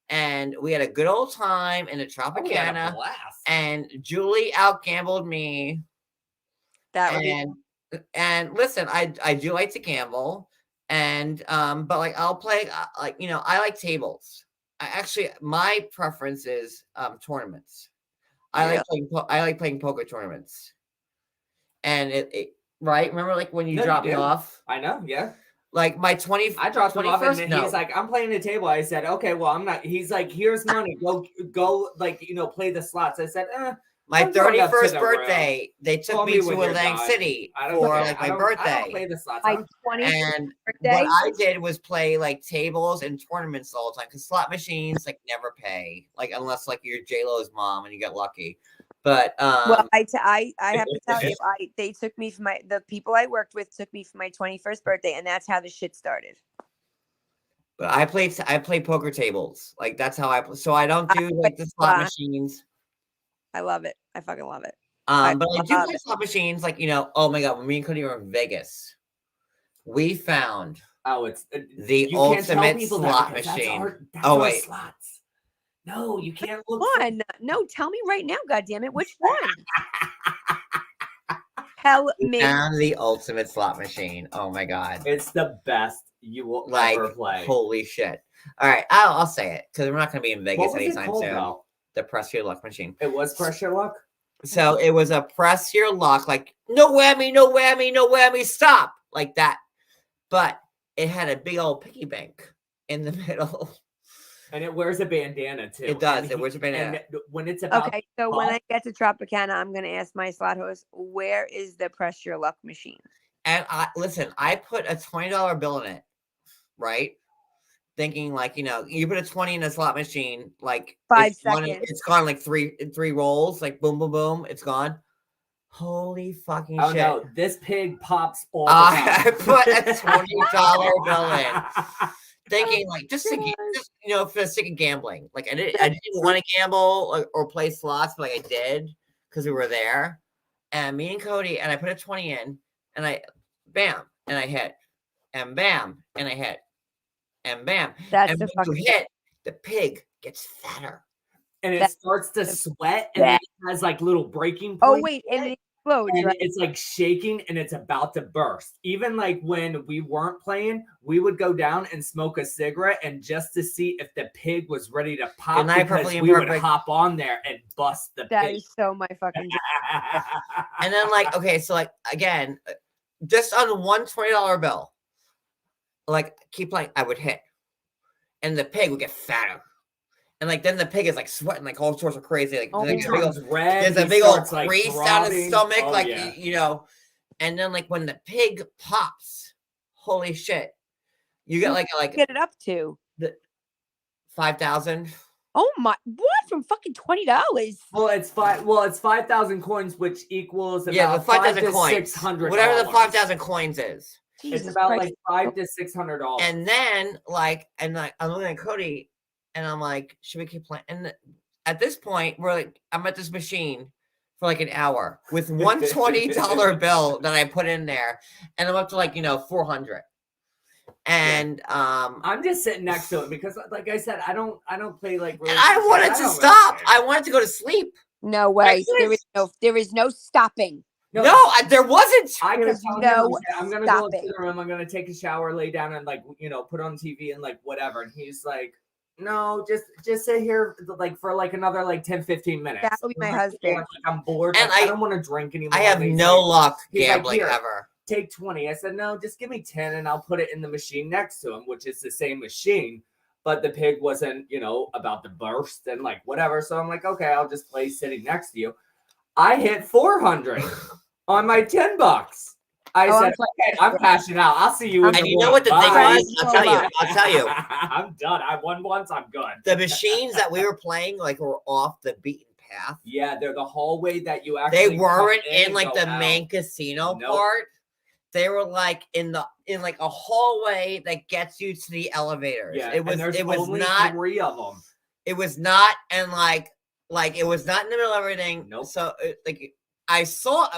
and we had a good old time in the Tropicana. And Julie outgambled me. And listen, I do like to gamble, and but I'll play I like tables. My preference is tournaments. I like playing poker tournaments. And it right? Remember when you dropped me off? I know, yeah. Like my 20. I dropped him off, and he's like, "I'm playing the table." I said, "Okay, well, I'm not." He's like, "Here's money. Go, play the slots." I said, My 31st birthday, they took me to Atlantic City for my birthday. I don't play the slots. My 20th and birthday. what I did was play tables and tournaments all the time because slot machines never pay unless you're J-Lo's mom and you get lucky. But well, I have to tell you, they took me for the people I worked with took me for my 21st birthday, and that's how the shit started. But I play poker tables. That's how I play. So I don't do the slot machines. I love it. I fucking love it. But I do like slot machines. Like, oh my God, when me and Cody were in Vegas, we found it's the ultimate slot machine. That's our slots. No, you can't look. One. No, tell me right now, goddammit, which one? Tell me. Found the ultimate slot machine. Oh my God. It's the best you will ever play. Holy shit. All right, I'll say it because we're not going to be in Vegas anytime soon. Though? The press your luck machine. It was press your luck? So it was a press your luck, like no whammy, no whammy, no whammy, stop, like that. But it had a big old piggy bank in the middle. And it wears a bandana too. It does. It wears a bandana. And when it's about okay, so when I get to Tropicana, I'm going to ask my slot host, where is the press your luck machine? And I put a $20 bill in it, right? Thinking like, you put a 20 in a slot machine, like 5 seconds. It's gone like three rolls, like boom, boom, boom. It's gone. Holy fucking shit. No, this pig pops all the time. I put a $20 bill in. Thinking like just for the sake of gambling. Like I didn't want to gamble or play slots, but like I did because we were there. And me and Cody, and I put a 20 in, and I bam, and I hit, and bam, and I hit, and bam. That's and the when fucking you hit, the pig gets fatter. And it starts to sweat, and it has like little breaking points. Oh wait, and it explodes, and right? it's like shaking and it's about to burst. Even like when we weren't playing, we would go down and smoke a cigarette, and just to see if the pig was ready to pop, because we would hop on there and bust the pig. That is so my fucking And then like, okay, so like again, just on one $20 bill, like keep playing, I would hit, and the pig would get fatter. And like then the pig is like sweating like all sorts of crazy, like there's a big old crease down his stomach, and then like when the pig pops, holy shit, you get like get it up to the 5,000. Oh my! What from fucking $20? Well, it's 5,000 coins, which equals about the 5,000 coins, $600. whatever the 5,000 coins is. It's about like $500 to $600. And then I'm looking at Cody. And I'm like, should we keep playing? And at this point, I'm at this machine for like an hour with one $20 bill that I put in there, and I'm up to like 400. And I'm just sitting next to it because, like I said, I don't play like. Really, and I wanted to stop. I wanted to go to sleep. No way. There is no stopping. No, there wasn't. I can tell him, I'm gonna go into the room. I'm gonna take a shower, lay down, and like put on TV and like whatever. And he's like, no, just sit here like for like another like 10-15 minutes. That would be my husband. Like, I'm bored. And I don't want to drink anymore. I have no luck gambling ever. Take 20. I said, no, just give me 10 and I'll put it in the machine next to him, which is the same machine. But the pig wasn't, about to burst and like whatever. So I'm like, okay, I'll just play sitting next to you. I hit 400 on my $10. I said, okay, I'm cashing out. I'll see you in and you know what the thing was? I'll tell you. I'm done. I won once. I'm good. The machines that we were playing were off the beaten path. Yeah, they're the hallway that you actually. They weren't in like the main casino part. They were like in like a hallway that gets you to the elevators. Yeah, it was only not 3 of them. It was not, and like it was not in the middle of everything. Nope. So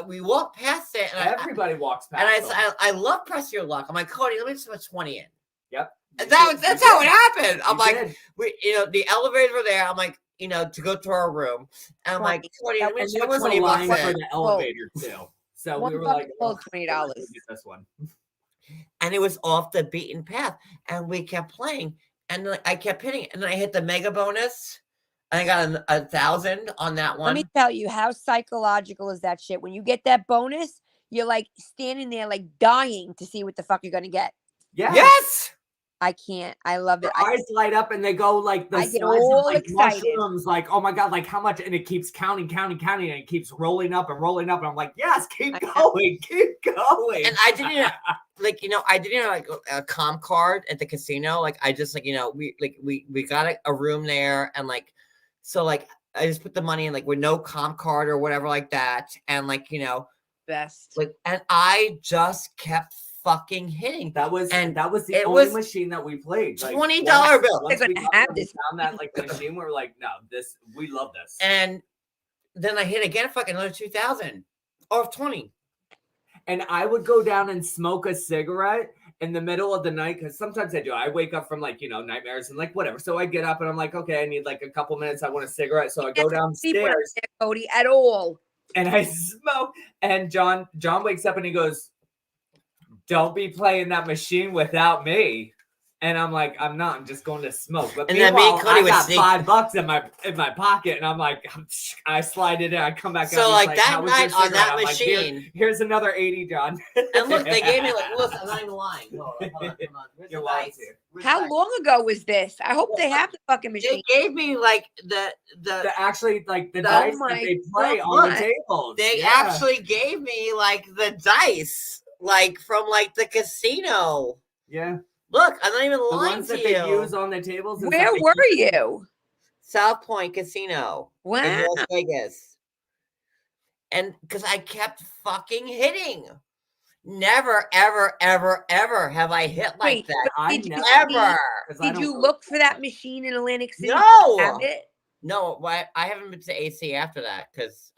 we walked past it, and everybody walks past. And I love press your luck. I'm like, Cody, let me just put 20 in. Yep. And that's how it happened. I'm like, the elevators were there. I'm like, to go to our room, and I'm like, Cody, let me just put 20 bucks in. For the elevator too. So we were like, $20. This one. And it was off the beaten path, and we kept playing, and I kept hitting, and then I hit the mega bonus. I got 1,000 on that one. Let me tell you, how psychological is that shit? When you get that bonus, you're like standing there like dying to see what the fuck you're gonna get. Yeah. Yes. I can't. I love it. Eyes light up and they go like the I get all excited. Mushrooms. Like, oh my god, like how much? And it keeps counting, and it keeps rolling up and rolling up. And I'm like, yes, keep going. And I didn't have like a comp card at the casino. Like I just we got a room there, and like. So, like, I just put the money in, like, with no comp card or whatever like that. And, like, best. Like, and I just kept fucking hitting. That was the only machine that we played. Like, $20 bill. Once we found that, like, machine, we were like, no, we love this. And then I hit again for like another 2,000 or 20. And I would go down and smoke a cigarette in the middle of the night, because sometimes I do. I wake up from like, nightmares and like whatever. So I get up and I'm like, okay, I need like a couple minutes. I want a cigarette. So I go downstairs, Cody, at all. and I smoke. And John wakes up and he goes, "Don't be playing that machine without me." And I'm like, I'm not. I'm just going to smoke. But And then me and Cody I would got sneak- $5 in my pocket, and I'm like, I slide it in. I come back. So, up, like, he's that "How was night your on that cigarette?" I'm like, machine- here's another 80, John. And look, they gave me like, listen, I'm not even lying. Hold on. Where's You're the welcome dice? to. Where's the How dice? long ago was this? I hope they have the fucking They machine. gave me like the Actually, like the Oh dice my that they play God. on the tables. they Yeah. actually gave me like the dice, like from like the casino. Yeah. Look, I'm not even The lying ones to that they you. use on the tables. and Where stuff, they were keep- you? South Point Casino in Wow. Las Vegas. And because I kept fucking hitting. Never, ever, ever, ever have I hit like Wait, that. I did you never- Ever. 'cause I Did don't you go- look for that machine in Atlantic City? No. Have it? No, I haven't been to AC after that because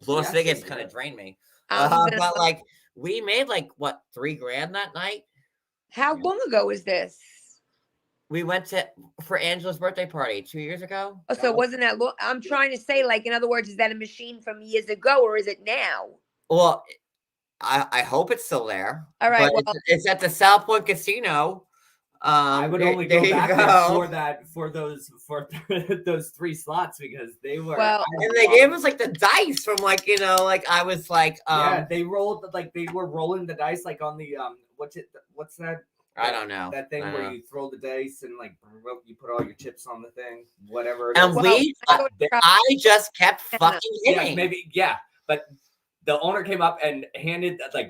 Las Yeah, Vegas same kind here. of drained me. I'm gonna But look- like we made like what $3,000 that night. How long ago was this? We went for Angela's birthday party 2 years ago. Oh, so it wasn't that long. I'm trying to say, like, in other words, is that a machine from years ago or is it now? Well, I hope it's still there. All right, but well- it's at the South Point Casino. I would only there go you back there go. for those 3 slots, because they were. Well- And they gave us like the dice from like like I was like yeah, they rolled like they were rolling the dice like on the what's that? I don't know. That thing I don't where know. you throw the dice and like you put all your chips on the thing, whatever. it And is. we I just kept fucking yeah, hitting. maybe but the owner came up and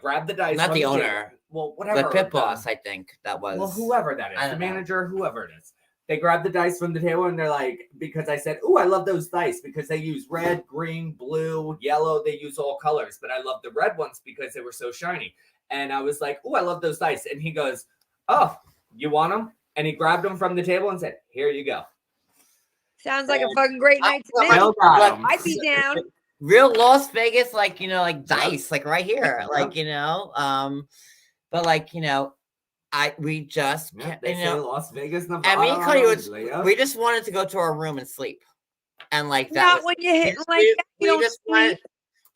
grabbed the dice. Not from the table. owner. Well, whatever. The pit boss, I think that was. Well, whoever that is, I the don't know. manager, whoever it is. They grabbed the dice from the table and they're like, because I said, "Ooh, I love those dice because they use red, green, blue, yellow. They use all colors, but I love the red ones because they were so shiny." And I was like, "Ooh, I love those dice." And he goes, "Oh, you want them?" And he grabbed them from the table and said, "Here you go." Sounds like a fucking great night to me. No problem. I'd be down. Real Las Vegas, like like dice, like right here, like but like we just Yeah, kept, they say Las Vegas, and me and Cody Nevada, we just wanted to go to our room and sleep, and like that Not was, when you're hitting we- like that. we You don't just wanted, sleep.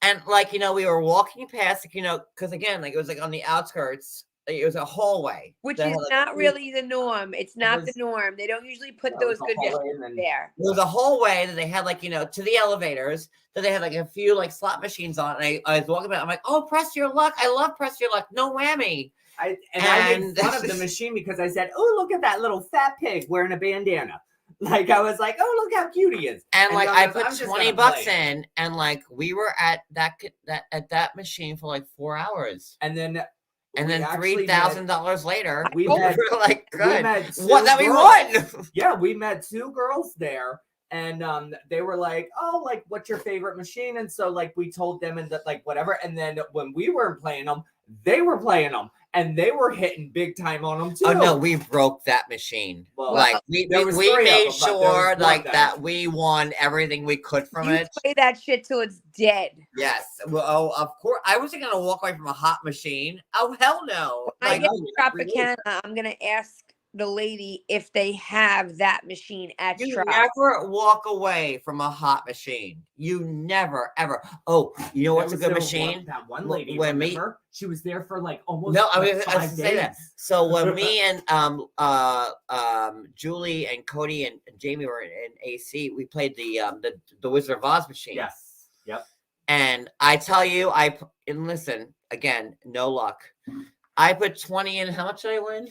and like we were walking past, because again, like it was like on the outskirts, like, it was a hallway, Which that is had, like, not two- really the norm. It's not the was- norm. They don't usually put Yeah, those it was good a hallway machines and then- there. There was a hallway that they had like to the elevators that they had like a few like slot machines on. And I was walking by, I'm like, "Oh, press your luck! I love press your luck. No whammy." I made And- fun of the machine because I said, "Oh, look at that little fat pig wearing a bandana." Like I was like, "Oh, look how cute he is." And like then I goes, put "I'm just $20 gonna play it." in, and like we were at that machine for like 4 hours, And then and we then actually $3,000 later, We we met- were like, we "Good, met two what that we girls. won." Yeah, we met 2 girls there, and they were like, "Oh, like what's your favorite machine?" And so like we told them and that like whatever. And then when we were playing them, they were playing them, and they were hitting big time on them too. Oh no, we broke that machine. Well, Like we there was we 3 of made them, but there was sure one like that- that we won everything we could from You it. play that shit till it's dead. Yes. Well, oh, of course. I wasn't gonna walk away from a hot machine. Oh hell no. When I Like, get no, to not really. Tropicana, I'm gonna ask the lady if they have that machine at You Trop. never walk away from a hot machine. You never ever. Oh, you know what's a There good was machine? that one Wh- lady, when me- remember? She was there for like almost No, I like was 5 gonna say that. days. So when me and Julie and Cody and Jamie were in AC, we played the Wizard of Oz machine. Yes. Yep. And I tell you, and listen again, no luck. I put 20 in. How much did I win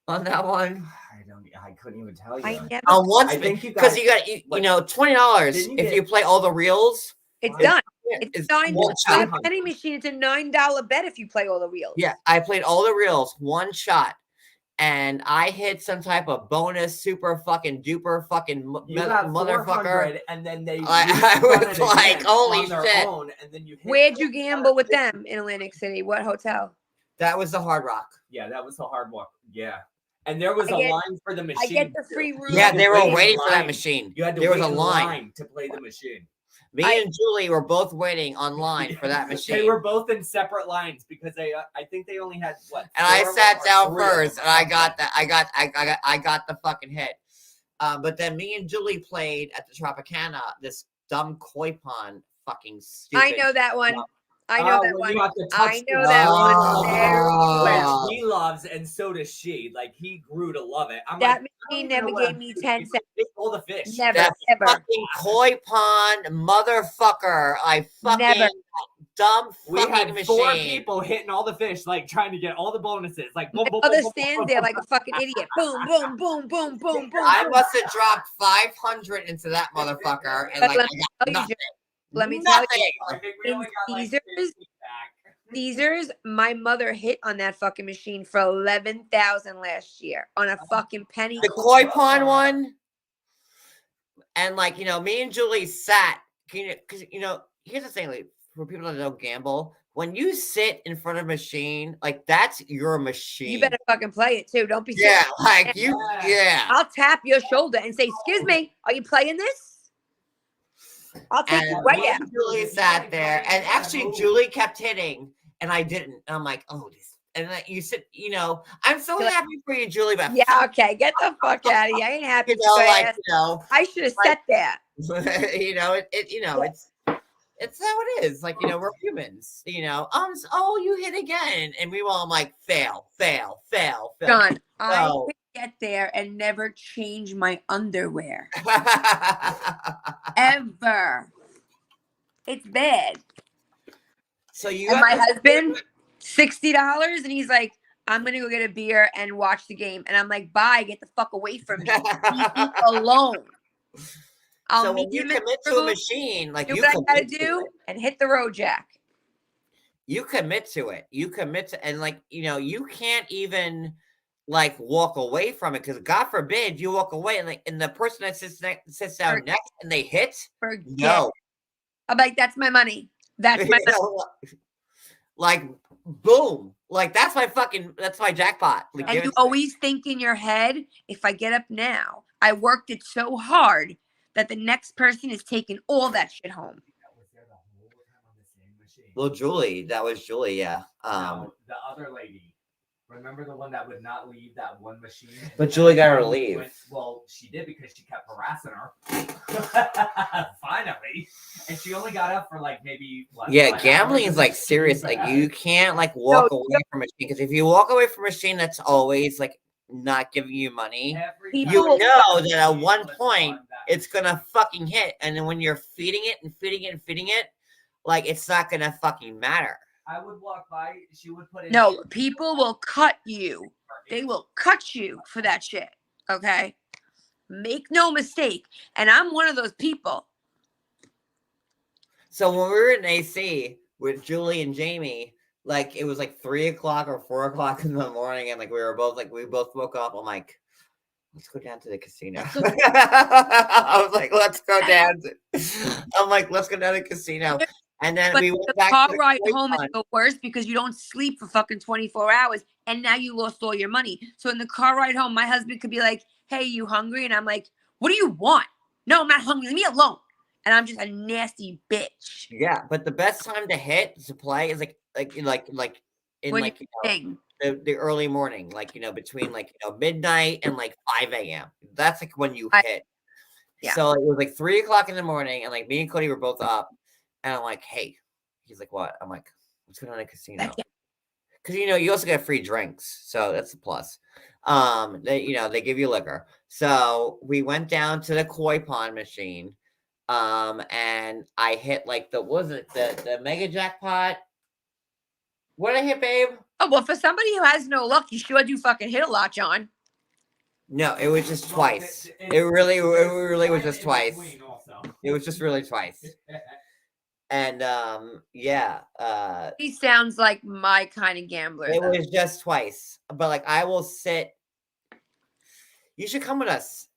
on that one? I couldn't even tell you. I never. On one I spin, think you because guys- you got $20 Didn't you if get- you play all the reels. It's It's- done. It's $9. one On shot. a penny machine, it's a $9 bet if you play all the reels. Yeah, I played all the reels, one shot, and I hit some type of bonus, super fucking duper fucking You got motherfucker. 400, and then they I rerun was it like, again holy on their shit. own, and then you hit Where'd you 400. gamble with them in Atlantic City? What hotel? That was the Hard Rock. Yeah, that was the hard walk. Yeah, and there was I a get- line for the machine. I get the too. free room. Yeah, to they were wait in waiting for that line. machine. You had to There was wait a in line. to play the machine. Me and Julie were both waiting online for that machine. They were both in separate lines because I think they only had what. And I sat down first, and I got the fucking hit. But then me and Julie played at the Tropicana this dumb koi pond, fucking stupid. I know that one. I know that one. I know that one. Which he loves, and so does she. Like, he grew to love it. I'm that like, machine never gave me 10 cents. All the fish. Never, that ever. fucking koi pond motherfucker. I fucking Never. dumb We fucking had machine. 4 people hitting all the fish, like trying to get all the bonuses. Like, boom, My boom, mother boom, boom, stands boom, there boom, like a fucking idiot. Boom, boom, boom, boom, boom, boom. I boom. must have dropped 500 into that motherfucker, and But like let me tell you, I think we in only got like Caesars, 50 back. Caesars, my mother hit on that fucking machine for 11,000 last year on a fucking penny. the koi pond one. And like, me and Julie sat, because here's the thing, like, for people that don't gamble, when you sit in front of a machine, like, that's your machine. You better fucking play it too. Don't be Yeah, sitting- like I'll tap your shoulder and say, "Excuse me, are you playing this?" I'll take you And way me out. and Julie sat there, and actually Julie kept hitting, and I didn't. And I'm like, oh, this. And then you said, I'm so happy for you, Julie. But Yeah, okay, get the fuck out of here. I ain't happy. I should have sat there. It's how it is. Like, we're humans. Oh, you hit again, and we all like fail. John, I could get there and never change my underwear ever. It's bad. So you and my husband, $60, and he's like, "I'm gonna go get a beer and watch the game," and I'm like, "Bye, get the fuck away from me, leave me alone." So when you commit to a machine, like do you what I gotta commit to do it. and hit the road jack. You commit to it. And like, you can't even like walk away from it, because God forbid you walk away and the person that sits down next and they hit. No. I'm like, that's my money. That's my money. Like, boom. Like, that's my jackpot. Like, and you always think in your head, if I get up now, I worked it so hard that the next person is taking all that shit home. Well, Julie, that was Julie, yeah. No, the other lady. Remember the one that would not leave that one machine? But Julie got her to leave. Well, she did, because she kept harassing her. Finally. And she only got up for like maybe what? Yeah, gambling is like serious. Like, you can't like walk away from a machine, because if you walk away from a machine that's always like not giving you money, you know that at one point it's gonna fucking hit, and then when you're feeding it, like, it's not gonna fucking matter. I would walk by, she would put in. No, people will cut you. They will cut you for that shit. Okay? Make no mistake. And I'm one of those people. So when we were in AC with Julie and Jamie, like, it was like 3 o'clock or 4 o'clock in the morning, and like we both woke up. I'm like, let's go down to the casino. I was like, let's go down to the casino. And then we went back car to the ride koi home is pond. the worst, because you don't sleep for fucking 24 hours, and now you lost all your money. So in the car ride home, my husband could be like, "Hey, you hungry?" And I'm like, "What do you want?" "No, I'm not hungry. Leave me alone." And I'm just a nasty bitch. Yeah, but the best time to play is like in When the early morning, like, between like midnight and like 5 a.m. That's like when you hit. Yeah. So it was like 3 o'clock in the morning, and like me and Cody were both up, and I'm like, "Hey," he's like, "What?" I'm like, "Let's go down to the casino." Because you also get free drinks, so that's a plus. They give you liquor. So we went down to the koi pond machine, and I hit like the mega jackpot. What did I hit, babe? Oh, well, for somebody who has no luck, you sure do fucking hit a lot, John. No, it was just twice. It really was just twice. It was just really twice. And yeah. He sounds like my kind of gambler. It though. was just twice. But like, I will sit. You should come with us.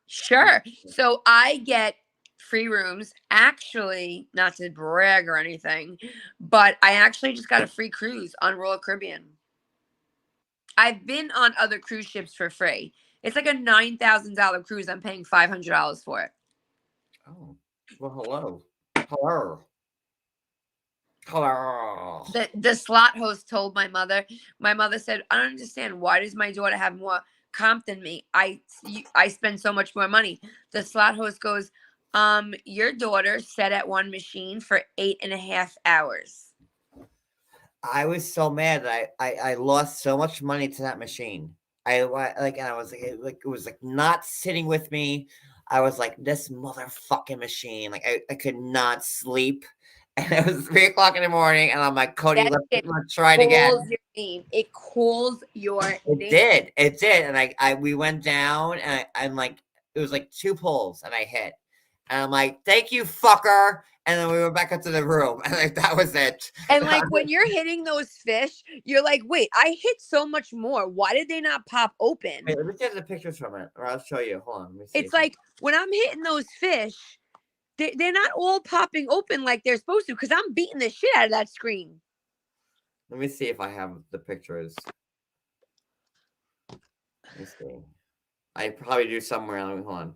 Sure. So I get free rooms. Actually, not to brag or anything, but I actually just got a free cruise on Royal Caribbean. I've been on other cruise ships for free. It's like a $9,000 cruise. I'm paying $500 for it. Oh, well, hello. Hello. Hello. The slot host told my mother said, I don't understand, why does my daughter have more comp than me? I spend so much more money. The slot host goes, your daughter sat at one machine for 8.5 hours. I was so mad that I lost so much money to that machine. And I was like, it was like not sitting with me. I was like, this motherfucking machine. Like I could not sleep. And it was 3:00 in the morning, and I'm like, Cody, let's try it again. Calls your name. It calls your name. It did. And we went down, and I'm like, it was like 2 pulls, and I hit. And I'm like, thank you, fucker. And then we went back up to the room, and like that was it. And like when you're hitting those fish, you're like, wait, I hit so much more. Why did they not pop open? Wait, let me get the pictures from it, or I'll show you. Hold on. Let me see. It's like when I'm hitting those fish, they're not all popping open like they're supposed to, because I'm beating the shit out of that screen. Let me see if I have the pictures. Let me see. I probably do somewhere. Let me hold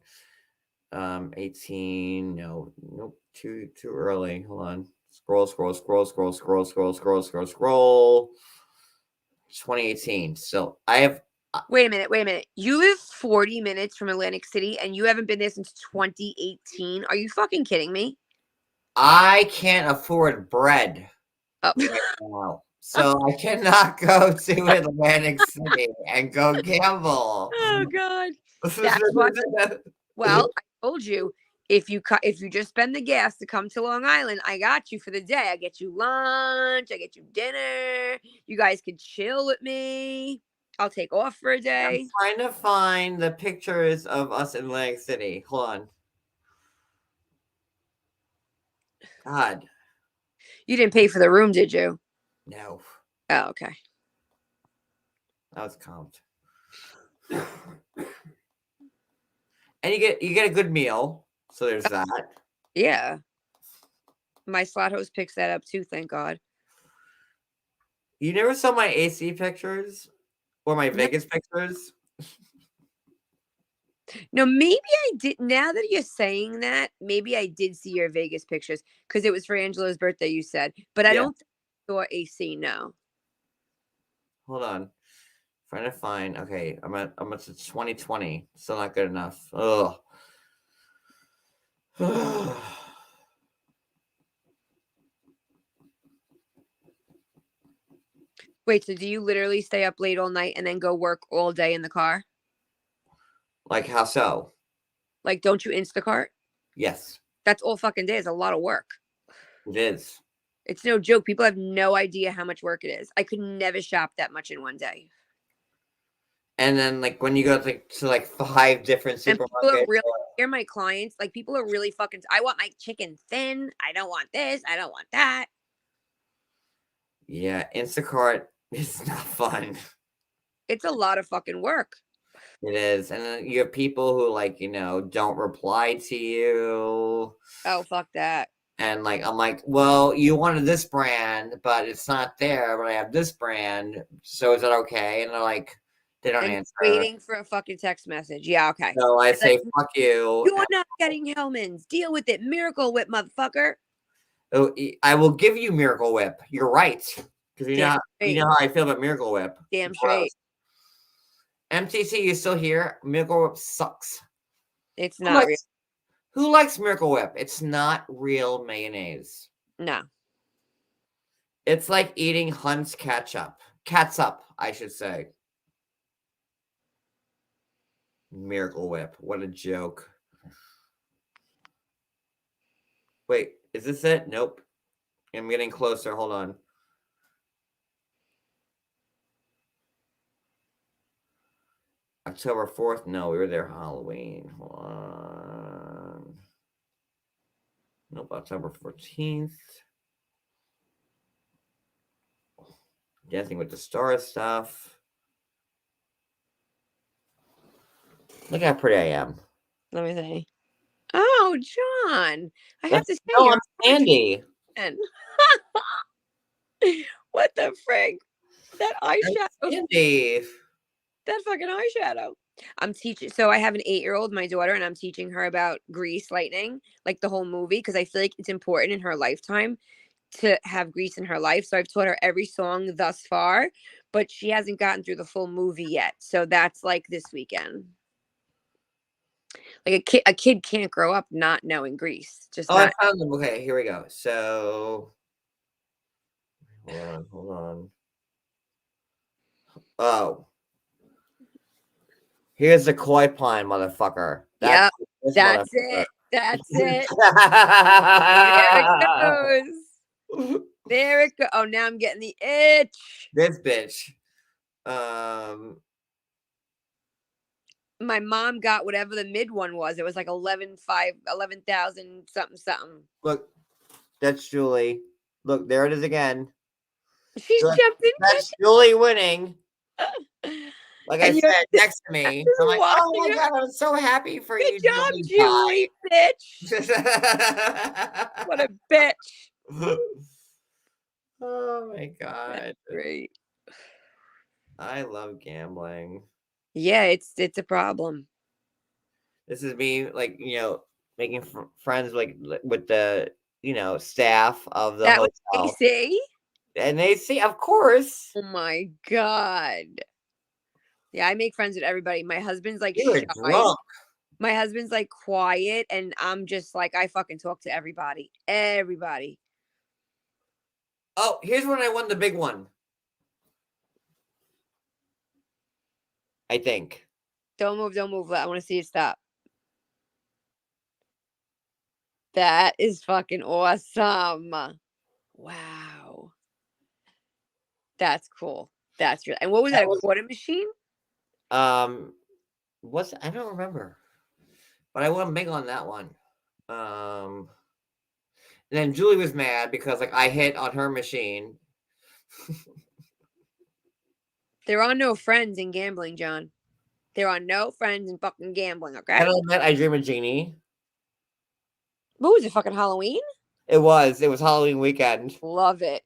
on. 18. No, nope. Too early. Hold on. Scroll. 2018. So I have. Wait a minute. You live 40 minutes from Atlantic City, and you haven't been there since 2018. Are you fucking kidding me? I can't afford bread. Oh. Right now. So I cannot go to Atlantic City and go gamble. Oh God. That's what. Well, I told you, if you just spend the gas to come to Long Island, I got you for the day. I get you lunch. I get you dinner. You guys can chill with me. I'll take off for a day. I'm trying to find the pictures of us in Atlantic City. Hold on. God. You didn't pay for the room, did you? No. Oh, okay. That was comped. And you get a good meal. So there's that. Yeah. My slot host picks that up too, thank God. You never saw my AC pictures? Or my Vegas pictures? No, maybe I did. Now that you're saying that, maybe I did see your Vegas pictures, because it was for Angela's birthday, you said. But I don't think I saw AC, no. Hold on. Trying to find. Okay, I'm at 2020. Still not good enough. Ugh. Wait, so do you literally stay up late all night and then go work all day in the car? Like how so? Like, don't you Instacart? Yes. That's all fucking day. It's a lot of work. It is. It's no joke. People have no idea how much work it is. I could never shop that much in one day. And then, like, when you go to like 5 different supermarkets. They're my clients. Like, people are really fucking. I want my chicken thin. I don't want this. I don't want that. Yeah, Instacart is not fun. It's a lot of fucking work. It is. And then you have people who, like, don't reply to you. Oh, fuck that. And like, I'm like, well, you wanted this brand, but it's not there, but I have this brand. So is that okay? And they're like, they don't answer. Waiting for a fucking text message. Yeah, okay. So I say, fuck you. You're not getting Hellman's. Deal with it. Miracle Whip, motherfucker. Oh, I will give you Miracle Whip. You're right. Because you know how I feel about Miracle Whip. Damn straight. MTC, you still here? Miracle Whip sucks. It's not real. Who likes Miracle Whip? It's not real mayonnaise. No. It's like eating Hunt's ketchup. Catsup, I should say. Miracle Whip. What a joke. Wait, is this it? Nope. I'm getting closer. Hold on. October 4th? No, we were there Halloween. Hold on. Nope, October 14th. Dancing with the Stars stuff. Look how pretty I am. Let me see. Oh, John. I have to say, I'm Sandy. What the frig? That eyeshadow. Sandy. That fucking eyeshadow. I'm teaching. So I have an 8-year-old, my daughter, and I'm teaching her about Grease Lightning, like the whole movie, because I feel like it's important in her lifetime to have Grease in her life. So I've taught her every song thus far, but she hasn't gotten through the full movie yet. So that's like this weekend. Like a kid can't grow up not knowing Grease. Just Oh, not. I found them. Okay, here we go. So, hold on. Oh, here's the koi pine, motherfucker. Yep, this that's motherfucker. it. That's it. There it goes. There it goes. Oh, now I'm getting the itch. This bitch. My mom got whatever the mid one was. It was like 11,000 something. Look, that's Julie. Look, there it is again. She's Look, jumped in. that's Julie winning. Like I And said, next to me. just I'm like, oh my watching her. God, I'm so happy for you, Good job, Julie. Julie, bitch. What a bitch. Oh my God. That's great. I love gambling. Yeah, it's a problem. This is me, like, making friends like with the staff of the That was hotel, AC? and they see, of course. Oh my God. Yeah, I make friends with everybody. My husband's like You were shy. drunk. My husband's like quiet, and I'm just like, I fucking talk to everybody. Everybody. Oh, here's when I won the big one. I think. Don't move. I want to see it stop. That is fucking awesome. Wow. That's cool. That's real. And what was that? A quarter machine? I don't remember, but I won big on that one. And then Julie was mad because like I hit on her machine. There are no friends in gambling, John. There are no friends in fucking gambling, okay? I don't know. I Dream of Jeannie. What was it, fucking Halloween? It was Halloween weekend. Love it.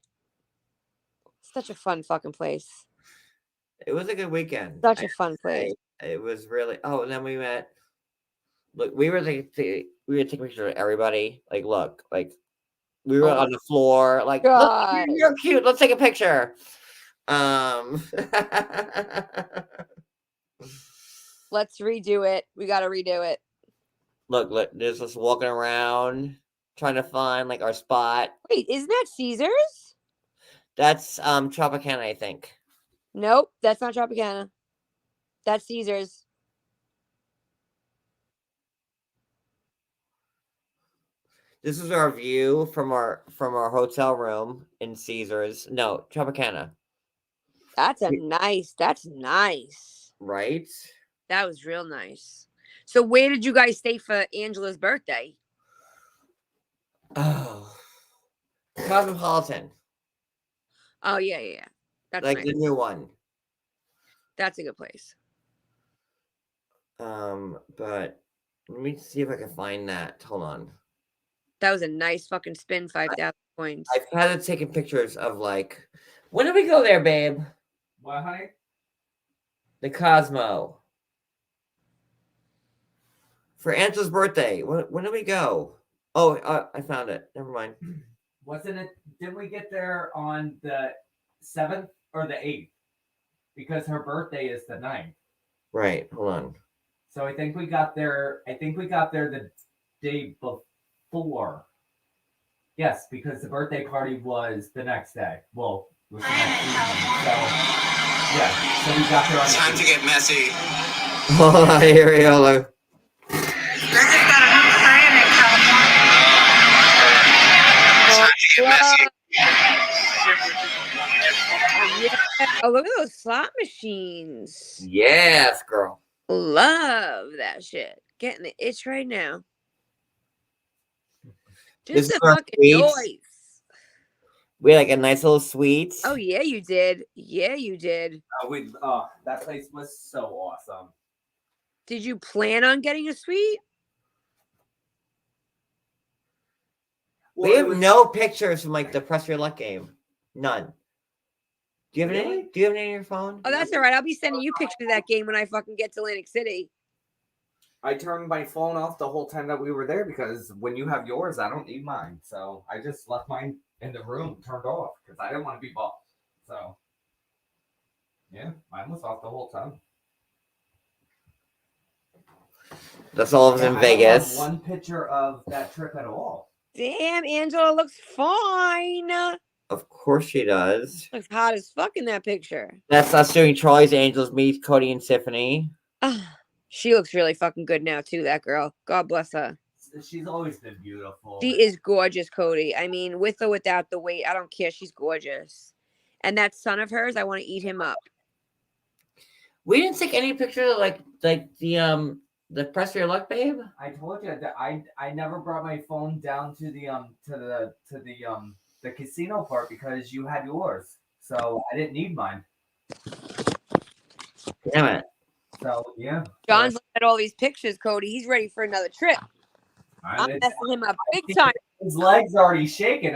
Such a fun fucking place. It was a good weekend. Such a fun place. It was really. Oh, and then we met. Look, we were taking pictures of everybody. Like, look, like we were on the floor. Like, look, you're cute. Let's take a picture. Let's redo it. We got to redo it. Look, there's us walking around trying to find like our spot. Wait, isn't that Caesars? That's Tropicana, I think. Nope, that's not Tropicana. That's Caesars. This is our view from our hotel room in Caesars. No, Tropicana. That's nice. Right? That was real nice. So where did you guys stay for Angela's birthday? Oh. Cosmopolitan. Oh, yeah. That's like nice. the new one. That's a good place. But let me see if I can find that. Hold on. That was a nice fucking spin, 5,000 points. I've had it taking pictures of like, when did we go there, babe? What, honey? The Cosmo. For Angela's birthday. When did we go? Oh, I found it. Never mind. Wasn't it? Didn't we get there on the 7th or the 8th? Because her birthday is the 9th. Right. Hold on. So I think we got there. The day before. Yes, because the birthday party was the next day. Well, it was the next evening. So yeah. So we got there on Time to get messy. Here we go. Time to get messy. Yeah. Oh, look at those slot machines. Yes, girl. Love that shit. Getting the itch right now. This Just is the our fucking suite. noise. We had like a nice little suite. Oh yeah, you did. That place was so awesome. Did you plan on getting a suite? We have no pictures from like the Press Your Luck game. None. Do you have any? Do you have any on your phone? Oh, that's all right. I'll be sending you pictures of that game when I fucking get to Atlantic City. I turned my phone off the whole time that we were there because when you have yours, I don't need mine. So I just left mine in the room turned off because I didn't want to be bought. So yeah, mine was off the whole time. That's all of us in I Vegas. don't have one picture of that trip at all. Damn, Angela looks fine. Of course she does. Looks hot as fuck in that picture. That's us doing Charlie's Angels meet Cody and Tiffany. She looks really fucking good now too, that girl. God bless her. She's always been beautiful. She is gorgeous, Cody. I mean, with or without the weight, I don't care. She's gorgeous. And that son of hers, I want to eat him up. We didn't take any pictures of like the press for your luck, babe. I told you that I never brought my phone down to the casino part because you had yours, so I didn't need mine. Damn it. So yeah. John's looking at all these pictures, Cody. He's ready for another trip. I'm messing him up big time. His legs already shaking.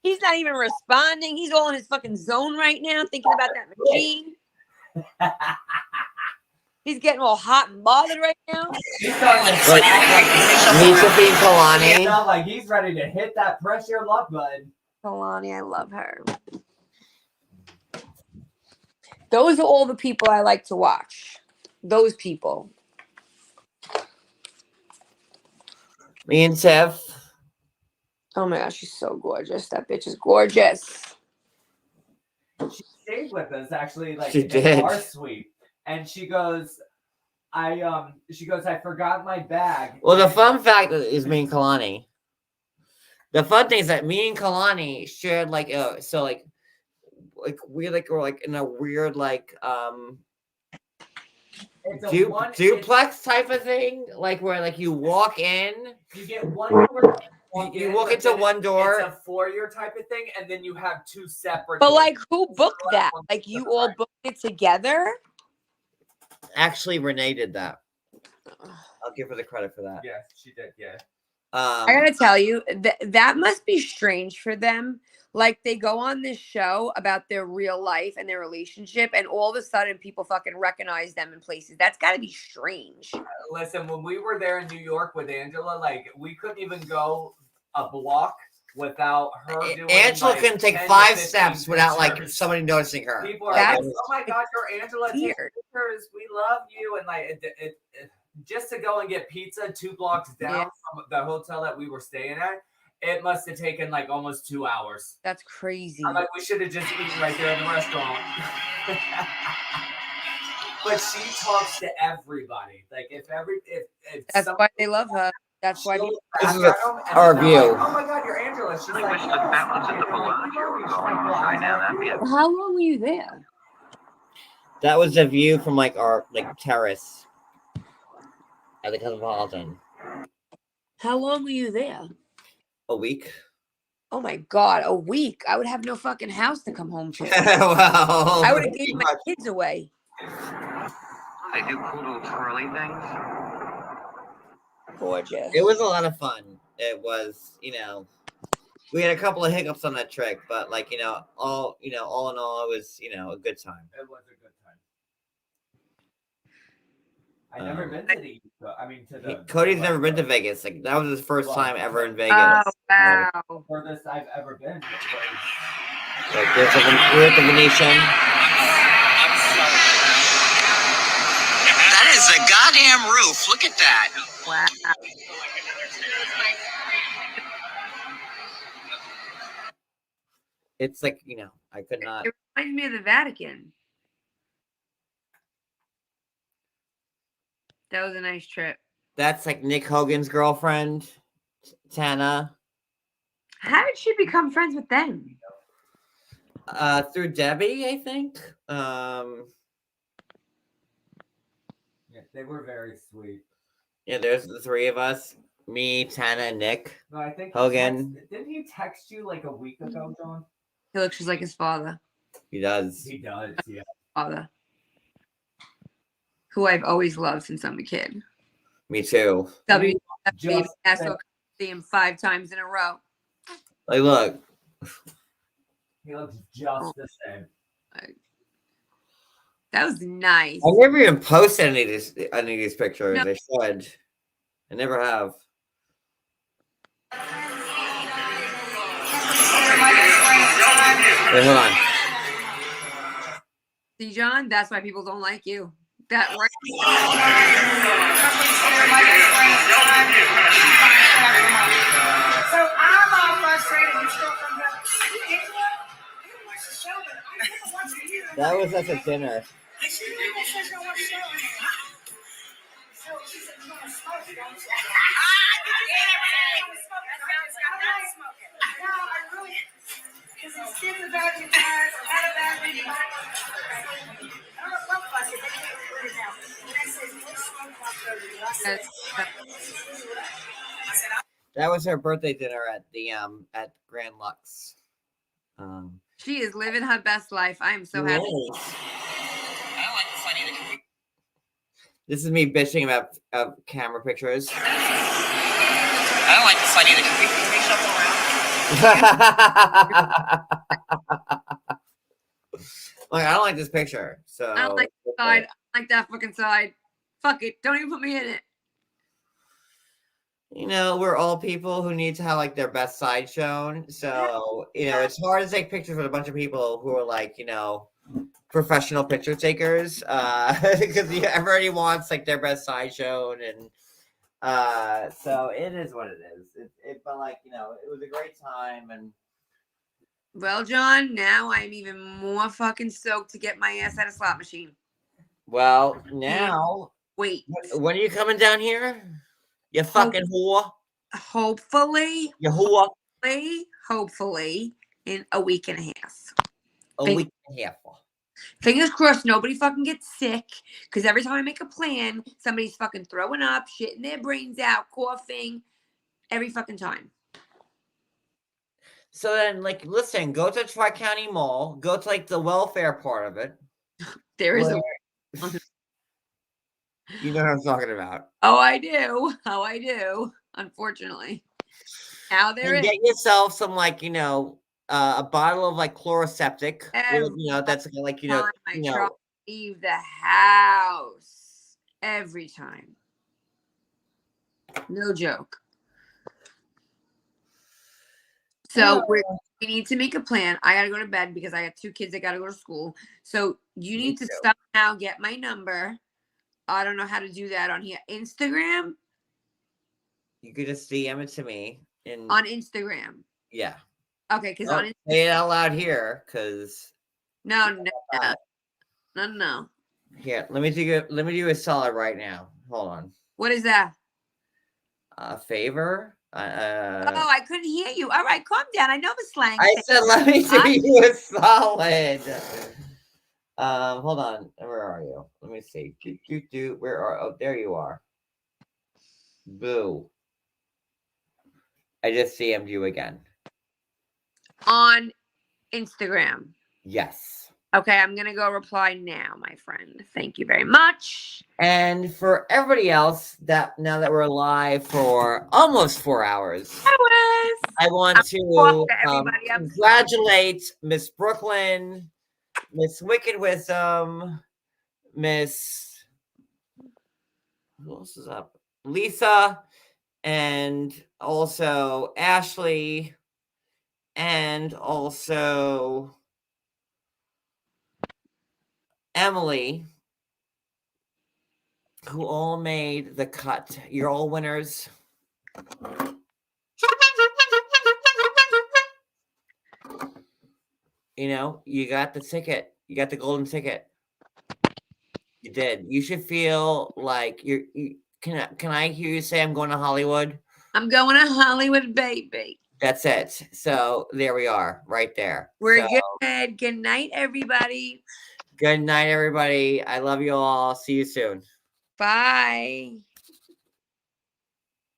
He's not even responding. He's all in his fucking zone right now, thinking about that machine. He's getting all hot and bothered right now. He's like Kalani. It's not like he's ready to hit that press your luck button. Kalani, I love her. Those are all the people I like to watch. Those people. Me and Tiff. Oh my gosh, she's so gorgeous. That bitch is gorgeous. She stayed with us actually, like She in did. our suite, and she goes, I forgot my bag. Well, the fun fact is me and Kalani. The fun thing is that me and Kalani shared like we were like in a weird like duplex type of thing, like where like you walk in, you get one door. You walk into one door. It's a foyer type of thing, and then you have two separate. But doors. like, who booked that? Like, you all booked it together? Actually, Renee did that. I'll give her the credit for that. Yeah, she did. Yeah. I gotta tell you, that must be strange for them. Like, they go on this show about their real life and their relationship, and all of a sudden people fucking recognize them in places. That's gotta be strange. Listen, when we were there in New York with Angela, like, we couldn't even go a block without her doing. Angela like, can take 10 to 5 15 steps without like pictures. somebody noticing her. People are That's like, "Oh my God, you're Angela! Take weird. pictures. We love you!" And like, it just to go and get pizza 2 blocks down from the hotel that we were staying at, it must have taken like almost 2 hours. That's crazy. I'm like, we should have just eaten right there in the restaurant. But she talks to everybody. Like if That's why they love her. That's why people. This is our view. Like, oh my God, you're Angela. She's like, How long were you there? That was the view from like our like terrace at the Cosmopolitan. How long were you there? A week. Oh my God, a week. I would have no fucking house to come home to. Well, I would have given my kids away. They do cool little twirly things. Gorgeous. It was a lot of fun. It was, we had a couple of hiccups on that trip, but like, all in all, it was, a good time. It was a good time. I never been to the. I mean, to the. Cody's never been to Vegas. Like that was his first time ever in Vegas. Oh, wow. Furthest I've ever been. Like we're at the Venetian. That is a goddamn roof. Look at that. Wow. It's like, I could not. It reminds me of the Vatican. That was a nice trip. That's like Nick Hogan's girlfriend, Tana. How did she become friends with them? Through Debbie, I think. Yeah, they were very sweet. Yeah, there's the 3 of us. Me, Tana, and Nick. No, I think Hogan. Didn't he text you like a week ago, John? He looks just like his father. He does. He does, yeah. Father. Who I've always loved since I'm a kid. Me too. WWE National see him 5 times in a row. Like, look. He looks just the same. That was nice. I never even posted any of these pictures. No. I should. I never have. Wait, hold on. See, John, that's why people don't like you. That right. So I'm all frustrated and still from the That was at the dinner. I should have been such a one show. So she said, "You want to smoke? Don't you?" No, I really, because his kids are bad in cars, I had a bad reading. I don't know what fuss it, they can't figure it out. And I said, "We'll smoke after you." That was her birthday dinner at the at Grand Lux. She is living her best life. I am so happy. This is me bitching about camera pictures. I don't like this idea. Can we shuffle around? Like, I don't like this picture. So I don't like the side. I don't like that fucking side. Fuck it. Don't even put me in it. You know, we're all people who need to have like their best side shown. So, you know, it's hard to take pictures with a bunch of people who are like, you know, professional picture takers. Because everybody wants like their best side shown, and so it is what it is. But like, you know, it was a great time. And well, John, now I'm even more fucking stoked to get my ass out of slot machine. well, now Wait. when are you coming down here? You fucking whore. Hopefully. You whore. Hopefully in a week and a half. A week and a half. Fingers crossed nobody fucking gets sick. Because every time I make a plan, somebody's fucking throwing up, shitting their brains out, coughing. Every fucking time. So then, like, listen, go to Tri-County Mall. Go to, like, the welfare part of it. There is a... You know what I'm talking about. Oh, I do. Unfortunately. Now there and is. get yourself some, like, you know, a bottle of, like, chloroseptic. With, you know, that's, like, you know. I try to leave the house. Every time. No joke. So we need to make a plan. I gotta go to bed because I have 2 kids that gotta go to school. So you need to somehow get my number. I don't know how to do that on here. Instagram? You could just DM it to me. On Instagram. Yeah. Okay, because on Instagram. Say it out loud here, because. No. Here, let me do a solid right now. Hold on. What is that? A favor? Oh, I couldn't hear you. All right, calm down. I know the slang. I said, let me do you a solid. Hold on. Where are you? Let me see. Where are? Oh, there you are. Boo. I just DM'd you again. On Instagram. Yes. Okay, I'm gonna go reply now, my friend. Thank you very much. And for everybody else, that now that we're live for almost 4 hours, I want to congratulate Miss Brooklyn, Miss Wicked Wisdom, Miss who else is up? Lisa, and also Ashley, and also Emily, who all made the cut. You're all winners. You know, you got the ticket. You got the golden ticket. You did. You should feel like can I hear you say I'm going to Hollywood? I'm going to Hollywood, baby. That's it. So there we are, right there. We're good. Good night, everybody. Good night, everybody. I love you all. See you soon. Bye.